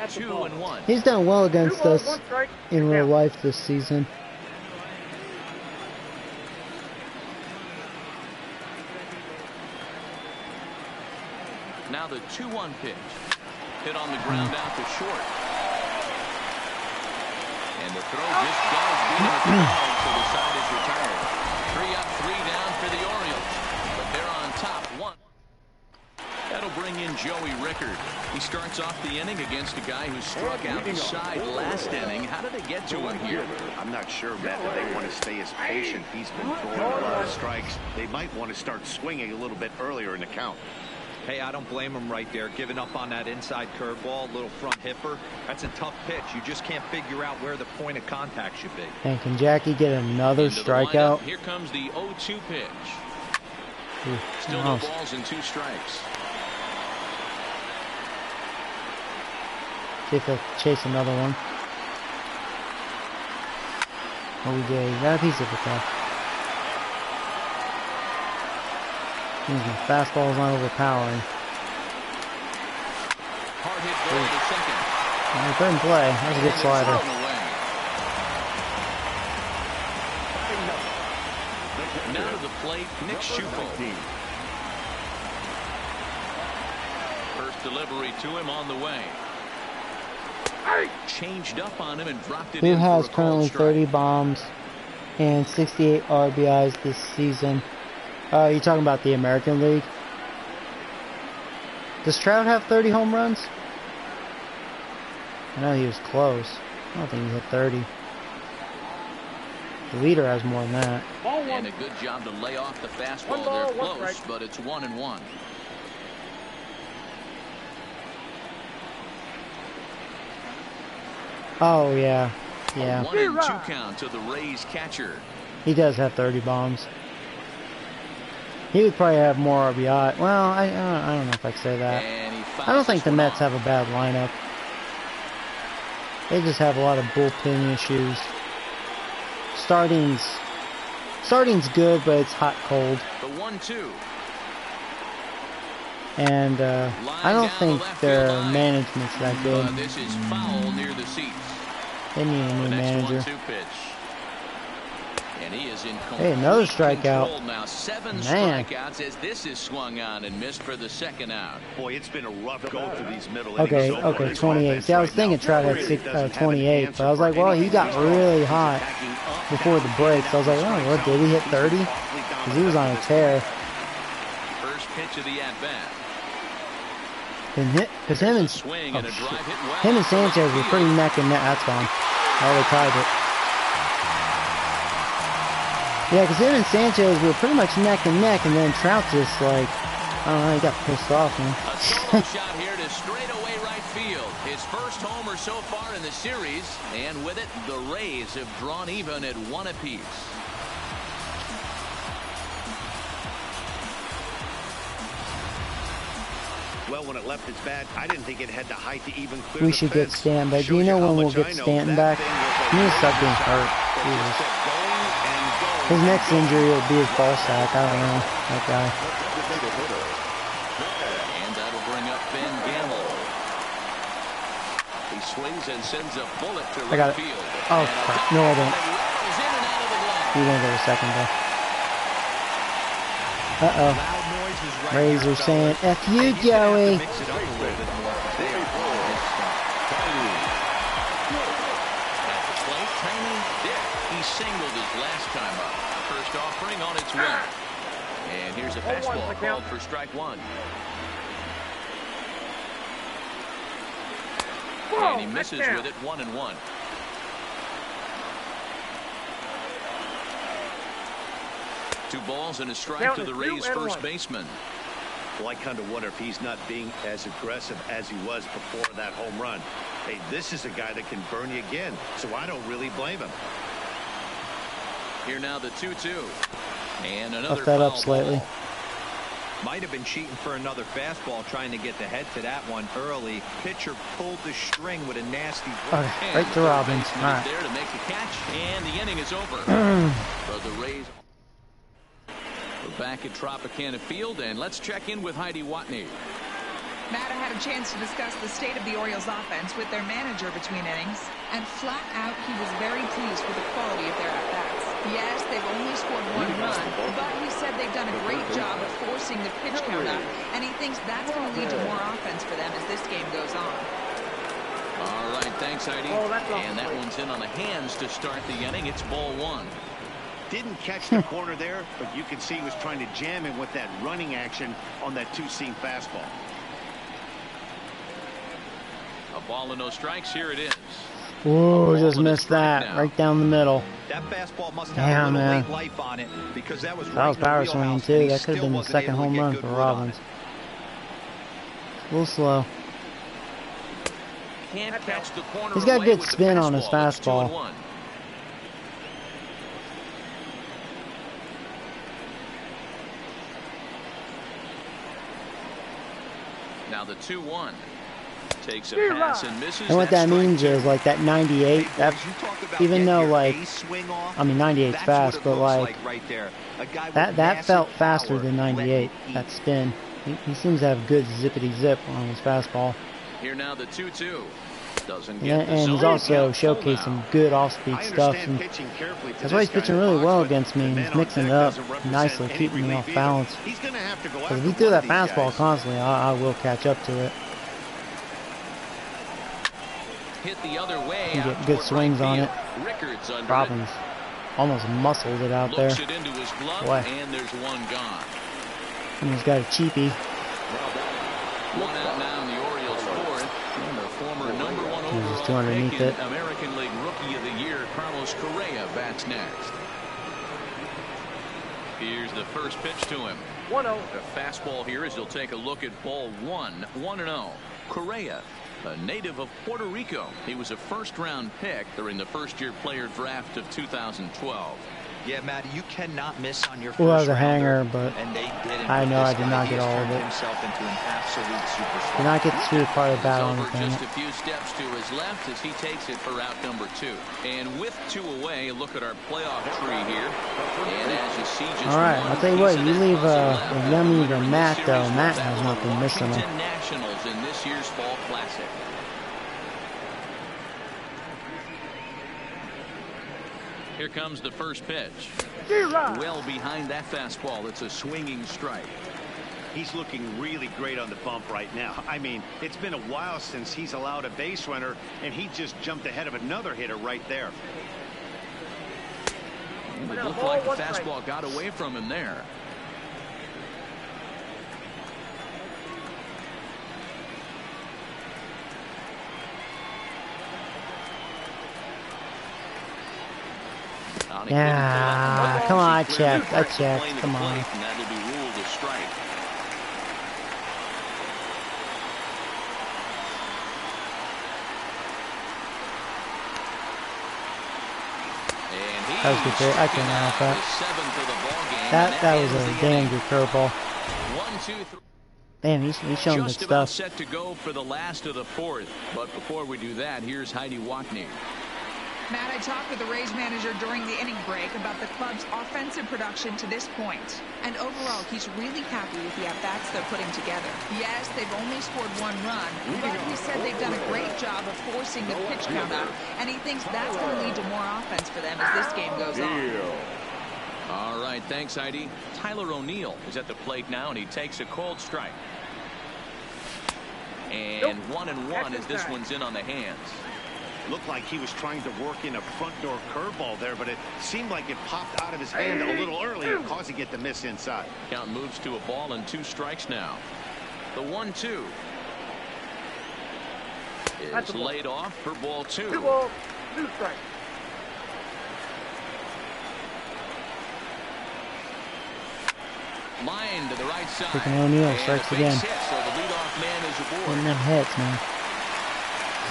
2-1. He's done well against us in real life this season. Now the 2-1 pitch. Hit on the ground out to short. And the throw just does beat him at the ball, so the side is retired. 3 up, 3 down for the Orioles. But they're on top 1. That'll bring in Joey Rickard. He starts off the inning against a guy who struck out the side last inning. How did they get to him here? I'm not sure, Matt, that they want to stay as patient. He's been throwing a lot of strikes. They might want to start swinging a little bit earlier in the count. Hey, I don't blame him right there. Giving up on that inside curveball, little front hipper. That's a tough pitch. You just can't figure out where the point of contact should be. And can Jackie get another strikeout? Here comes the 0-2 pitch. Ooh, still no balls and 2 strikes. See if he'll chase another one. Oh, we did. He got a piece of it, though. The fastball's not overpowering. Hard hit ball to second. He couldn't play. That was a good slider. Now to the plate, Nick Schupo. First delivery to him on the way. Changed up on him and dropped it in. Who has currently 30 bombs and 68 RBIs this season? You're talking about the American League? Does Trout have 30 home runs? I know he was close. I don't think he hit 30. The leader has more than that. And a good job to lay off the fastball. They're close, but it's 1-1. Oh, yeah. Yeah. 1-2 count to the Rays catcher. He does have 30 bombs. He would probably have more RBI. Well, I don't know if I can say that. I don't think the Mets have a bad lineup. They just have a lot of bullpen issues. Starting's good, but it's hot cold. The 1-2. And I don't think their management's that good. This is foul near the seats. They need a new manager. Pitch. And he is in hey, another strikeout. Now 7 Man. strikeouts as this is swung on and missed for the second out. Boy, it's been a rough go through these middle okay, innings. Okay, 28. See, I was thinking Trout had 28, but I was like, well, he got really hot before the break. So I was like, oh, what, did he hit 30? Because he was on a tear. First pitch of the at-bat. Because him and Sanchez were pretty neck and neck. That's fine. Oh, they tied it. Yeah, because him and Sanchez were pretty much neck and neck, and then Trout just like, I don't know, he got pissed off, man. A solo shot here to straightaway right field. His first homer so far in the series, and with it, the Rays have drawn even at 1 apiece. Well, when it left its bat, I didn't think it had the height to even clear We the should fence. get Stan back. Do you know when we'll get Stanton back? He needs to stop being hurt. Jesus. His next injury will be his ball sack. I don't know. That guy. And that'll bring up Ben Gamble. He swings and sends a bullet to I got right it. field. Oh, crap. No, I don't. Rattles in and out of the glove. He's going to go to second, though. Uh-oh. Rays are saying, F you, Joey. He singled his last time up. First offering on its way. And here's a fastball called for strike 1. And he misses with it, 1-1. Two balls and a strike to the Rays' first baseman. Well, I kind of wonder if he's not being as aggressive as he was before that home run. Hey, this is a guy that can burn you again, so I don't really blame him. Here now the 2-2. And another Left that up foul slightly. ball. Might have been cheating for another fastball, trying to get the head to that one early. Pitcher pulled the string with a nasty blow. Okay, right to Robbins. All right. There to make the catch, and the inning is over. For the Rays. We're back at Tropicana Field, and let's check in with Heidi Watney. Matt, I had a chance to discuss the state of the Orioles offense with their manager between innings, and flat out he was very pleased with the quality of their at-bats. Yes, they've only scored 1 run, but he said they've done a great job of forcing the pitch count up, and he thinks that's going to lead to more offense for them as this game goes on. All right, thanks, Heidi. And that one's in on the hands to start the inning. It's ball 1. Didn't catch the corner there, but you can see he was trying to jam him with that running action on that two-seam fastball. A ball and no strikes. Here it is. Whoa, just missed that. Now. Right down the middle. That fastball must have a little late life on it, because that was That was power swinging, too. That could have been the second home run for Robbins. A little slow. Can't catch the corner. He's got away good with the spin on his It's fastball. 2-1. Now the 2-1 takes a pass and misses. And what that means is, like, that 98, that, even though, like, I mean, 98's fast, but, like, that felt faster than 98, that spin. He seems to have good zippity-zip on his fastball. Here now the 2-2. Doesn't get the And he's zone. also showcasing good off-speed stuff. And that's why he's pitching really well against me. He's mixing it up nicely, keeping me off balance. Because if he threw that fastball constantly, I will catch up to it. Hit the other way. You get good swings on it. Rickards under Robbins almost muscled it out there. Looks it into his glove, Boy. and there's one gone. And he's got a cheapie. One out now in the Orioles' fourth. And the former number 1 He's overall just too underneath pick it. in American League Rookie of the Year, Carlos Correa, bats next. Here's the first pitch to him. 1-0. A fastball here as he'll take a look at ball 1. 1-0. Correa, a native of Puerto Rico. He was a first-round pick during the first-year player draft of 2012. Yeah, Matt, you cannot miss on your first Well, that was a rounder, hanger, but and they didn't. I know I This did guy, not he get has all of turned it. himself into an absolute superstar. Did not get the sweet part of the bat on Over anything. just a few steps to his left as he takes it for out number 2. And with 2 away, look at our playoff tree here. And as you see, just All right, one I'll tell you what, piece of you this leave puzzle a left. yummy to Winner in the Matt, though. series Matt will has not been battle missing them. Washington Nationals in this year's Fall Classic. Here comes the first pitch. Well behind that fastball. It's a swinging strike. He's looking really great on the bump right now. I mean, it's been a while since he's allowed a base runner, and he just jumped ahead of another hitter right there. And it looked like the fastball got away from him there. Yeah, come on, I checked. Come on. And that'll be ruled a strike. That was good. I couldn't help that. That was a damn good curveball. 1-2-3. Damn, he's showing good Just about stuff. set to go for the last of the fourth. But before we do that, here's Heidi Watney. Matt, I talked with the Rays manager during the inning break about the club's offensive production to this point. And overall, he's really happy with the at-bats they're putting together. Yes, they've only scored 1 run, but he said they've done a great job of forcing the pitch count up, and he thinks that's going to lead to more offense for them as this game goes on. All right, thanks, Heidi. Tyler O'Neill is at the plate now, and he takes a cold strike. And 1-1 as this one's in on the hands. Looked like he was trying to work in a front door curveball there, but it seemed like it popped out of his hand a little earlier, causing it to miss inside. Count moves to a ball and 2 strikes now. The 1-2 is laid off for ball 2. 2 balls, 2 strikes. Line to the right side. Freaking O'Neill strikes again. Hit, so the leadoff man is aboard. Getting them hits, man.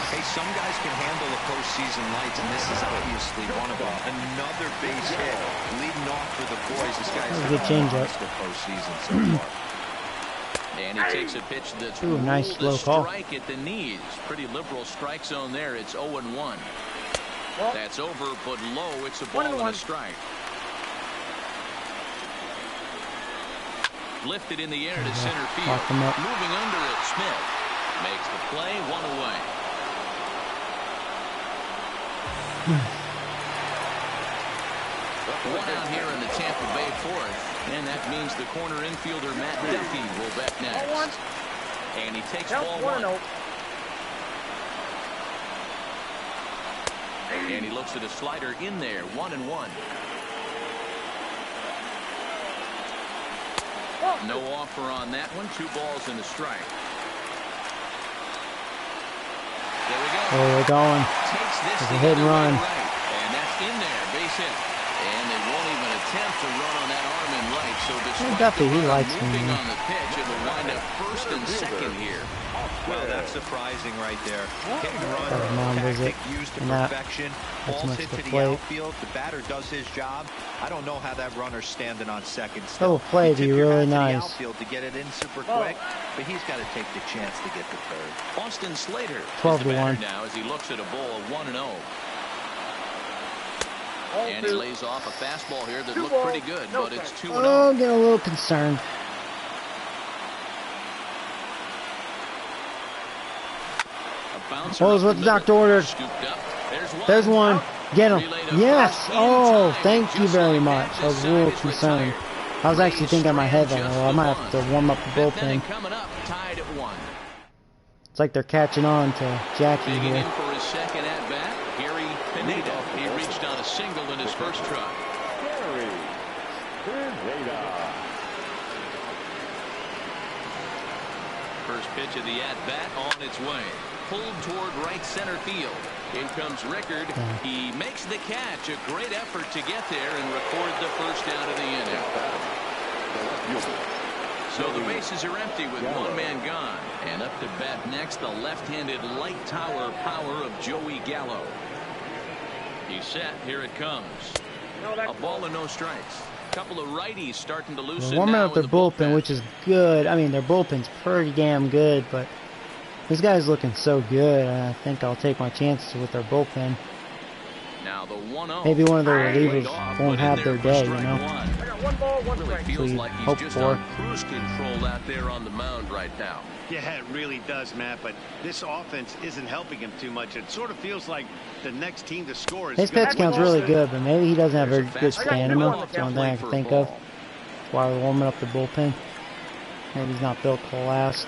Hey, some guys can handle the postseason lights, and this is obviously one of them. Another base hit, leading off for the boys. This guy's a good changeup. The postseason so far. And he takes a pitch that's nice slow call. Strike at the knees. Pretty liberal strike zone there. It's 0-1. That's over, but low. It's a ball and a strike. Lifted in the air to center field. Moving under it, Smith makes the play, 1 away. One out here in the Tampa Bay fourth, and that means the corner infielder Matt Duffy will bat next. And he takes ball 1. And he looks at a slider in there, 1-1. No offer on that one. 2 balls and a strike. There we go. Oh, they're going. Takes this a hit and run. Right. And that's in there. Base hit. And they won't even attempt to run on that arm in right. So despite Duffy, he likes moving me. on the pitch, it will wind up first and second here. Well, that's surprising right there. Hit and run tactic used to perfection. Balls hit to the outfield. The batter does his job. I don't know how that runner's standing on second. Oh, play be really nice. Outfield to get it in super quick, but he's got to take the chance to get to third. Austin Slater 12-1 now as he looks at a ball 1-0. And he lays off a fastball here that looked pretty good, but it's 2-0. Oh, I'm getting a little concerned. What was what the doctor ordered? There's one. Get him. Yes. Oh, thank you very much. I was a little concerned. I was actually thinking in my head that, well, I might have to warm up the bullpen. It's like they're catching on to Jackie here. For his second at bat, Gary Pineda. He reached on a single in his first try. First pitch of the at bat on its way. Pulled toward right center field. In comes Rickard. He makes the catch. A great effort to get there and record the first out of the inning. So the bases are empty with 1 man gone. And up to bat next, the left-handed light tower power of Joey Gallo. He's set. Here it comes. A ball and no strikes. Couple of righties starting to loosen. Warming now up their bullpen, which is good. I mean, their bullpen's pretty damn good, but this guy's looking so good. I think I'll take my chances with their bullpen. Now the 1-0. Maybe one of their relievers won't have their day, you know. I got 1 ball, 1 strike. Feels like he's just on cruise control out there on the mound right now. Yeah, it really does, Matt, but this offense isn't helping him too much. It sort of feels like the next team to score is his pitch count's really good, but maybe he doesn't have very good stamina. That's the only thing I can think of. That's why we're warming up the bullpen. Maybe he's not built to last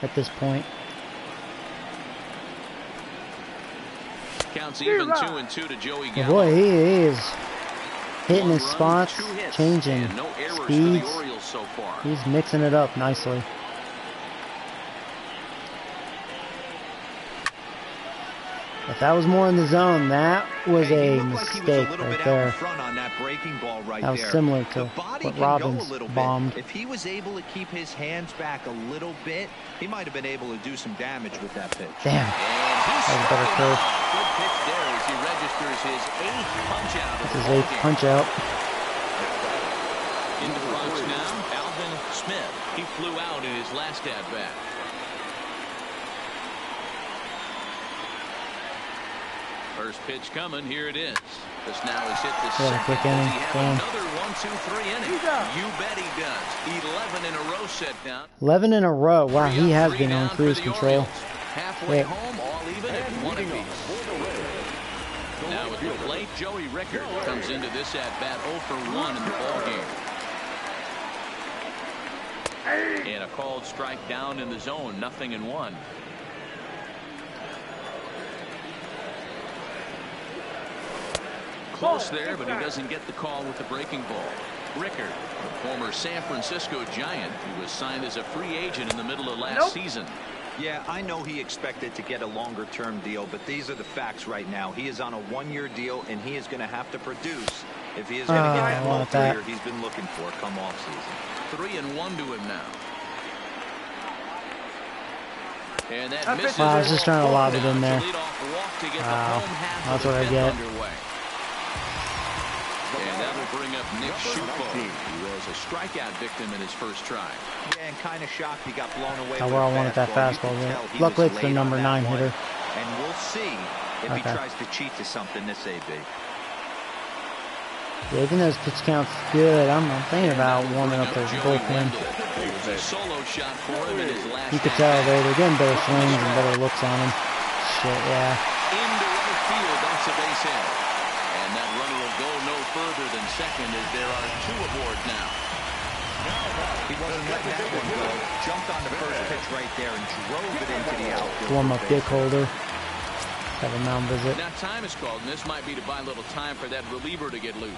at this point. Counts even 2-2 to Joey Gallo. Boy, he is hitting his spots, changing speeds. He's mixing it up nicely. If that was more in the zone, that was a mistake right there. That was similar to what Robbins bombed. If he was able to keep his hands back a little bit, he might have been able to do some damage with that pitch. Damn. That was a better curve. Good pitch there as he registers his 8th punch out. That's his 8th punch out. Into the box now, Alvin Smith. He flew out in his last at bat. First pitch coming, here it is. This now is hit the second. Quick inning. Another 1-2-3 inning. You bet he does. 11 in a row set down. 11 in a row. Wow, he has been on cruise control. Halfway home, all even at 1 apiece. Now at the plate, Joey Rickard comes into this at bat 0 for 1 in the ball game. And a called strike down in the zone, 0-1. Close there, but he doesn't get the call with the breaking ball. Rickard, the former San Francisco Giant, who was signed as a free agent in the middle of last season. Yeah, I know he expected to get a longer-term deal, but these are the facts right now. He is on a 1-year deal, and he is going to have to produce if he is going to get that ball player he's been looking for come off season. 3-1 to him now. And that misses. Wow, I was just trying to lob it in there. Wow, that's what I get. And that will bring up Nick Schupo, who was a strikeout victim in his first try. Yeah, and kind of shocked he got blown away. Where I wanted that fastball. Luckily, it's the number 9 hitter. And we'll see if he tries to cheat to something this AB. Yeah, even though his pitch count's good, I'm thinking about warming up the bullpen. You could tell they're getting better swings and better looks on him. Shit, yeah. Into right field, that's a base hit. And that runner will go no further than second as there are 2 aboard now. He wasn't letting that one go. Jumped on the first pitch right there and drove it into the outfield. Warm up Dick Holder. Have a mound visit. Now time is called, and this might be to buy a little time for that reliever to get loose.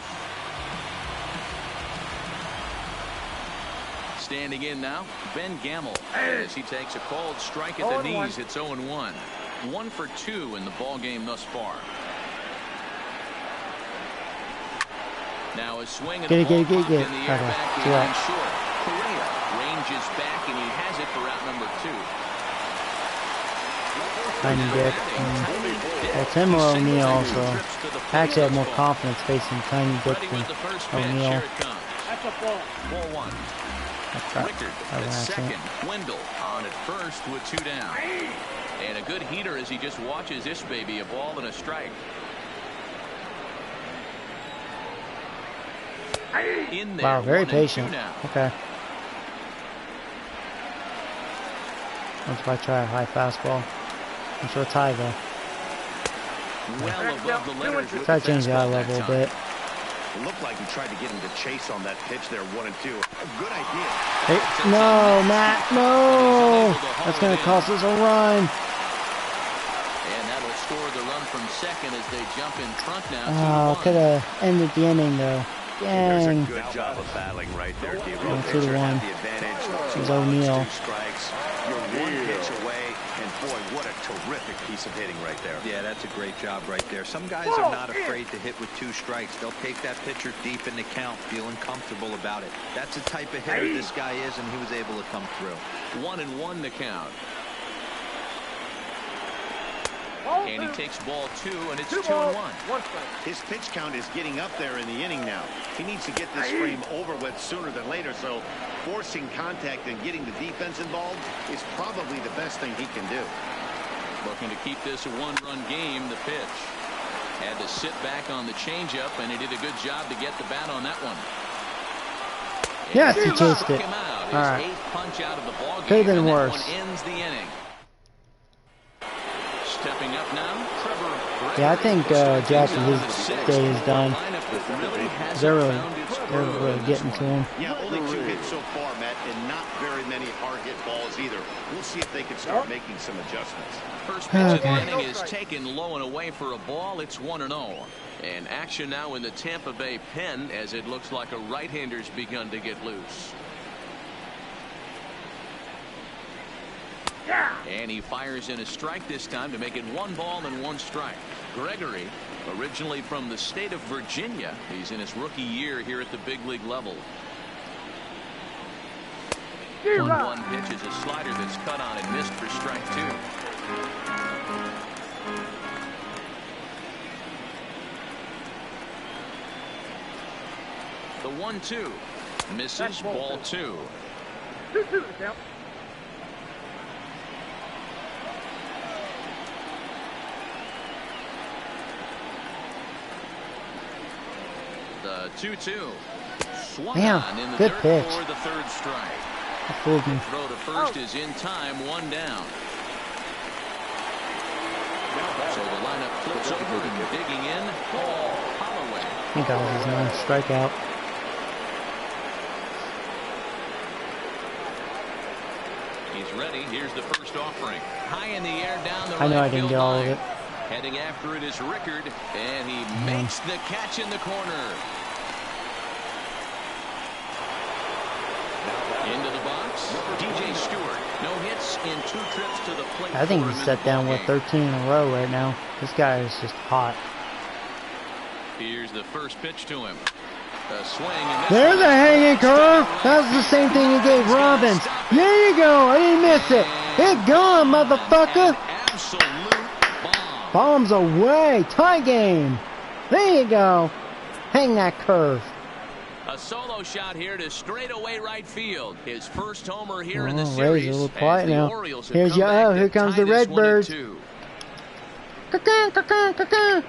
Standing in now, Ben Gamble, as he takes a called strike at the knees. It's 0-1. 1 for 2 in the ball game thus far. Now a swing and get it. in the air back behind short. Correa ranges back, and he has it for out number 2. Tiny Dick. Well, Tim or O'Neill also. I actually have more confidence facing Tiny Dick than O'Neill. That's a ball. Ball 1. Rickard at second. Wendell on at first with 2 down. And a good heater as he just watches this baby, a ball and a strike. In there, wow, very patient. Okay. Once I try a high fastball. I'm sure it's high though. Well above the letters. Try to change the eye level a bit. It looked like he tried to get him to chase on that pitch there, 1 and 2. A good idea. Hey, no, Matt, no! That's going to cost us a run. And that'll score the run from second as they jump in front now. Oh, could have ended the inning though. There's a Dang. good job of battling right there, D-Roll. 2-1. The advantage. This is O'Neill. 2 strikes. You're 1 pitch away, and boy, what a terrific piece of hitting right there. Yeah, that's a great job right there. Some guys are not afraid to hit with 2 strikes. They'll take that pitcher deep in the count, feeling comfortable about it. That's the type of hitter this guy is, and he was able to come through. 1-1 to count. And he takes ball 2, and it's 2-1. His pitch count is getting up there in the inning now. He needs to get this frame over with sooner than later, so forcing contact and getting the defense involved is probably the best thing he can do. Looking to keep this a 1-run game. The pitch had to sit back on the changeup, and he did a good job to get the bat on that one. Yes, he chased it. All right. 8th punch out of the ball game. Could have been worse. That one ends the inning. Stepping up now, Trevor. Yeah, I think Jackson, his day is done. They're really getting to him. Yeah, only 2 hits so far, Matt, and not very many hard hit balls either. We'll see if they can start making some adjustments. First pitch of the inning is taken low and away for a ball. It's 1-0. And action now in the Tampa Bay pen as it looks like a right-hander's begun to get loose. And he fires in a strike this time to make it 1 ball and 1 strike. Gregory, originally from the state of Virginia, he's in his rookie year here at the big league level. 1-1 pitch is a slider that's cut on and missed for strike 2. The 1-2 misses, ball 2. 2-2 the count. The 2-2 swung Damn, on in the good dirt pitch. for the 3rd strike. That fooled me. Throw to first is in time, 1 down. So the lineup flips over and digging in, Paul Holloway. I think that was his 9th strikeout. He's ready. Here's the first offering. High in the air down the I know right I didn't field get all of line. it. Heading after it is Rickard, and he makes the catch in the corner. Into the box, DJ Stewart. No hits in 2 trips to the plate. I think for he's him in set the down with ballgame. 13 in a row right now. This guy is just hot. Here's the first pitch to him. A swing, and this There's one a is hanging curve. down. That was the same thing he gave Robbins. There you go. I didn't miss it. It gone, motherfucker. An absolute bomb. Bombs away. Tie game. There you go. Hang that curve. A solo shot here to straightaway right field. His first homer here in the Oh, Rays series. are a little as quiet the now. Orioles have Here's come your, back oh, to here comes tie the this one at Redbirds. 2. Caca, caca, caca.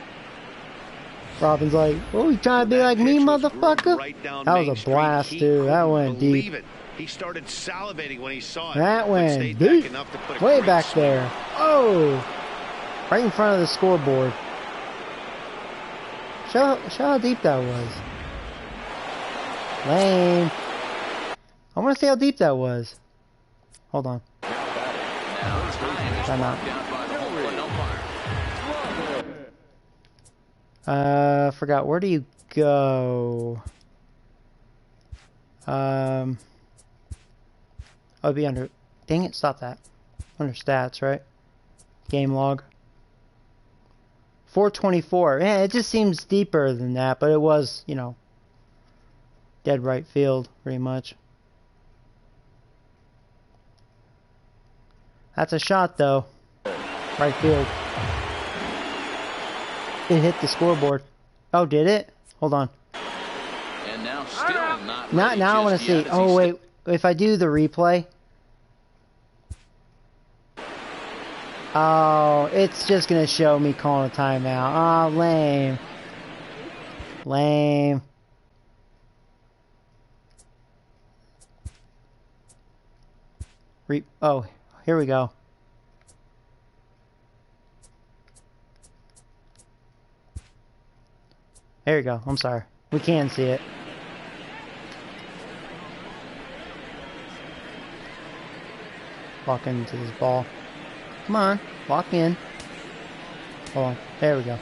Robin's like, oh, you trying to be like me, motherfucker? That was a blast, dude. That went deep. He started salivating when he saw it. That but went stayed deep. back enough to put a Way great back swing. there. Oh, right in front of the scoreboard. Show how deep that was. Lame. I want to see how deep that was. Hold on. Now time is Time out. marked out by the home plate umpire. Forgot. Where do you go? Oh, it'd be under. Dang it! Stop that. Under stats, right? Game log. 424. Yeah, it just seems deeper than that, but it was, you know, dead right field, pretty much. That's a shot, though. Right field. It hit the scoreboard. Oh, did it? Hold on. And now still not Now, ready now I want just to see. yet as Oh, he wait. If I do the replay. Oh, it's just going to show me calling a timeout. Oh, lame. Lame. Oh, here we go. There you go. I'm sorry. We can see it. Walk into this ball. Come on. Walk in. Hold on. There we go.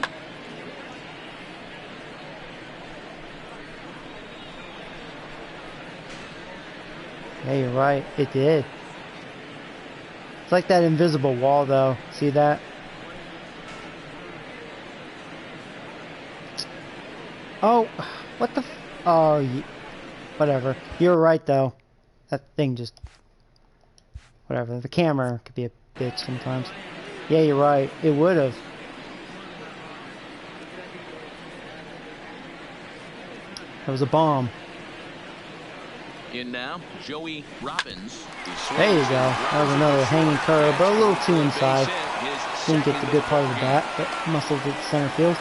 Yeah, you're right. It did. It's like that invisible wall, though. See that? Oh, what the oh, whatever. You're right, though. That thing just... Whatever. The camera could be a bitch sometimes. Yeah, you're right. It would have. That was a bomb. In now, Joey Robbins. There you go. That was another hanging curve, but a little too inside. Didn't get the good part of the bat, but muscled it to center field.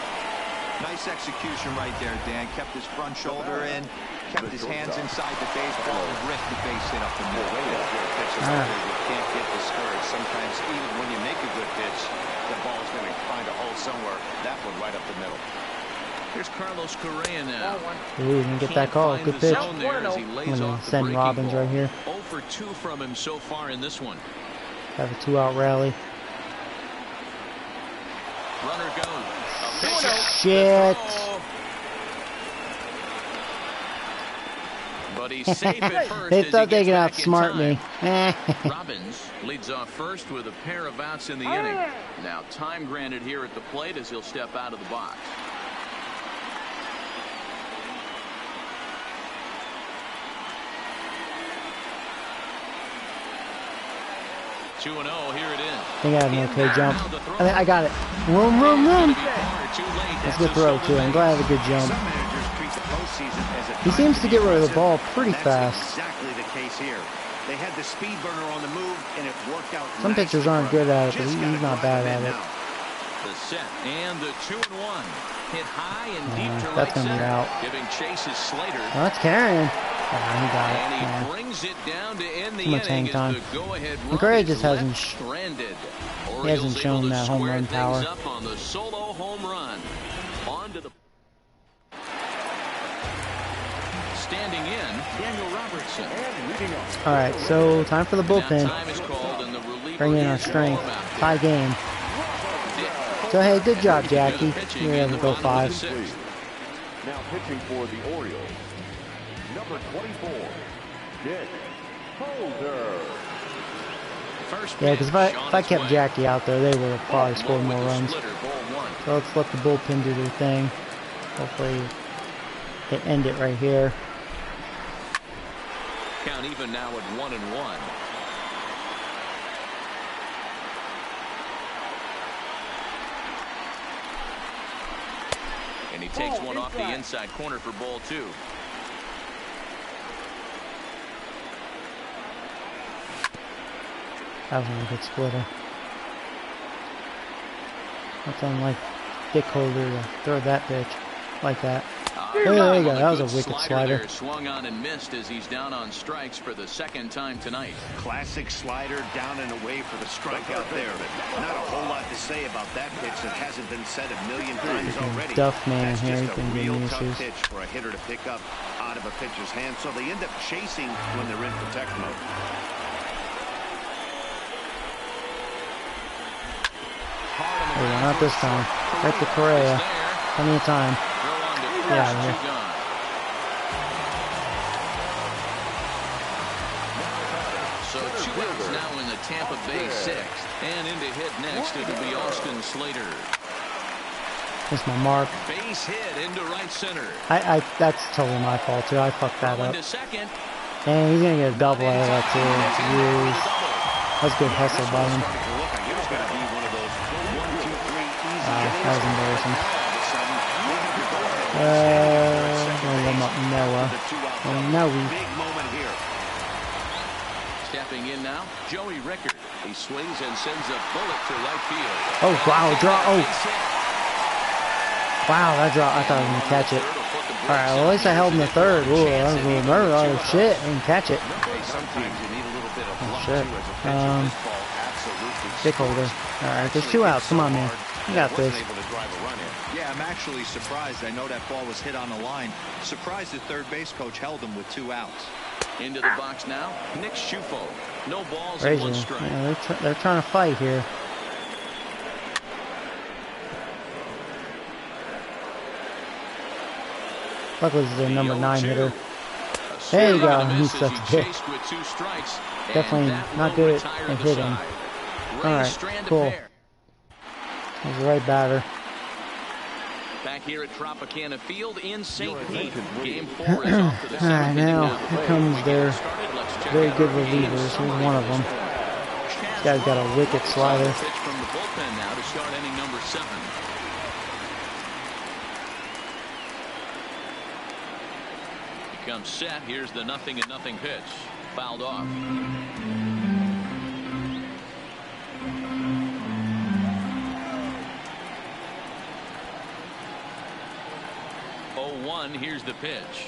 Nice execution right there, Dan. Kept his front shoulder in, kept his hands inside the baseball, and ripped the base hit up the middle. You can't get discouraged. Sometimes even when you make a good pitch, the ball's going to find a hole somewhere. That one right up the middle. Here's Carlos Correa now. Ooh, didn't get that call. Good pitch. I'm gonna send Robbins right here. 0 for 2 from him so far in this one. Have a 2-out rally. Runner goes. Shit. But But he's safe at first. They as thought he they gets could back in outsmart time. me. Robbins leads off first with a pair of outs in the inning. Now time granted here at the plate as he'll step out of the box. 2-0, here it is. I think I have an okay jump. I got it. Room. That's a good throw, too. I'm glad I have a good jump. He seems to get rid of the ball pretty fast. Exactly the case here. They had the speed burner on the move, and it worked out. Some pitchers aren't good at it, but he's not bad at it. The set and the 2-1 hit high and deep to that's right gonna be center. out. Giving Chase is Slater. Oh, that's carrying. Oh, he got it. And he brings it down to end the Too much hang inning time. as the go-ahead run McRae is just left hasn't stranded. he hasn't Orioles shown able to that home square run things power. up on the solo home run. On to the standing in, Daniel Robertson. All right, so time for the Now bullpen. time is called and the reliever Bring in our is strength. all about Tie game. So hey, good job, Jackie. pitching You're in able the to go bottom of the 5. sixth. Now pitching for the Orioles, number 24, Dick Holder. First Yeah, because pitch if on I its kept way. Jackie out there, they would have probably scored With more the runs. splitter, ball 1. So let's let the bullpen do their thing. Hopefully they end it right here. Count even now at 1-1. And he takes one off the inside corner for ball 2. That was a good splitter. That's unlike Dick Holder to throw that pitch like that. There you go. That was a wicked slider. There, swung on and missed as he's down on strikes for the second time tonight. Classic slider down and away for the strikeout there. Not a whole lot to say about that pitch that hasn't been said a million times already. Duff man That's here, just a he can give real me tough issues. pitch for a hitter to pick up out of a pitcher's hand, so they end up chasing when they're in protect mode. Oh, not this time. Right to Correa. Plenty of time. Get out of here. So 2 outs now in the Tampa Bay 6th. And in to hit next, it'll be Austin Slater. That's my mark. Base hit into right center. That's totally my fault too. I fucked that Going up. to second. And he's gonna get a double out of that too. Jeez. That's good hustle by him. That was embarrassing. Noah. Oh, no. Big moment here. Stepping in now, Joey Rickard. He swings and sends a bullet to right field. Oh, wow, draw. Oh. Wow, that draw. I thought I was going to catch it. All right, well, at least I held in the third. Ooh, I was going to murder. Oh, shit. I didn't catch it. Oh, shit. Dick Holder. All right, there's 2 outs. Come on, man. You got this. Yeah, I'm actually surprised. I know that ball was hit on the line. Surprised the third base coach held him with 2 outs. Into the box now, Nick Schufo. No balls Crazy. and 1 strike. Yeah, they're trying to fight here. Luckily, this is their number 9 hitter. There you go. He's such a bitch. Definitely not good at hitting. Alright, cool. That was the right batter. Back here at Tropicana Field in St. Pete. Game 4 is off to the Alright, 7th inning. now here comes their very good relievers. Here's one of them. This guy's got a wicked slider. Pitch from the bullpen now to start inning number 7. He comes set. Here's the 0-0 pitch. Fouled off. Here's the pitch.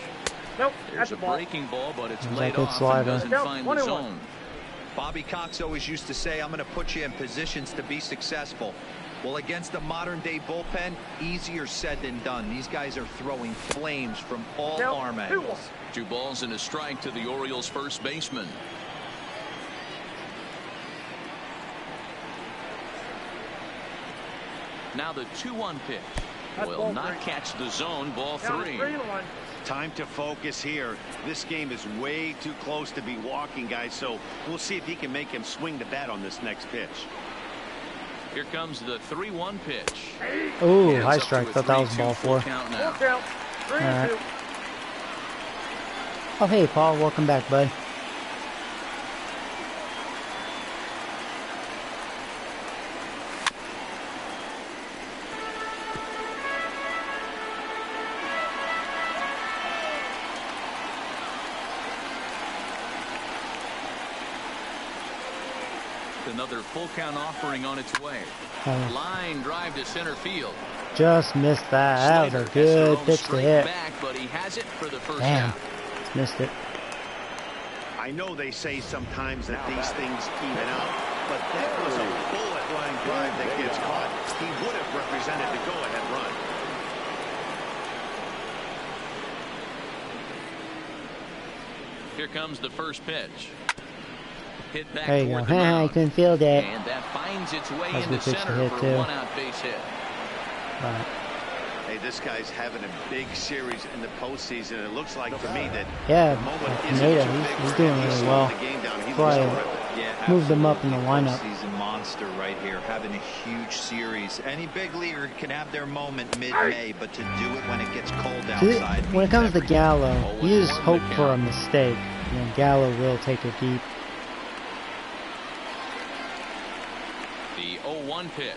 Nope, There's a breaking ball, but it's laid good off slider. and doesn't find the zone. Bobby Cox always used to say, I'm going to put you in positions to be successful. Well, against the modern-day bullpen, easier said than done. These guys are throwing flames from all arm angles. 2 balls and a strike to the Orioles' first baseman. Now the 2-1 pitch. will not catch the zone. Ball 3. Time to focus here. This game is way too close to be walking, guys, so we'll see if he can make him swing the bat on this next pitch. Here comes the 3-1 pitch. Ooh, high strike. Thought that was ball 4. Count. Alright. Oh, hey, Paul. Welcome back, bud. Another full count offering on its way. Line drive to center field. Just missed that. That was a good pitch to hit. Back, but he has it for the first Damn. half. Missed it. I know they say sometimes that these things even out, but that was a bullet line drive that gets caught. He would have represented the go-ahead run. Here comes the first pitch. Hit back There you toward go. the I mound. couldn't field it. And that finds its way That's a into good pitch to center hit, for too. a one-out base hit. Right. Hey, this guy's having a big series in the postseason. It looks like to me that Yeah, the moment isn't Pineda, too big he's for doing him. really slowing well. the game down. He That's why looks I terrific. moved him up in the lineup. Postseason monster right here, having a huge series. Any big leaguer can have their moment mid-May, but to do it when it gets cold outside. When it comes to Gallo, Oh, you just one hope to for a count. mistake, and then Gallo will take it deep. The 0-1 pitch.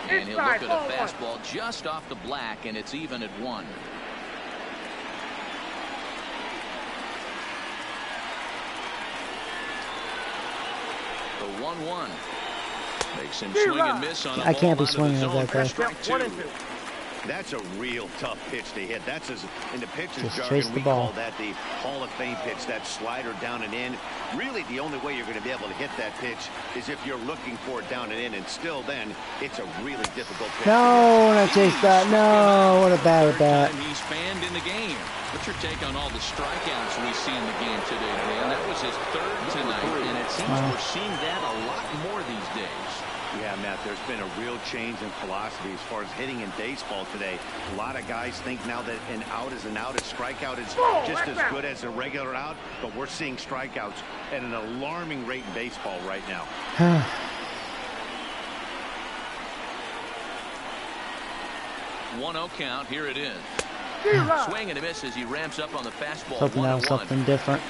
And he'll look at a fastball just off the black, and it's even at 1. The 1-1 makes him swing and miss on a I can't ball be onto the swinging zone like for that. strike 2. That's a real tough pitch to hit. That's in the pitcher's Just chase jargon, the we ball. call that the Hall of Fame pitch, that slider down and in. Really, the only way you're going to be able to hit that pitch is if you're looking for it down and in, and still then, it's a really difficult pitch. No, when I chased that. No, what a bad at Third bat. time he's fanned in the game. What's your take on all the strikeouts we see in the game today, Dan? That was his 3rd tonight, and it seems we're seeing that a lot more these days. Yeah, Matt, there's been a real change in philosophy as far as hitting in baseball today. A lot of guys think now that an out is an out, a strikeout is just as good as a regular out, but we're seeing strikeouts at an alarming rate in baseball right now. 1-0 count. Here it is. Swing and a miss as he ramps up on the fastball. Hoping that was 1-1. something different.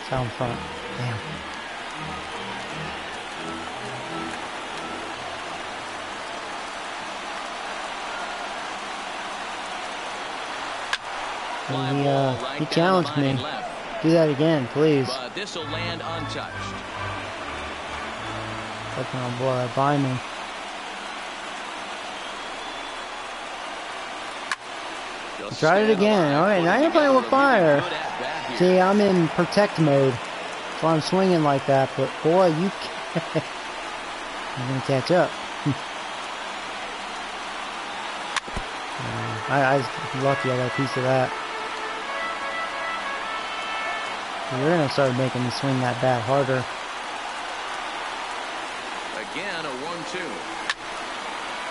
Sound front. Damn. He challenged me. Do that again, please. But this will land untouched. Looking on board right by me. Try it again. All right, now you're playing with fire. See, I'm in protect mode, so I'm swinging like that. But boy, you can't. I'm gonna catch up. I was lucky I got a piece of that. You're gonna start making me swing that bat harder. Again, a 1-2.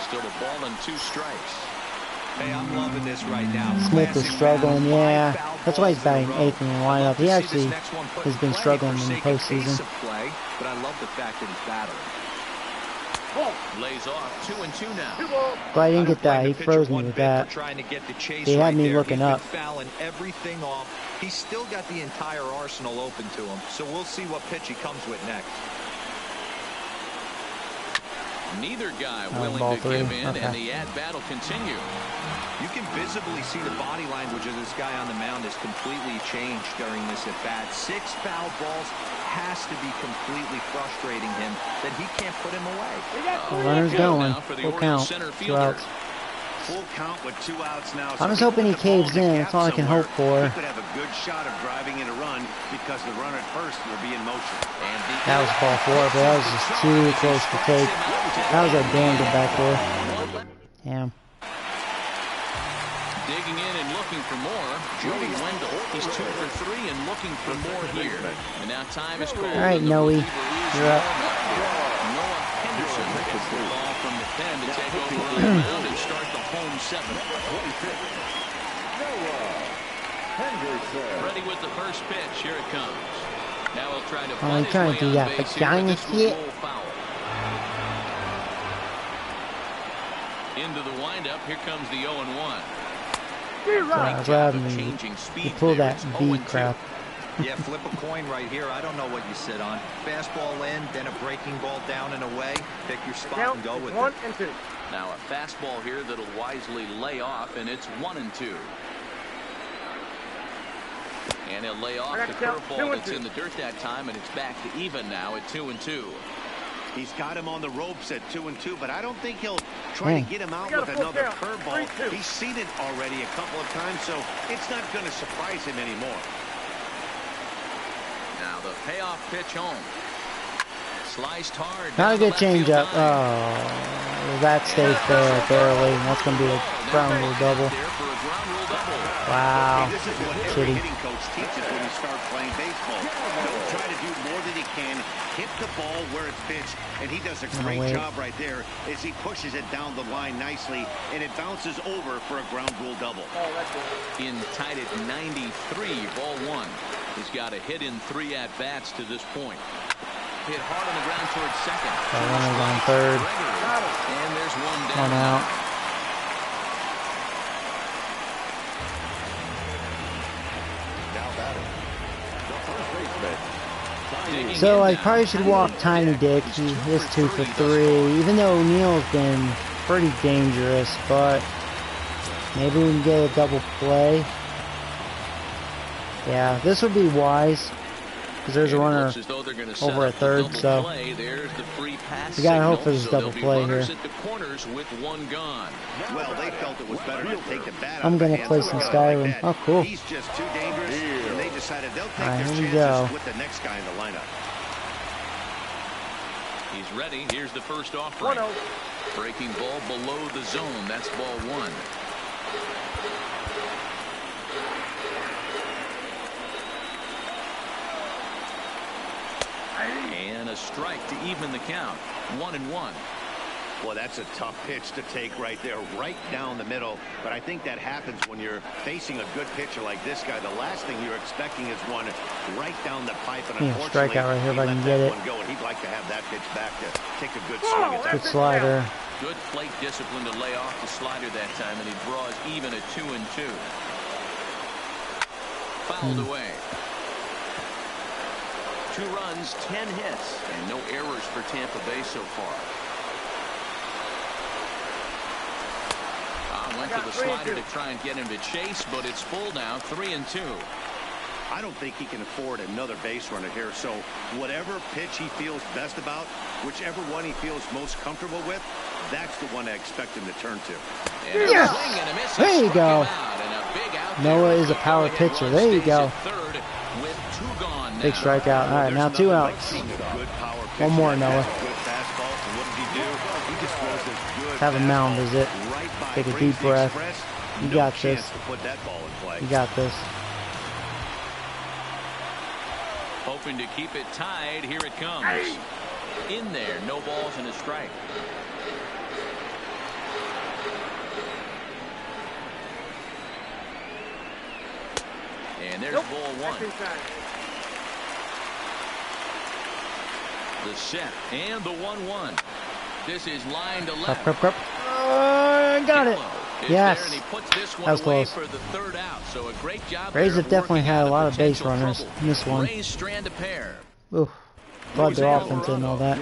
Still a ball and 2 strikes. Hey, I'm loving this right now. Smith is struggling, yeah. That's why he's batting 8th in the lineup. He actually has been struggling in the postseason. But I love the fact that he's battling. Lays off 2-2 now. But I didn't get that. He froze me with that. He had me looking up. Fouling everything off. He's still got the entire arsenal open to him. So we'll see what pitch he comes with next. Neither guy Ball willing to 3. give in, Okay. and the at-bat will continue. You can visibly see the body language of this guy on the mound has completely changed during this at-bat. 6 foul balls has to be completely frustrating him that he can't put him away. The runner's going. Now for the Full Orioles count. center 2 fielder. outs. Full count with 2 outs now. I'm just So hoping he put the ball caves the in. gap That's all I can hope somewhere. for. He could have a good shot of driving in a run because the runner at first will be in motion. That was ball 4, but that was just too close to take. That was a damn good backdoor. Damn. Digging in and looking for more. Joey Wendell. He's 2 for 3 and looking for more here. And now time is called. All right, Noe, you're up. Noah Henderson gets the ball from the pen to take over on the mound and start the home 7th. Ready with the first pitch. Here it comes. Now he'll try to find his way on base here, but this will roll foul. Into the windup. Here comes the 0-1. Changing speed. You pull that B crap. Yeah, flip a coin right here. I don't know what you sit on. Fastball in, then a breaking ball down and away. Pick your spot and go with it. 1 and 2. Now a fastball here that'll wisely lay off, and it's 1-2. And he'll lay off the curveball that's in the dirt that time, and it's back to even now at 2-2. He's got him on the ropes at 2-2, but I don't think he'll try to get him out with another curveball. He's seen it already a couple of times, so it's not going to surprise him anymore. Now the payoff pitch home. Sliced hard. Not a good changeup. Oh, that stays there barely. That's going to be a ground rule double. Wow. This is what every hitting coach teaches when you start playing baseball. Don't try to do more than he can. Hit the ball where it's pitched, and he does a great job right there as he pushes it down the line nicely, and it bounces over for a ground rule double. In tied at 93, ball 1. He's got a hit in 3 at-bats to this point. Hit hard on the ground towards second. Runners on third. And there's one down. One out. So I probably should walk Tiny Dick. He is 2 for 3. Even though O'Neill's been pretty dangerous, but maybe we can get a double play. Yeah, this would be wise because there's a runner over at third, so we gotta hope for this double play here. Well, they felt it was better to take the bat. I'm gonna play some Skyrim. Oh, cool. He's just too dangerous, and they decided they'll take their chances with the next guy in the lineup. He's ready. Here's the first offering. Breaking ball below the zone. That's ball 1. And a strike to even the count. 1-1. Well, that's a tough pitch to take right there, right down the middle. But I think that happens when you're facing a good pitcher like this guy. The last thing you're expecting is one right down the pipe. And unfortunately, strikeout right here if I can get it. Go, and he'd like to have that pitch back to take a good swing at that. Good slider. Good plate discipline to lay off the slider that time, and he draws even at 2-2. Fouled away. 2 runs, 10 hits, and no errors for Tampa Bay so far. Went to the slider to try and get him to chase, but it's full now, 3-2. I don't think he can afford another base runner here, so whatever pitch he feels best about, whichever one he feels most comfortable with, that's the one I expect him to turn to. Yes! There you go. Noah is a power pitcher. There you go. Big strikeout. All right, now 2 outs. One more, Noah. Have a mound visit. Take a deep breath. You got this. You got this. Hoping to keep it tied. Here it comes. In there. No balls and a strike. And there's ball 1. The set and the 1-1. This is line to left. Got it. Yes. That was close. For the 3rd out. So a great job. Rays have definitely had a lot of base runners in this one. Ooh. Glad their offense and all that.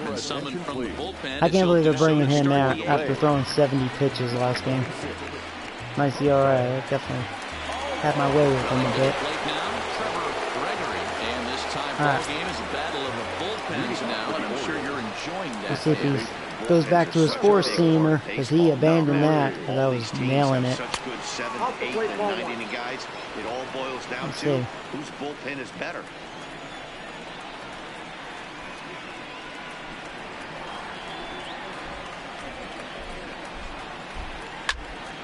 I can't believe they're bringing him out after throwing 70 pitches last game. Nice ERA. I definitely had my way with him a bit. Let's see if he goes back to his 4-seamer, because he abandoned that, because I was nailing it. Such good 7, 8, and 9 inning guys. It all boils down to whose bullpen is better.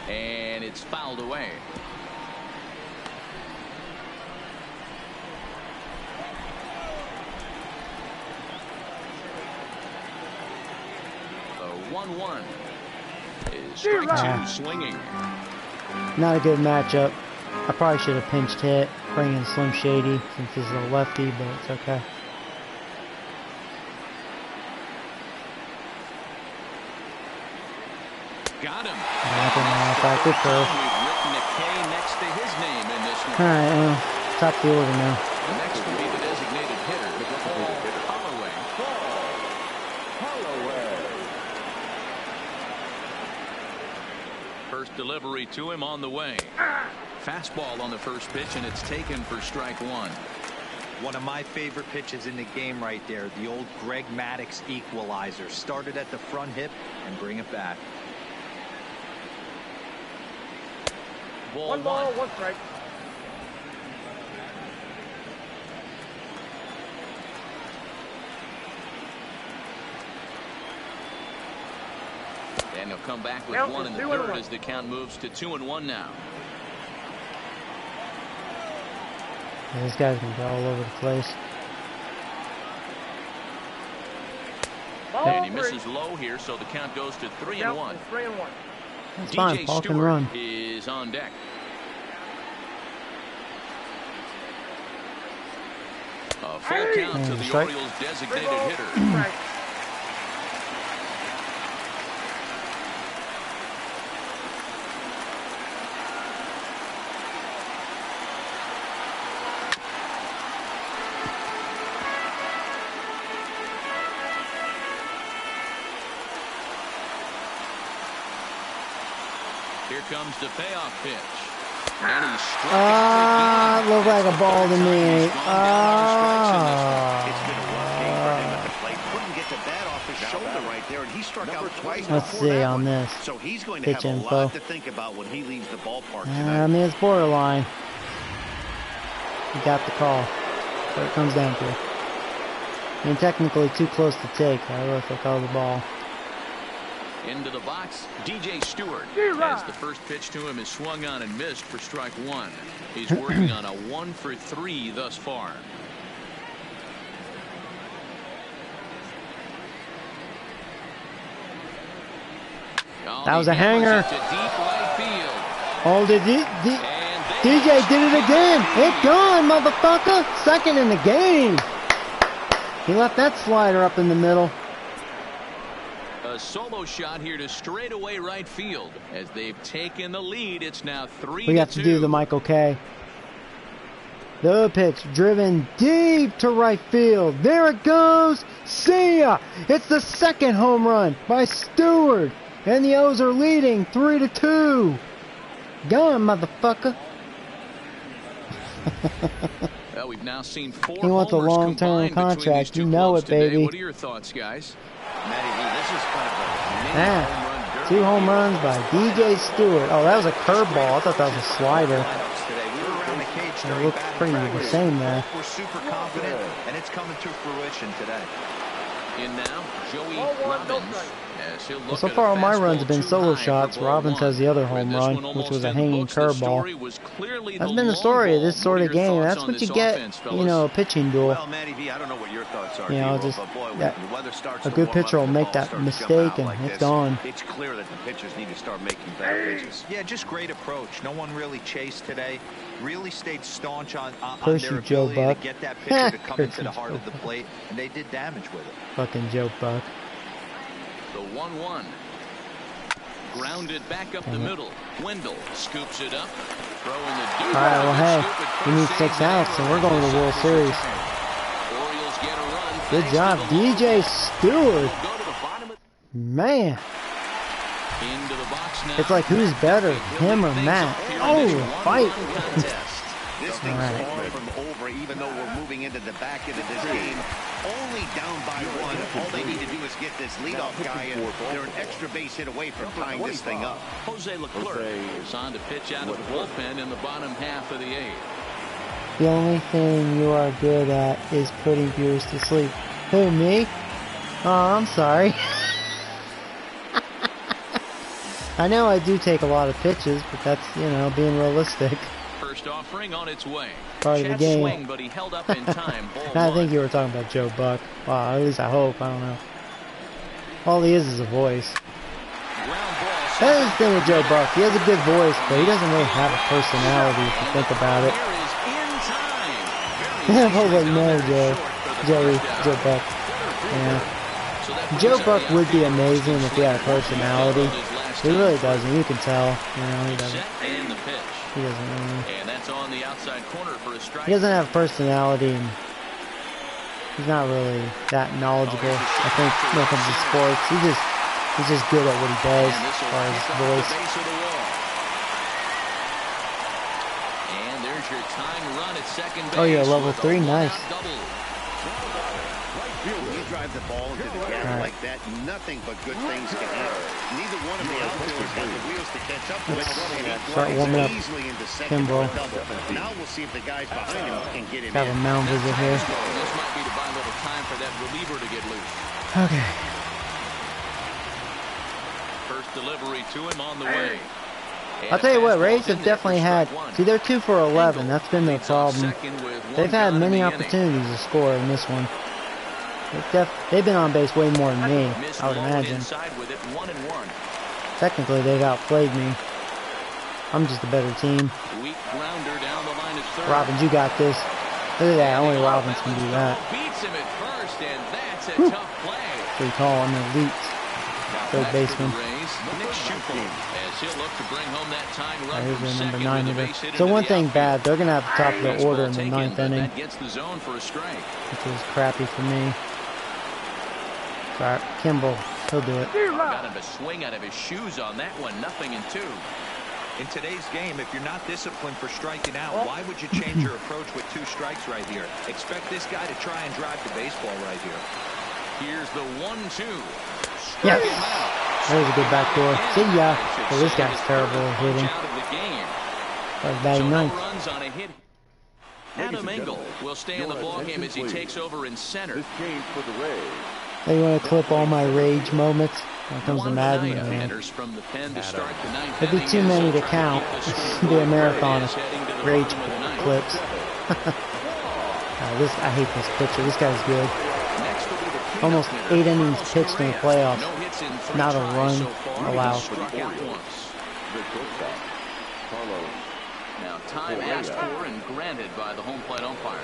And it's fouled away. The 1-1 is strike 2 swinging. Not a good matchup. I probably should have pinched hit, bring in Slim Shady since this is a lefty, but it's okay. Got him. Good throw. We've written a K next to his name in this one. Alright, top the order now. The next will be the designated hitter, Holloway. First delivery to him on the way. Fastball on the first pitch, and it's taken for strike 1. One of my favorite pitches in the game right there. The old Greg Maddux equalizer. Started at the front hip and bring it back. One ball, one strike. And he'll come back with one in the third as the count moves to 2-1 now. Yeah, these guys can go all over the place. And he misses low here, so the count goes to 3-1. 3-1. That's fine. Paul can run. Is on deck. A full count to the Orioles' designated hitter. Here comes the payoff pitch. And he's striking. Looked like a ball to me. It's been a rough game for him at the plate. Couldn't get the bat off his shoulder right there, and he struck out twice. Let's see on this. So he's going to have a lot to think about when he leaves the ballpark tonight. I mean, it's borderline. He got the call. That's what it comes down to. I mean, technically too close to take. I don't know if they call the ball. Into the box, DJ Stewart, as the first pitch to him is swung on and missed for strike 1. He's working on a 1 for 3 thus far. That was a hanger. Oh, DJ did it again. It gone, motherfucker. Second in the game. He left that slider up in the middle. A solo shot here to straightaway right field. As they've taken the lead, it's now 3-2. We have to do the Michael K. The pitch driven deep to right field. There it goes. See ya. It's the second home run by Stewart. And the O's are leading 3-2. Gone, motherfucker. Well, we've now seen 4 he wants a homers long-term contract. You know it, today. baby. What are your thoughts, guys? This is kind of a home run. 2 home runs by DJ Stewart. Oh, that was a curveball. I thought that was a slider. It looks pretty the same there. We're super confident, and it's coming to fruition today. In now, Joey Robbins. Well, so far all my runs have been solo shots. Robbins has the other home run, which was a hanging curveball. That's been the story of this sort of game. That's what you get, you know, a pitching duel. Well, Matty V, I don't know what your thoughts are. You know, just a good pitcher will make that mistake and it's gone. It's clear that the pitchers need to start making better pitches. Yeah, just great approach. No one really chased today. Really stayed staunch on Curse their you, Joe ability Buck. to get that pitcher to come into the heart of the plate, and they did damage with it. Fucking Joe Buck. The 1-1. Grounded back up the middle. Wendell scoops it up. Throwing the all right, well, hey, we need 6 outs, and we're going to the World Series. Orioles get a run. Good job, DJ Stewart. Man. Into the box now. It's like, who's better, him or Matt? Oh, fight. This thing's far from over, even though we're moving into the back end of this game. Only down by 1. All they need to do is get this leadoff guy in. They're an extra base hit away from tying this thing up. Jose Leclerc is on to pitch out of the bullpen in the bottom half of the 8th. The only thing you are good at is putting viewers to sleep. Who, me? Oh, I'm sorry. I know I do take a lot of pitches, but that's, you know, being realistic. First offering on its way. Part of the game. Swing, but he held up in time. I think you were talking about Joe Buck. Wow, at least I hope. I don't know. All he is a voice. That's the thing with Joe Buck. He has a good voice, but he doesn't really have a personality if you think about it. I was like, no, Joe Buck. Yeah. Joe Buck would be amazing if he had a personality. He really doesn't. You can tell. You know, he doesn't. He doesn't really. He doesn't have a personality, and he's not really that knowledgeable. I think when it comes to sports, he's just good at what he does as far as his voice. And there's your tying run at second base. Oh, you're level 3, nice. When you drive the ball into the gap like that, nothing but good things can happen. Neither one of the outfielders have the wheels to catch up with. Start warming up Kimball. Now we'll see if the guys behind him can get him Have a mound visit here. This might be to buy a little time for that reliever to get loose. Okay. First delivery to him on the way. I'll tell you what, Rays have definitely had, see, they're 2 for 11. That's been their problem. They've had many opportunities to score in this one. They've been on base way more than me, I would imagine. Technically, they've outplayed me. I'm just a better team. Robbins, you got this. Look at that, only Robbins can do that. Pretty tall, I'm an elite third baseman. Here's the number 9 hitter. So one thing bad, they're going to have the top of the order in the 9th inning, which is crappy for me. Sorry, Kimball, he'll do it. Got him to swing out of his shoes on that one, 0-2. In today's game, if you're not disciplined for striking out, why would you change your approach with 2 strikes right here? Expect this guy to try and drive the baseball right here. Here's the 1-2. Yes. There's a good backdoor. See ya. Oh, this guy's terrible at hitting. That's bad ninth. Adam Engel will stay in the ballgame as he takes over in center. They want to clip all my rage moments when it comes to Madden, man. There'd be too many to count. It'd be a marathon of rage clips. I hate this pitcher. This guy's good. Almost 8 innings pitched in the playoffs. Not a run allowed. Now time asked for and granted by the home plate umpire.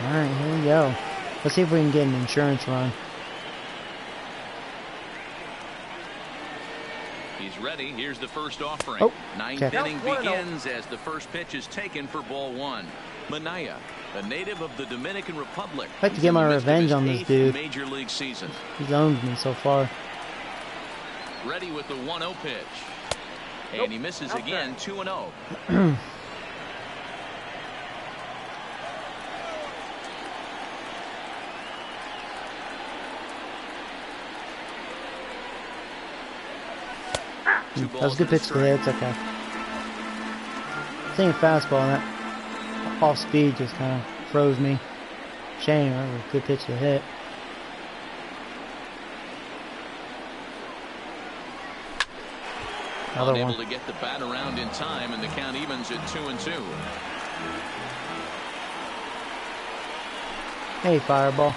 Alright, here we go. Let's see if we can get an insurance run. He's ready. Here's the first offering. Oh, 9th inning begins as the first pitch is taken for ball 1. Minaya, a native of the Dominican Republic. I'd like to get my revenge on this dude. Major league season. He's owned me so far. Ready with the 1-0 pitch. And he misses again, 2-0. That was a good pitch to hit. It's okay. Seeing fastball and that off speed just kind of froze me. Shame. That was a good pitch to hit. Another one. Unable to get the bat around in time, and the count evens at 2-2. Hey, Fireball.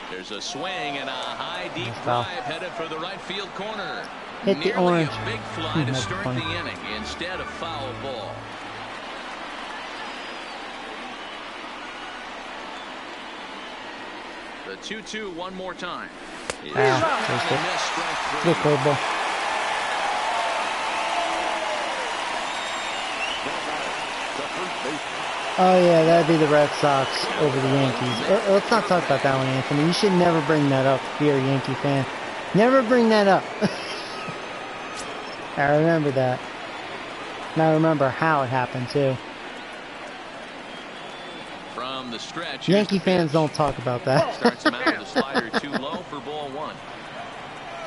There's a swing and a high deep drive headed for the right field corner. Hit the orange. A big fly to start the inning instead of foul ball. The 2-2 one more time. Good curveball. Oh yeah, that'd be the Red Sox over the Yankees. Let's not talk about that one, Anthony. You should never bring that up if you're a Yankee fan. Never bring that up. I remember that. And I remember how it happened too. From the stretch, Yankee fans don't talk about that. Starts him out with a slider too low for ball 1.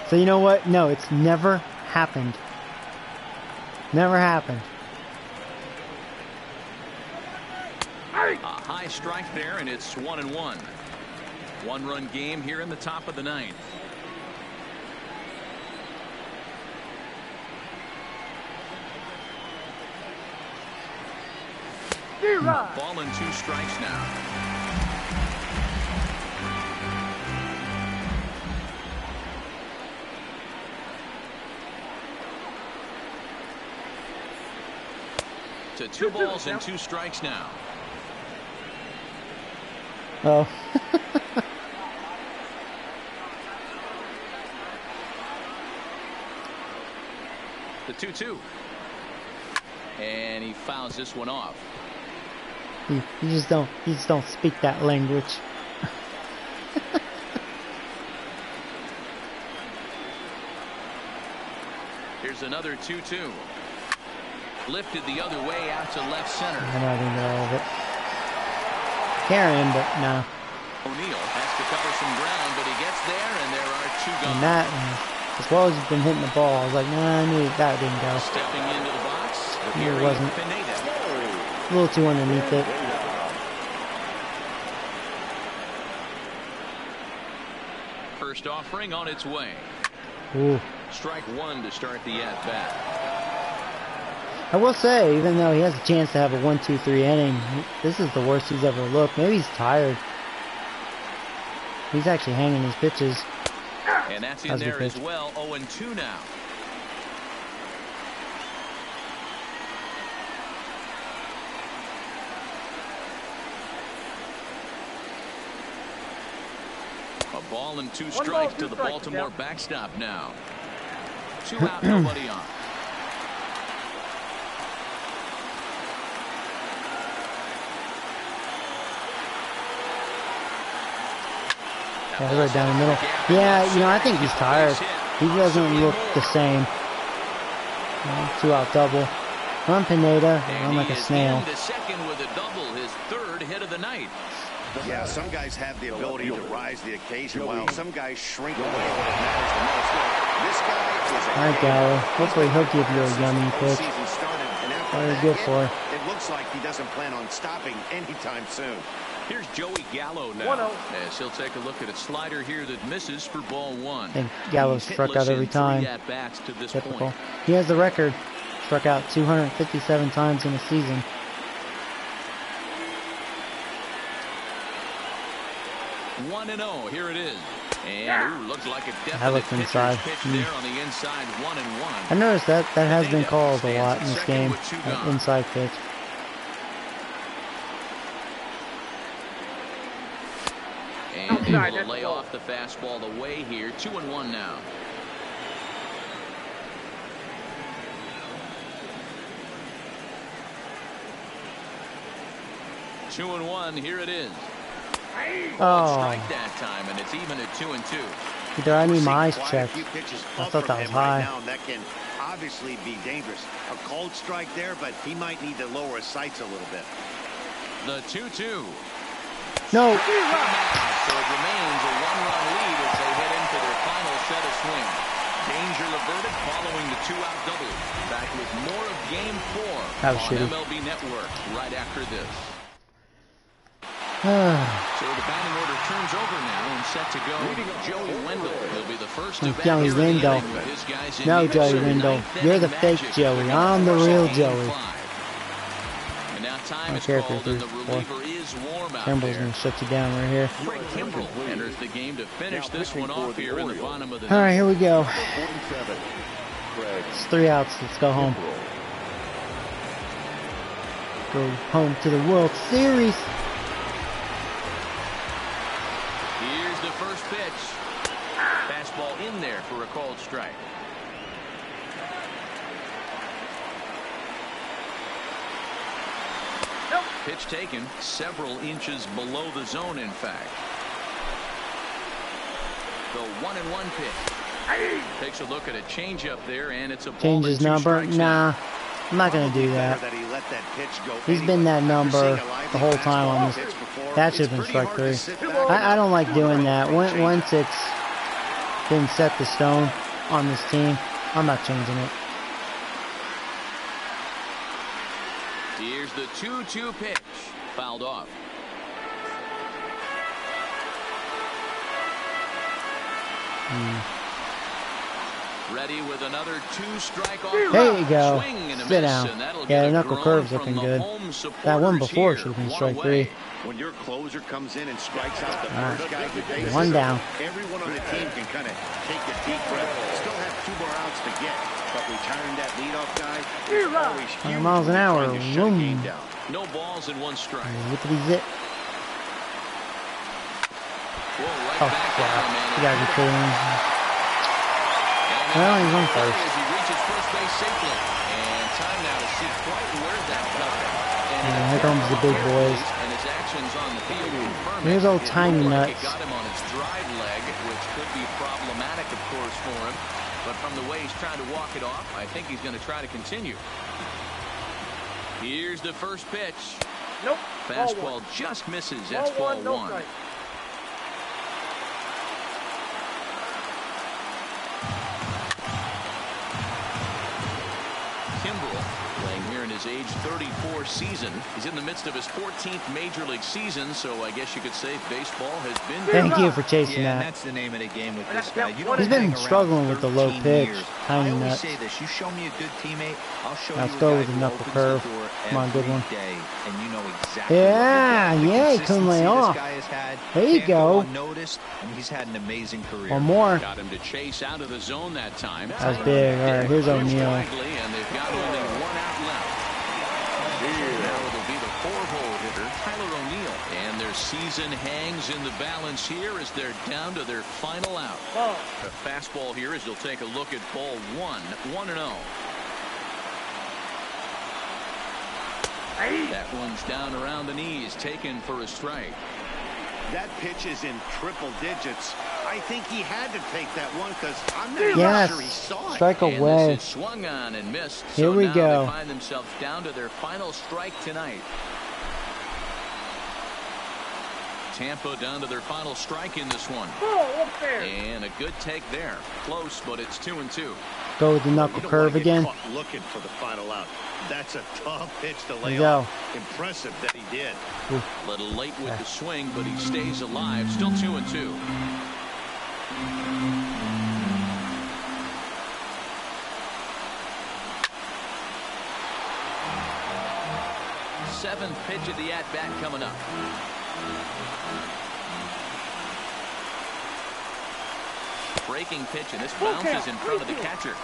So you know what? No, it's never happened. Never happened. A high strike there, and it's 1-1. One-run game here in the top of the ninth. Ball and 2 strikes now. To 2 balls and 2 strikes now. Oh. The 2-2. And he fouls this one off. You just don't speak that language. Here's another 2-2. Lifted the other way out to left center. I'm not even all of it. Carrying, but no. O'Neill has to cover some ground, but he gets there, and there are 2 gone. And that, as well as he's been hitting the ball, I was like, nah, I knew that didn't go. Stepping into the box. It wasn't. Pineda. A little too underneath it. First offering on its way. Ooh. Strike 1 to start the at-bat. I will say, even though he has a chance to have a 1-2-3 inning, this is the worst he's ever looked. Maybe he's tired. He's actually hanging his pitches. And that's in there as well. 0-2 now. A ball and 2 strikes to the Baltimore backstop now. 2 out, nobody on. Yeah, right down the middle. Yeah, you know, I think he's tired. He doesn't look the same. 2 out double. Run Pineda, run like a snail. Second with a double, his 3rd hit of the night. Yeah, some guys have the ability to rise to the occasion, while some guys shrink away when it matters the most. This guy is a Alright, Gallo. Hopefully he'll give you a yummy pitch. What are you good for? It looks like he doesn't plan on stopping anytime soon. Here's Joey Gallo now. As he'll take a look at a slider here that misses for ball 1. I think Gallo struck out every time. Typical. He has the record. Struck out 257 times in a season. One and 0. Here it is. And looks like a definite inside. pitch there on the inside. 1-1. I noticed that has been called a lot in this game. Inside pitch. And they will lay off the fastball away here. 2-1 now. Two and 1. Here it is. Oh. Strike that time, and it's even at 2-2. Either I need my eyes checked. I thought that was high. That can obviously be dangerous. A cold strike there, but he might need to lower his sights a little bit. The 2-2. No. So it remains a 1-run lead as they head into their final set of swings. Danger averted following the 2-out double. Back with more of Game 4 on MLB Network right after this. So the batting order turns over now and set to go. Joey Wendell will be the first to bat Joey here in the Wendell. inning with his guys in No, need of Joey some Wendell. ninth You're the inning fake magic. Joey. I'm the real Joey. And now time is care called for and the reliever is warm out Kimball's there. going to shut you down right here. Craig Kimbrell enters the game to finish this one off here in the bottom of the All right, here we go. 47. It's 3 outs. Let's go home. Go home to the World Series. Here's the first pitch. Fastball in there for a called strike. Pitch taken several inches below the zone, in fact. The 1-1 pitch. Takes a look at a changeup there, and it's a ball. Change his number? Nah, I'm not going to do that. He's been that number the whole time on this. That should have been strike 3. I don't like doing that. Once it's been set to stone on this team, I'm not changing it. Here's the 2-2 pitch. Fouled off. Ready with another 2-strike off. There you go. Swing and a Sit miss, down. and that'll Yeah, get the a knuckle groan curve's from looking the good. home That one supporters before here. should have been One strike away. 3. When your closer comes in and strikes out the All first guy you face, One down. everyone on the team can kind of take a deep breath. Still have 2 more outs to get, but retiring that leadoff guy is always huge. 100 miles an hour. Trying to shut a game Boom. down. No balls and 1 strike. Whippity zip. Whoa, right Oh, back crap. down, man. You gotta be kidding me. Well, he's on first. As he reaches first base safely. And time now to see quite where that covered. And here comes the big boys. And his actions on the field confirm Here's it. old It Tiny looked like Nuts. It got him on his drive leg, which could be problematic, of course, for him. But from the way he's trying to walk it off, I think he's going to try to continue. Here's the first pitch. Nope. Fastball just misses. That's ball 1. No, Kimbrel, playing here in his age 34 season. He's in the midst of his 14th Major League season, so I guess you could say baseball has been... Thank you for chasing Yeah, and that. that's the name of the game with this guy. You don't He's been hang around struggling with the low 13 pitch. years. Tiny I always Nuts. say this: you show me a good teammate, I'll show Let's you a go guy with the who knuckle opens curve. the door Come on, good every one. day, and you know exactly Yeah, what you're yeah, he doing. The couldn't lay consistency off. this guy has had There you can't go. unnoticed, and he's had an amazing career. One more. Got him to chase out of the zone that time. That was big. All right, here's O'Neal. And they've got only 1 out left. Now it'll be the 4-hole hitter, Tyler O'Neill. And their season hangs in the balance here as they're down to their final out. The fastball here as they'll take a look at ball 1, 1-0. That one's down around the knees, taken for a strike. That pitch is in triple digits. I think he had to take that one because I'm not even Yes. sure he saw it. Strike And away. this is swung on and missed. Here So we now go. They find themselves down to their final strike tonight. Tampa down to their final strike in this one. And a good take there. Close, but it's 2-2. Go with the knuckle You don't curve wanna get again. caught looking for the final out. That's a tough pitch to There lay you go. off. Impressive that he did. A little late with the swing, but he stays alive. Still 2-2. Seventh pitch of the at-bat coming up. Breaking pitch, and this bounces in front of the catcher.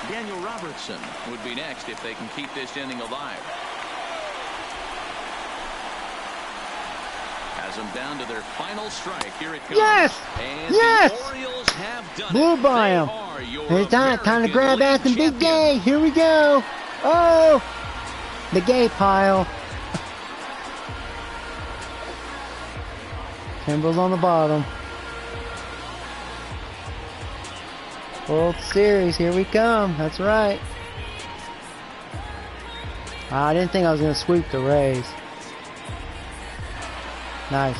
Daniel Robertson would be next if they can keep this inning alive. Has them down to their final strike. Here it comes. Yes! And Yes! the Orioles have done Blew it. by They him. are your It's time to American grab League Anthony Big champions. Gay. Here we go. Oh, the gay pile. Kimbrel's on the bottom. World Series, here we come. That's right. I didn't think I was going to sweep the Rays. Nice.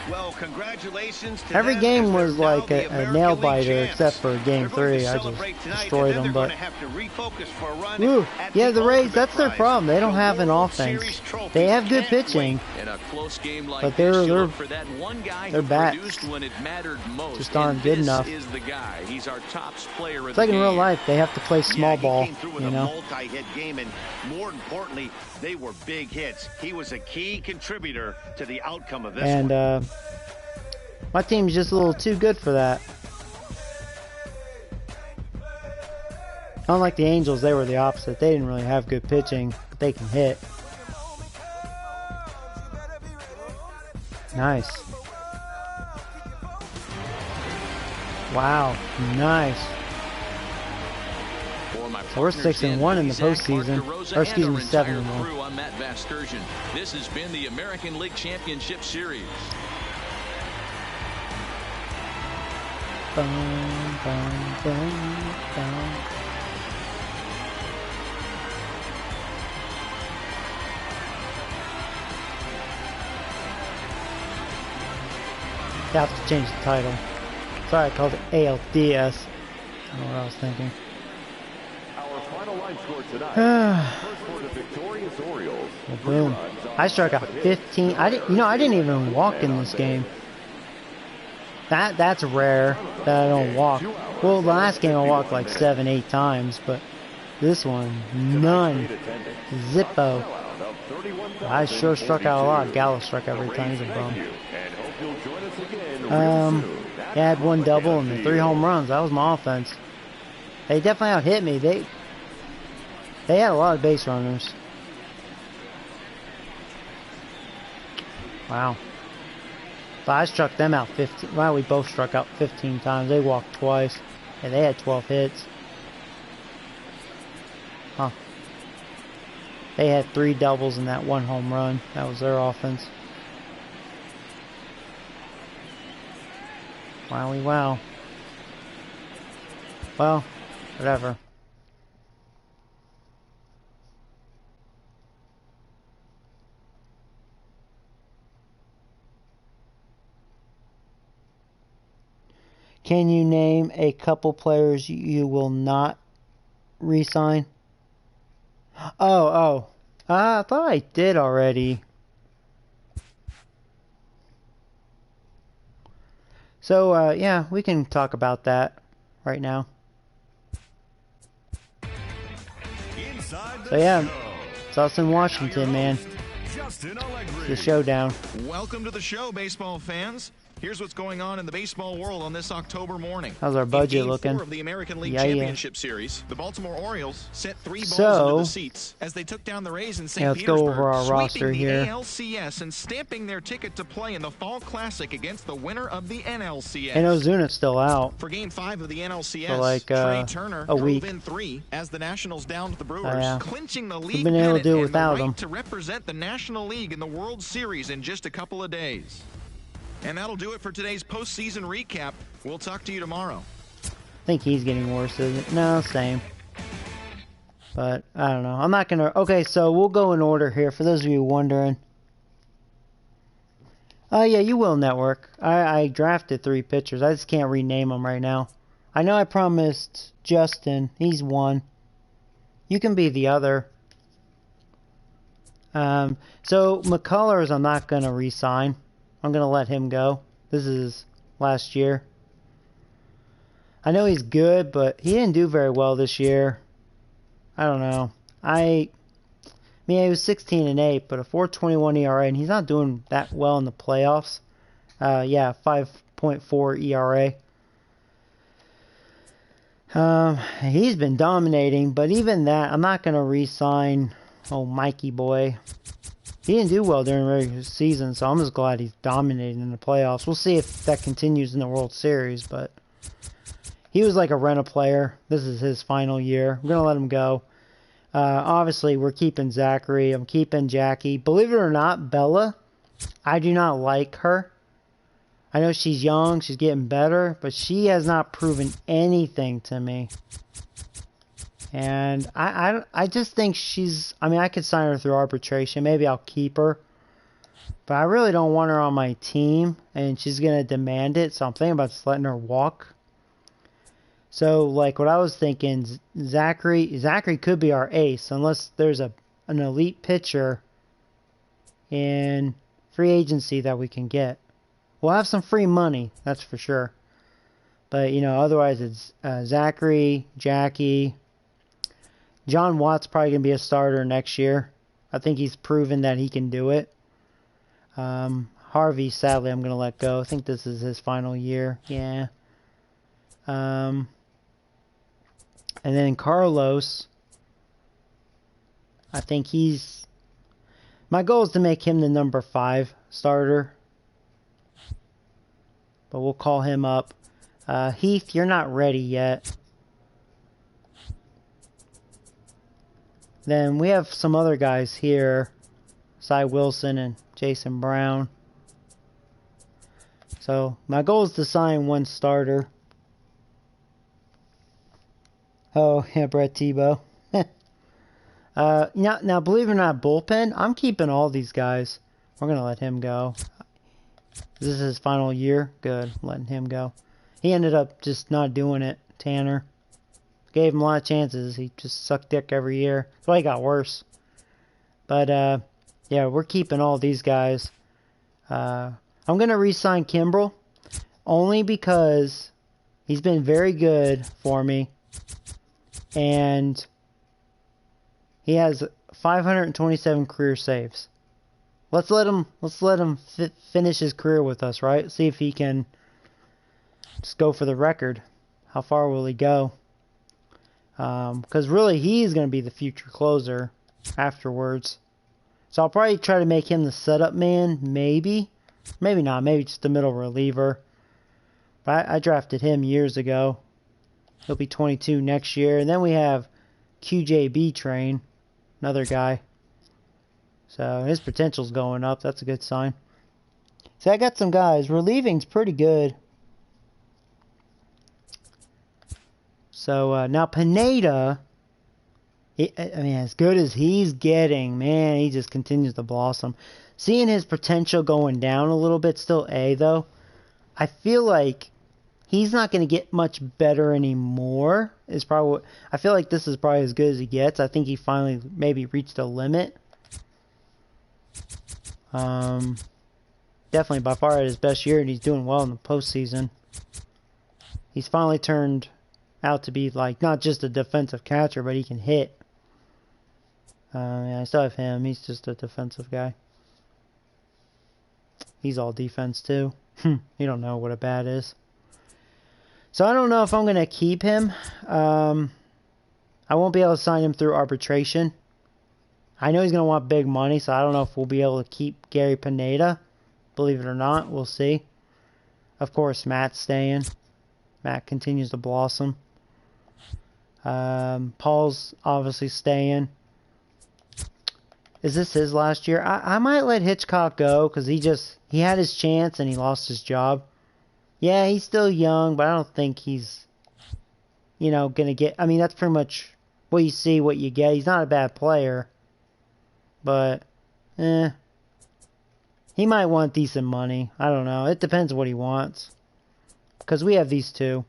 Well, congratulations to Every them, game as was they're now like the a American nail League biter, champs. except for game They're going 3. to I just celebrate tonight, destroyed and then them. they're But going to have to refocus for a run Ooh, at yeah, the Rays, ultimate that's their prize, problem. They don't the have an World offense. Series trophy. They have good Can't pitching. wait. In a close game like But this, they're- you look for that one guy their who bats produced when it mattered most. just aren't and good this enough. is the guy. He's our top player of It's the like in game. real life, they have to play small He ball, came through with you a know. multi-hit game, and more importantly, they were big hits. He was a key contributor to the outcome of this And one. my team's just a little too good for that. Unlike the Angels, they were the opposite. They didn't really have good pitching, but they can hit. Nice. Wow, nice. For my So we're partners 6-1 in the Zach, postseason. Mark DeRosa, Or excuse and me, our entire 7-1. crew, I'm Matt Vasgersian. This has been the American League Championship Series. Bum, bum, bum, bum. They have to change the title. Sorry, I called it ALCS. I don't know what I was thinking. Our final line score tonight. First for the victorious Orioles. Well, boom. I struck out 15. I didn't even walk in this game. That's rare that I don't walk. Well, the last game I walked like 7, 8 times, but this one, none. Zippo. I sure struck out a lot. Gallo struck every time. He's a bum. I had 1 double and the 3 home runs. That was my offense. They definitely out-hit me. They had a lot of base runners. Wow. But I struck them out 15. Well, we both struck out 15 times. They walked twice. And they had 12 hits. Huh. They had 3 doubles and that 1 home run. That was their offense. Wowie wow. Well, whatever. Can you name a couple players you will not re-sign? Oh. I thought I did already. So, yeah, we can talk about that right now. So, yeah, it's us in Washington, man. It's the showdown. Welcome to the show, baseball fans. Here's what's going on in the baseball world on this October morning. How's our budget looking? In Game 4 of the American League Championship Series, the Baltimore Orioles sent 3 balls into the seats as they took down the Rays in St. Let's Petersburg, go over our roster here. ALCS and stamping their ticket to play in the Fall Classic against the winner of the NLCS. And Ozuna's still out. For Game 5 of the NLCS, for like, Trey Turner a week. drove in 3 as the Nationals downed the Brewers, clinching the league been able to do without and the right him. to represent the National League in the World Series in just a couple of days. And that'll do it for today's postseason recap. We'll talk to you tomorrow. I think he's getting worse, isn't it? No, same. But, I don't know. I'm not going to... Okay, so we'll go in order here, for those of you wondering. Oh, yeah, you will, Network. I drafted 3 pitchers. I just can't rename them right now. I know I promised Justin. He's 1. You can be the other. So, McCullers I'm not going to re-sign. I'm going to let him go. This is last year. I know he's good, but he didn't do very well this year. I don't know. I mean, he was 16-8, but a 4.21 ERA, and he's not doing that well in the playoffs. Yeah, 5.4 ERA. He's been dominating, but even that, I'm not going to re-sign Mikey boy. He didn't do well during the regular season, so I'm just glad he's dominating in the playoffs. We'll see if that continues in the World Series, but he was like a rental player. This is his final year. I'm going to let him go. Obviously, we're keeping Zachary. I'm keeping Jackie. Believe it or not, Bella, I do not like her. I know she's young. She's getting better, but she has not proven anything to me. And I just think she's... I mean, I could sign her through arbitration. Maybe I'll keep her. But I really don't want her on my team. And she's going to demand it. So I'm thinking about just letting her walk. So, like, what I was thinking... Zachary could be our ace. Unless there's an elite pitcher in free agency that we can get. We'll have some free money. That's for sure. But, you know, otherwise it's Zachary, Jackie... John Watt's probably going to be a starter next year. I think he's proven that he can do it. Harvey, sadly, I'm going to let go. I think this is his final year. Yeah. And then Carlos, I think he's... My goal is to make him the number 5 starter. But we'll call him up. Heath, you're not ready yet. Then we have some other guys here. Cy Wilson and Jason Brown. So my goal is to sign 1 starter. Oh, yeah, Brett Tebow. Now, believe it or not, bullpen, I'm keeping all these guys. We're going to let him go. This is his final year. Good, letting him go. He ended up just not doing it, Tanner. Gave him a lot of chances. He just sucked dick every year. That's why he got worse. But, yeah, we're keeping all these guys. I'm going to re-sign Kimbrel. only because he's been very good for me, and he has 527 career saves. Let's let him finish his career with us, right? See if he can just go for the record. How far will he go? Because really, he's going to be the future closer afterwards. So I'll probably try to make him the setup man, maybe. Maybe not, maybe just the middle reliever. But I drafted him years ago. He'll be 22 next year. And then we have QJB Train, another guy. So his potential's going up. That's a good sign. So I got some guys. Relieving's pretty good. So now Pineda, I mean, as good as he's getting, man, he just continues to blossom. Seeing his potential going down a little bit, still A though, I feel like he's not going to get much better anymore. Is probably, I feel like this is probably as good as he gets. I think he finally maybe reached a limit. Definitely by far at his best year, and he's doing well in the postseason. He's finally turned out to be like not just a defensive catcher, but he can hit. Yeah, I still have him. He's just a defensive guy. He's all defense too. You don't know what a bat is. So I don't know if I'm going to keep him. I won't be able to sign him through arbitration. I know he's going to want big money, so I don't know if we'll be able to keep Gary Pineda. Believe it or not, we'll see. Of course, Matt's staying. Matt continues to blossom. Paul's obviously staying. Is this his last year? I might let Hitchcock go because he had his chance and he lost his job. Yeah, he's still young, but I don't think he's, going to get... I mean, that's pretty much what you see, what you get. He's not a bad player, but, he might want decent money. I don't know. It depends what he wants. Because we have these two.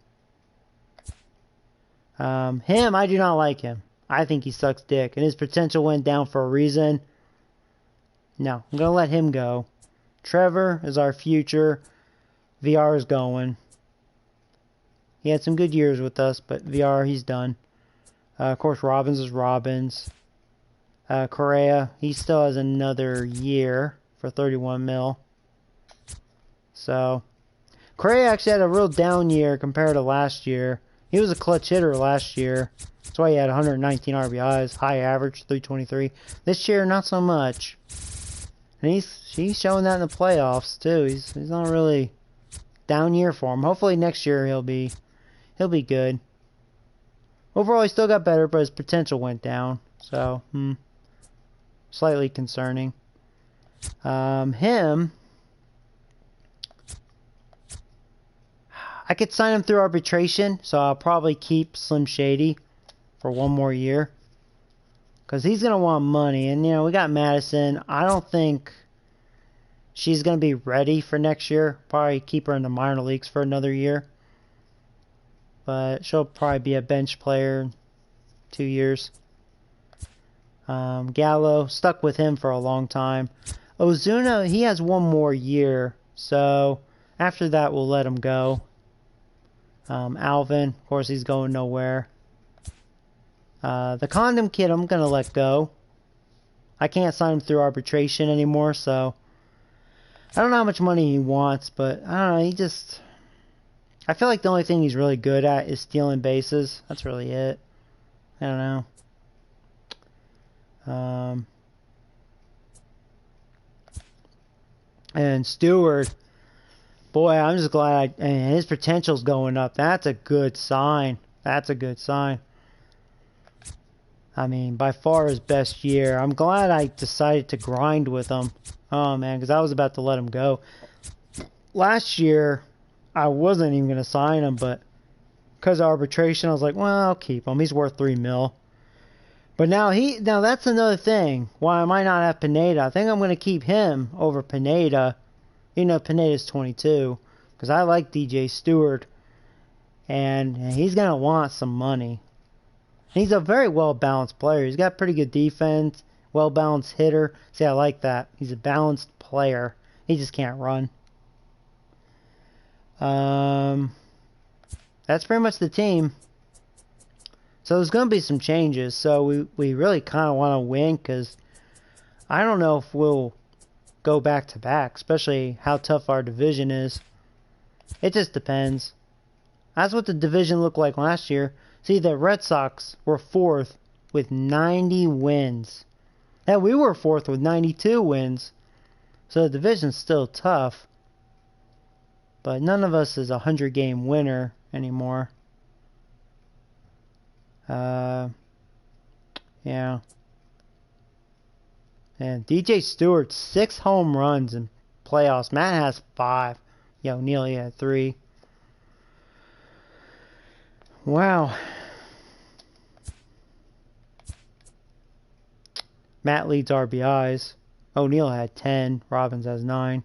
Him, I do not like him. I think he sucks dick. And his potential went down for a reason. No, I'm going to let him go. Trevor is our future. VR is going. He had some good years with us, but VR, he's done. Of course, Robbins is Robbins. Correa, he still has another year for 31 mil. So, Correa actually had a real down year compared to last year. He was a clutch hitter last year. That's why he had 119 RBIs, high average, 323. This year, not so much. And he's showing that in the playoffs too. He's not really down year for him. Hopefully next year he'll be good. Overall, he still got better, but his potential went down. So, slightly concerning. Him, I could sign him through arbitration, so I'll probably keep Slim Shady for one more year. Because he's going to want money. And, we got Madison. I don't think she's going to be ready for next year. Probably keep her in the minor leagues for another year. But she'll probably be a bench player in 2 years. Gallo, stuck with him for a long time. Ozuna, he has one more year. So, after that, we'll let him go. Alvin, of course, he's going nowhere. The Condom Kid, I'm going to let go. I can't sign him through arbitration anymore, so... I don't know how much money he wants, but, I don't know, I feel like the only thing he's really good at is stealing bases. That's really it. I don't know. And Stewart... Boy, I'm just glad and his potential's going up. That's a good sign. That's a good sign. I mean, by far his best year. I'm glad I decided to grind with him. Oh, man, because I was about to let him go. Last year, I wasn't even going to sign him, but because of arbitration, I was like, well, I'll keep him. He's worth $3 million. But now that's another thing. Why I might not have Pineda. I think I'm going to keep him over Pineda. Pineda's 22. Because I like DJ Stewart. And he's going to want some money. He's a very well-balanced player. He's got pretty good defense. Well-balanced hitter. See, I like that. He's a balanced player. He just can't run. That's pretty much the team. So there's going to be some changes. So we really kind of want to win, because I don't know if we'll go back to back, especially how tough our division is. It just depends. That's what the division looked like last year. See, the Red Sox were 4th with 90 wins. And we were 4th with 92 wins. So the division's still tough. But none of us is a 100-game winner anymore. Yeah. And DJ Stewart, 6 home runs in playoffs. Matt has 5. Yeah, Neely had 3. Wow. Matt leads RBIs. O'Neal had 10. Robbins has 9.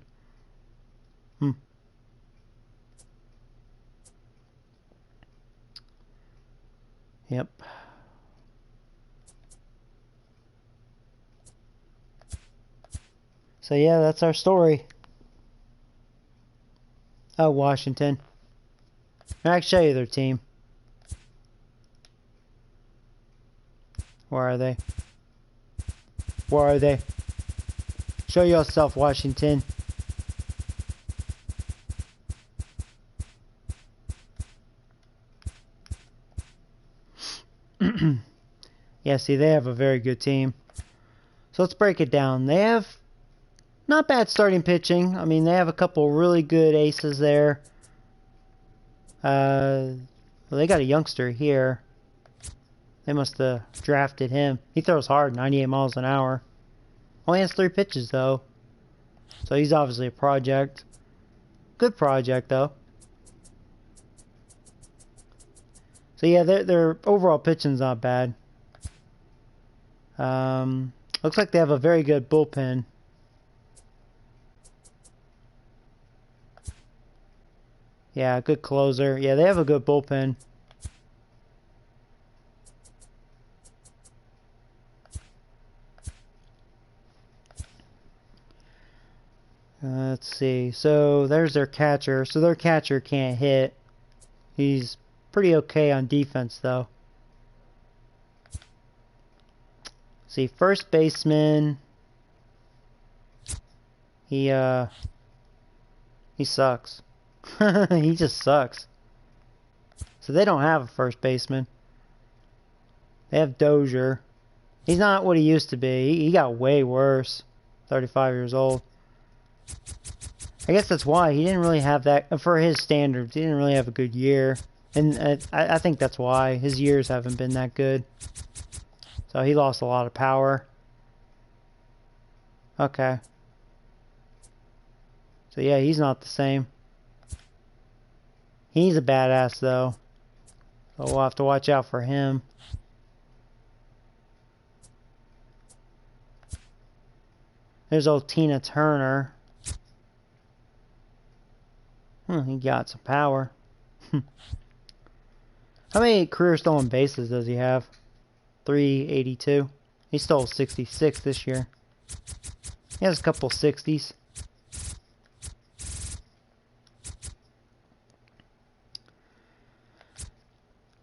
Yep. So yeah, that's our story. Oh, Washington. I can show you their team. Where are they? Where are they? Show yourself, Washington. Yeah, see, they have a very good team. So let's break it down. They have not bad starting pitching. I mean, they have a couple really good aces there. Well, they got a youngster here. They must have drafted him. He throws hard, 98 miles an hour. Only has 3 pitches, though. So he's obviously a project. Good project, though. So yeah, their overall pitching's not bad. Looks like they have a very good bullpen. Yeah, good closer. Yeah, they have a good bullpen. Let's see. So there's their catcher. So their catcher can't hit. He's pretty okay on defense, though. See, first baseman. He sucks. He just sucks. So they don't have a first baseman. They have Dozier. He's not what he used to be. He got way worse. 35 years old. I guess that's why he didn't really have that, for his standards, he didn't really have a good year. And I think that's why his years haven't been that good. So he lost a lot of power. Okay. So yeah, he's not the same. He's a badass, though. So we'll have to watch out for him. There's old Tina Turner. He got some power. How many career stolen bases does he have? 382. He stole 66 this year. He has a couple 60s.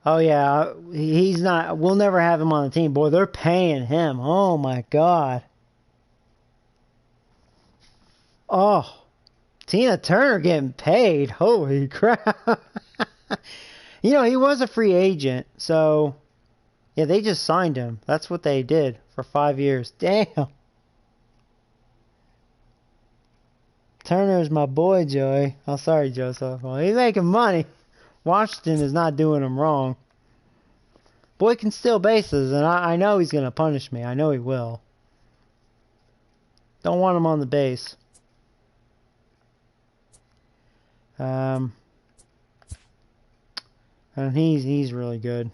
Oh yeah, he's not. We'll never have him on the team. Boy, they're paying him. Oh my God. Oh, Tina Turner getting paid. Holy crap. You know, he was a free agent, so yeah, they just signed him. That's what they did for 5 years. Damn. Turner's my boy, Joey. Oh, sorry, Joseph. Well, he's making money. Washington is not doing him wrong. Boy can steal bases, and I know he's going to punish me. I know he will. Don't want him on the base. And he's really good.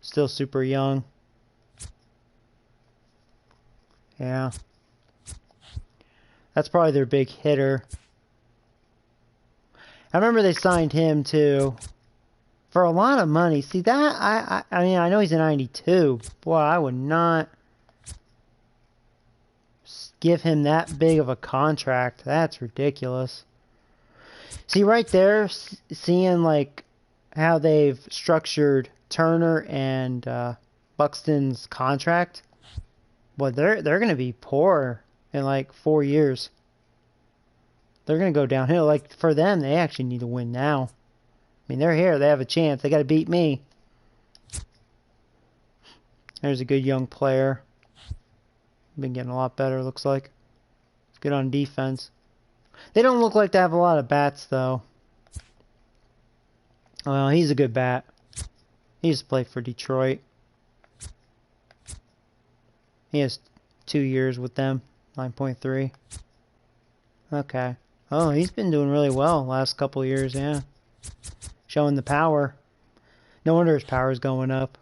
Still super young. Yeah. That's probably their big hitter. I remember they signed him too for a lot of money. See that? I mean, I know he's a 92. Boy, I would not give him that big of a contract. That's ridiculous. See right there, seeing like how they've structured Turner and Buxton's contract. Well, they're going to be poor in like 4 years. They're going to go downhill. Like for them, they actually need to win now. I mean, they're here. They have a chance. They got to beat me. There's a good young player. Been getting a lot better, looks like. It's good on defense. They don't look like they have a lot of bats, though. Well, he's a good bat. He used to play for Detroit. He has 2 years with them. 9.3. Okay. Oh, he's been doing really well last couple of years, yeah. Showing the power. No wonder his power is going up.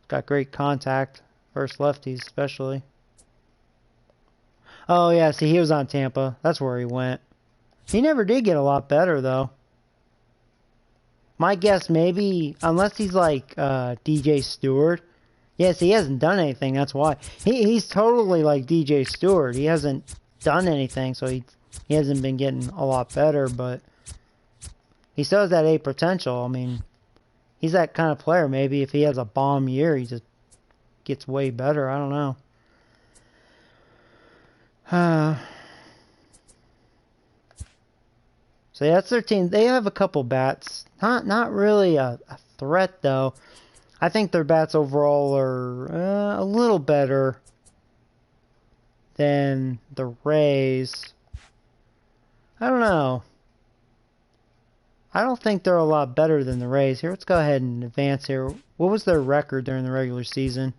Got great contact. First lefties, especially. Oh, yeah, see, he was on Tampa. That's where he went. He never did get a lot better, though. My guess, maybe, unless he's like DJ Stewart. Yes, he hasn't done anything, that's why. He's totally like DJ Stewart. He hasn't done anything, so he hasn't been getting a lot better, but he still has that A potential. I mean, he's that kind of player. Maybe if he has a bomb year, he just gets way better. I don't know. So yeah, that's their team. They have a couple bats. Not really a threat, though. I think their bats overall are a little better than the Rays. I don't know. I don't think they're a lot better than the Rays. Here, let's go ahead and advance here. What was their record during the regular season?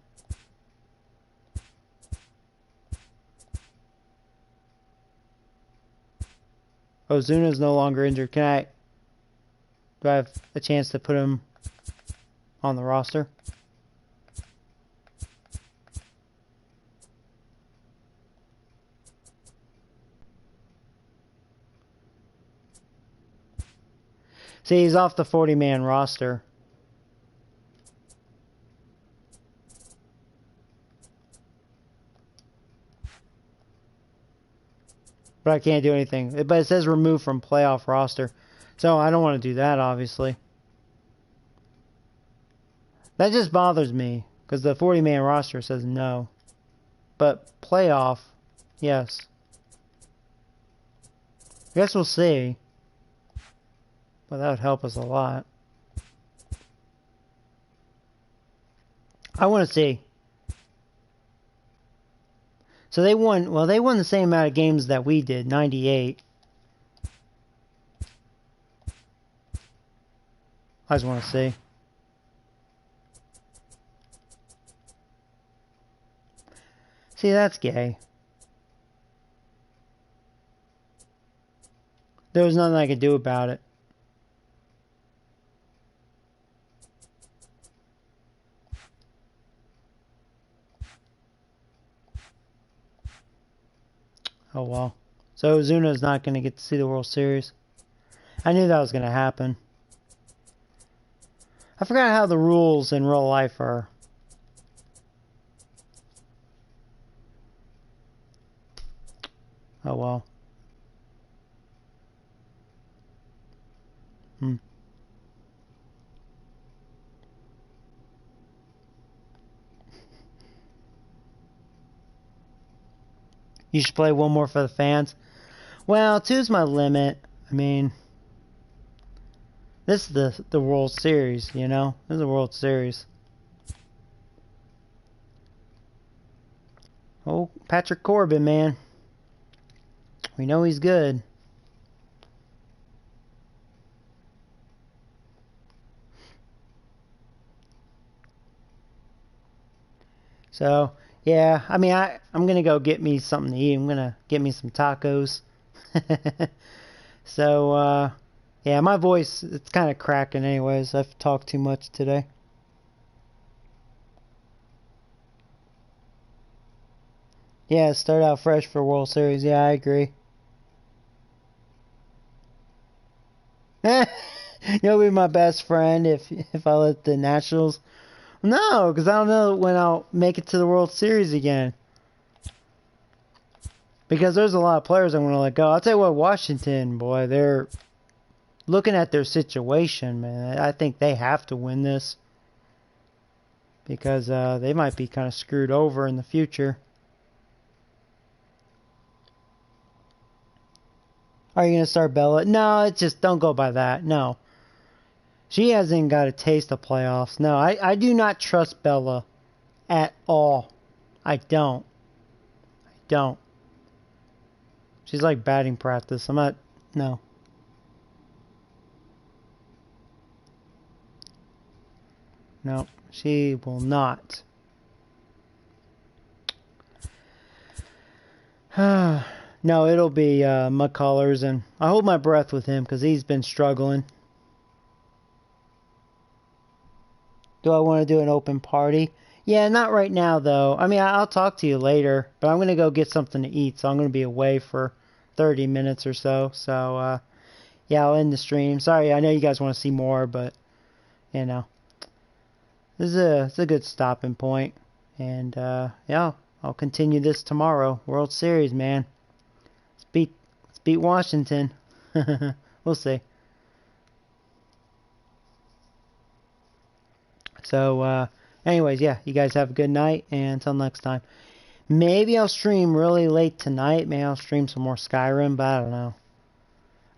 Ozuna's no longer injured. Do I have a chance to put him on the roster? See, he's off the 40-man roster. But I can't do anything. But it says removed from playoff roster. So I don't want to do that, obviously. That just bothers me. Because the 40-man roster says no. But playoff, yes. I guess we'll see. But that would help us a lot. I want to see. So they won, well, they won the same amount of games that we did, 98. I just want to see. See, that's gay. There was nothing I could do about it. Oh well. So Ozuna's not going to get to see the World Series. I knew that was going to happen. I forgot how the rules in real life are. Oh well. You should play one more for the fans. Well, 2's my limit. I mean, this is the World Series, you know? This is the World Series. Oh, Patrick Corbin, man. We know he's good. So, yeah, I mean, I'm going to go get me something to eat. I'm going to get me some tacos. So, yeah, my voice, it's kind of cracking anyways. I've talked too much today. Yeah, start out fresh for World Series. Yeah, I agree. You'll be my best friend if I let the Nationals. No, because I don't know when I'll make it to the World Series again. Because there's a lot of players I want to let go. I'll tell you what, Washington, boy, they're looking at their situation, man. I think they have to win this. Because they might be kind of screwed over in the future. Are you going to start Bella? No, it's just don't go by that. No. She hasn't got a taste of playoffs. No, I do not trust Bella at all. I don't. She's like batting practice. I'm not... No. No, she will not. No, it'll be McCullers, and I hold my breath with him because he's been struggling. Do I want to do an open party? Yeah, not right now, though. I mean, I'll talk to you later, but I'm going to go get something to eat, so I'm going to be away for 30 minutes or so. So, yeah, I'll end the stream. Sorry, I know you guys want to see more, but, you know, it's a good stopping point. And, yeah, I'll continue this tomorrow. World Series, man. Let's beat Washington. We'll see. So, anyways, yeah, you guys have a good night, and until next time. Maybe I'll stream really late tonight. Maybe I'll stream some more Skyrim, but I don't know.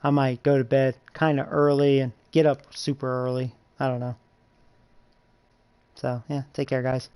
I might go to bed kind of early and get up super early. I don't know. So, yeah, take care, guys.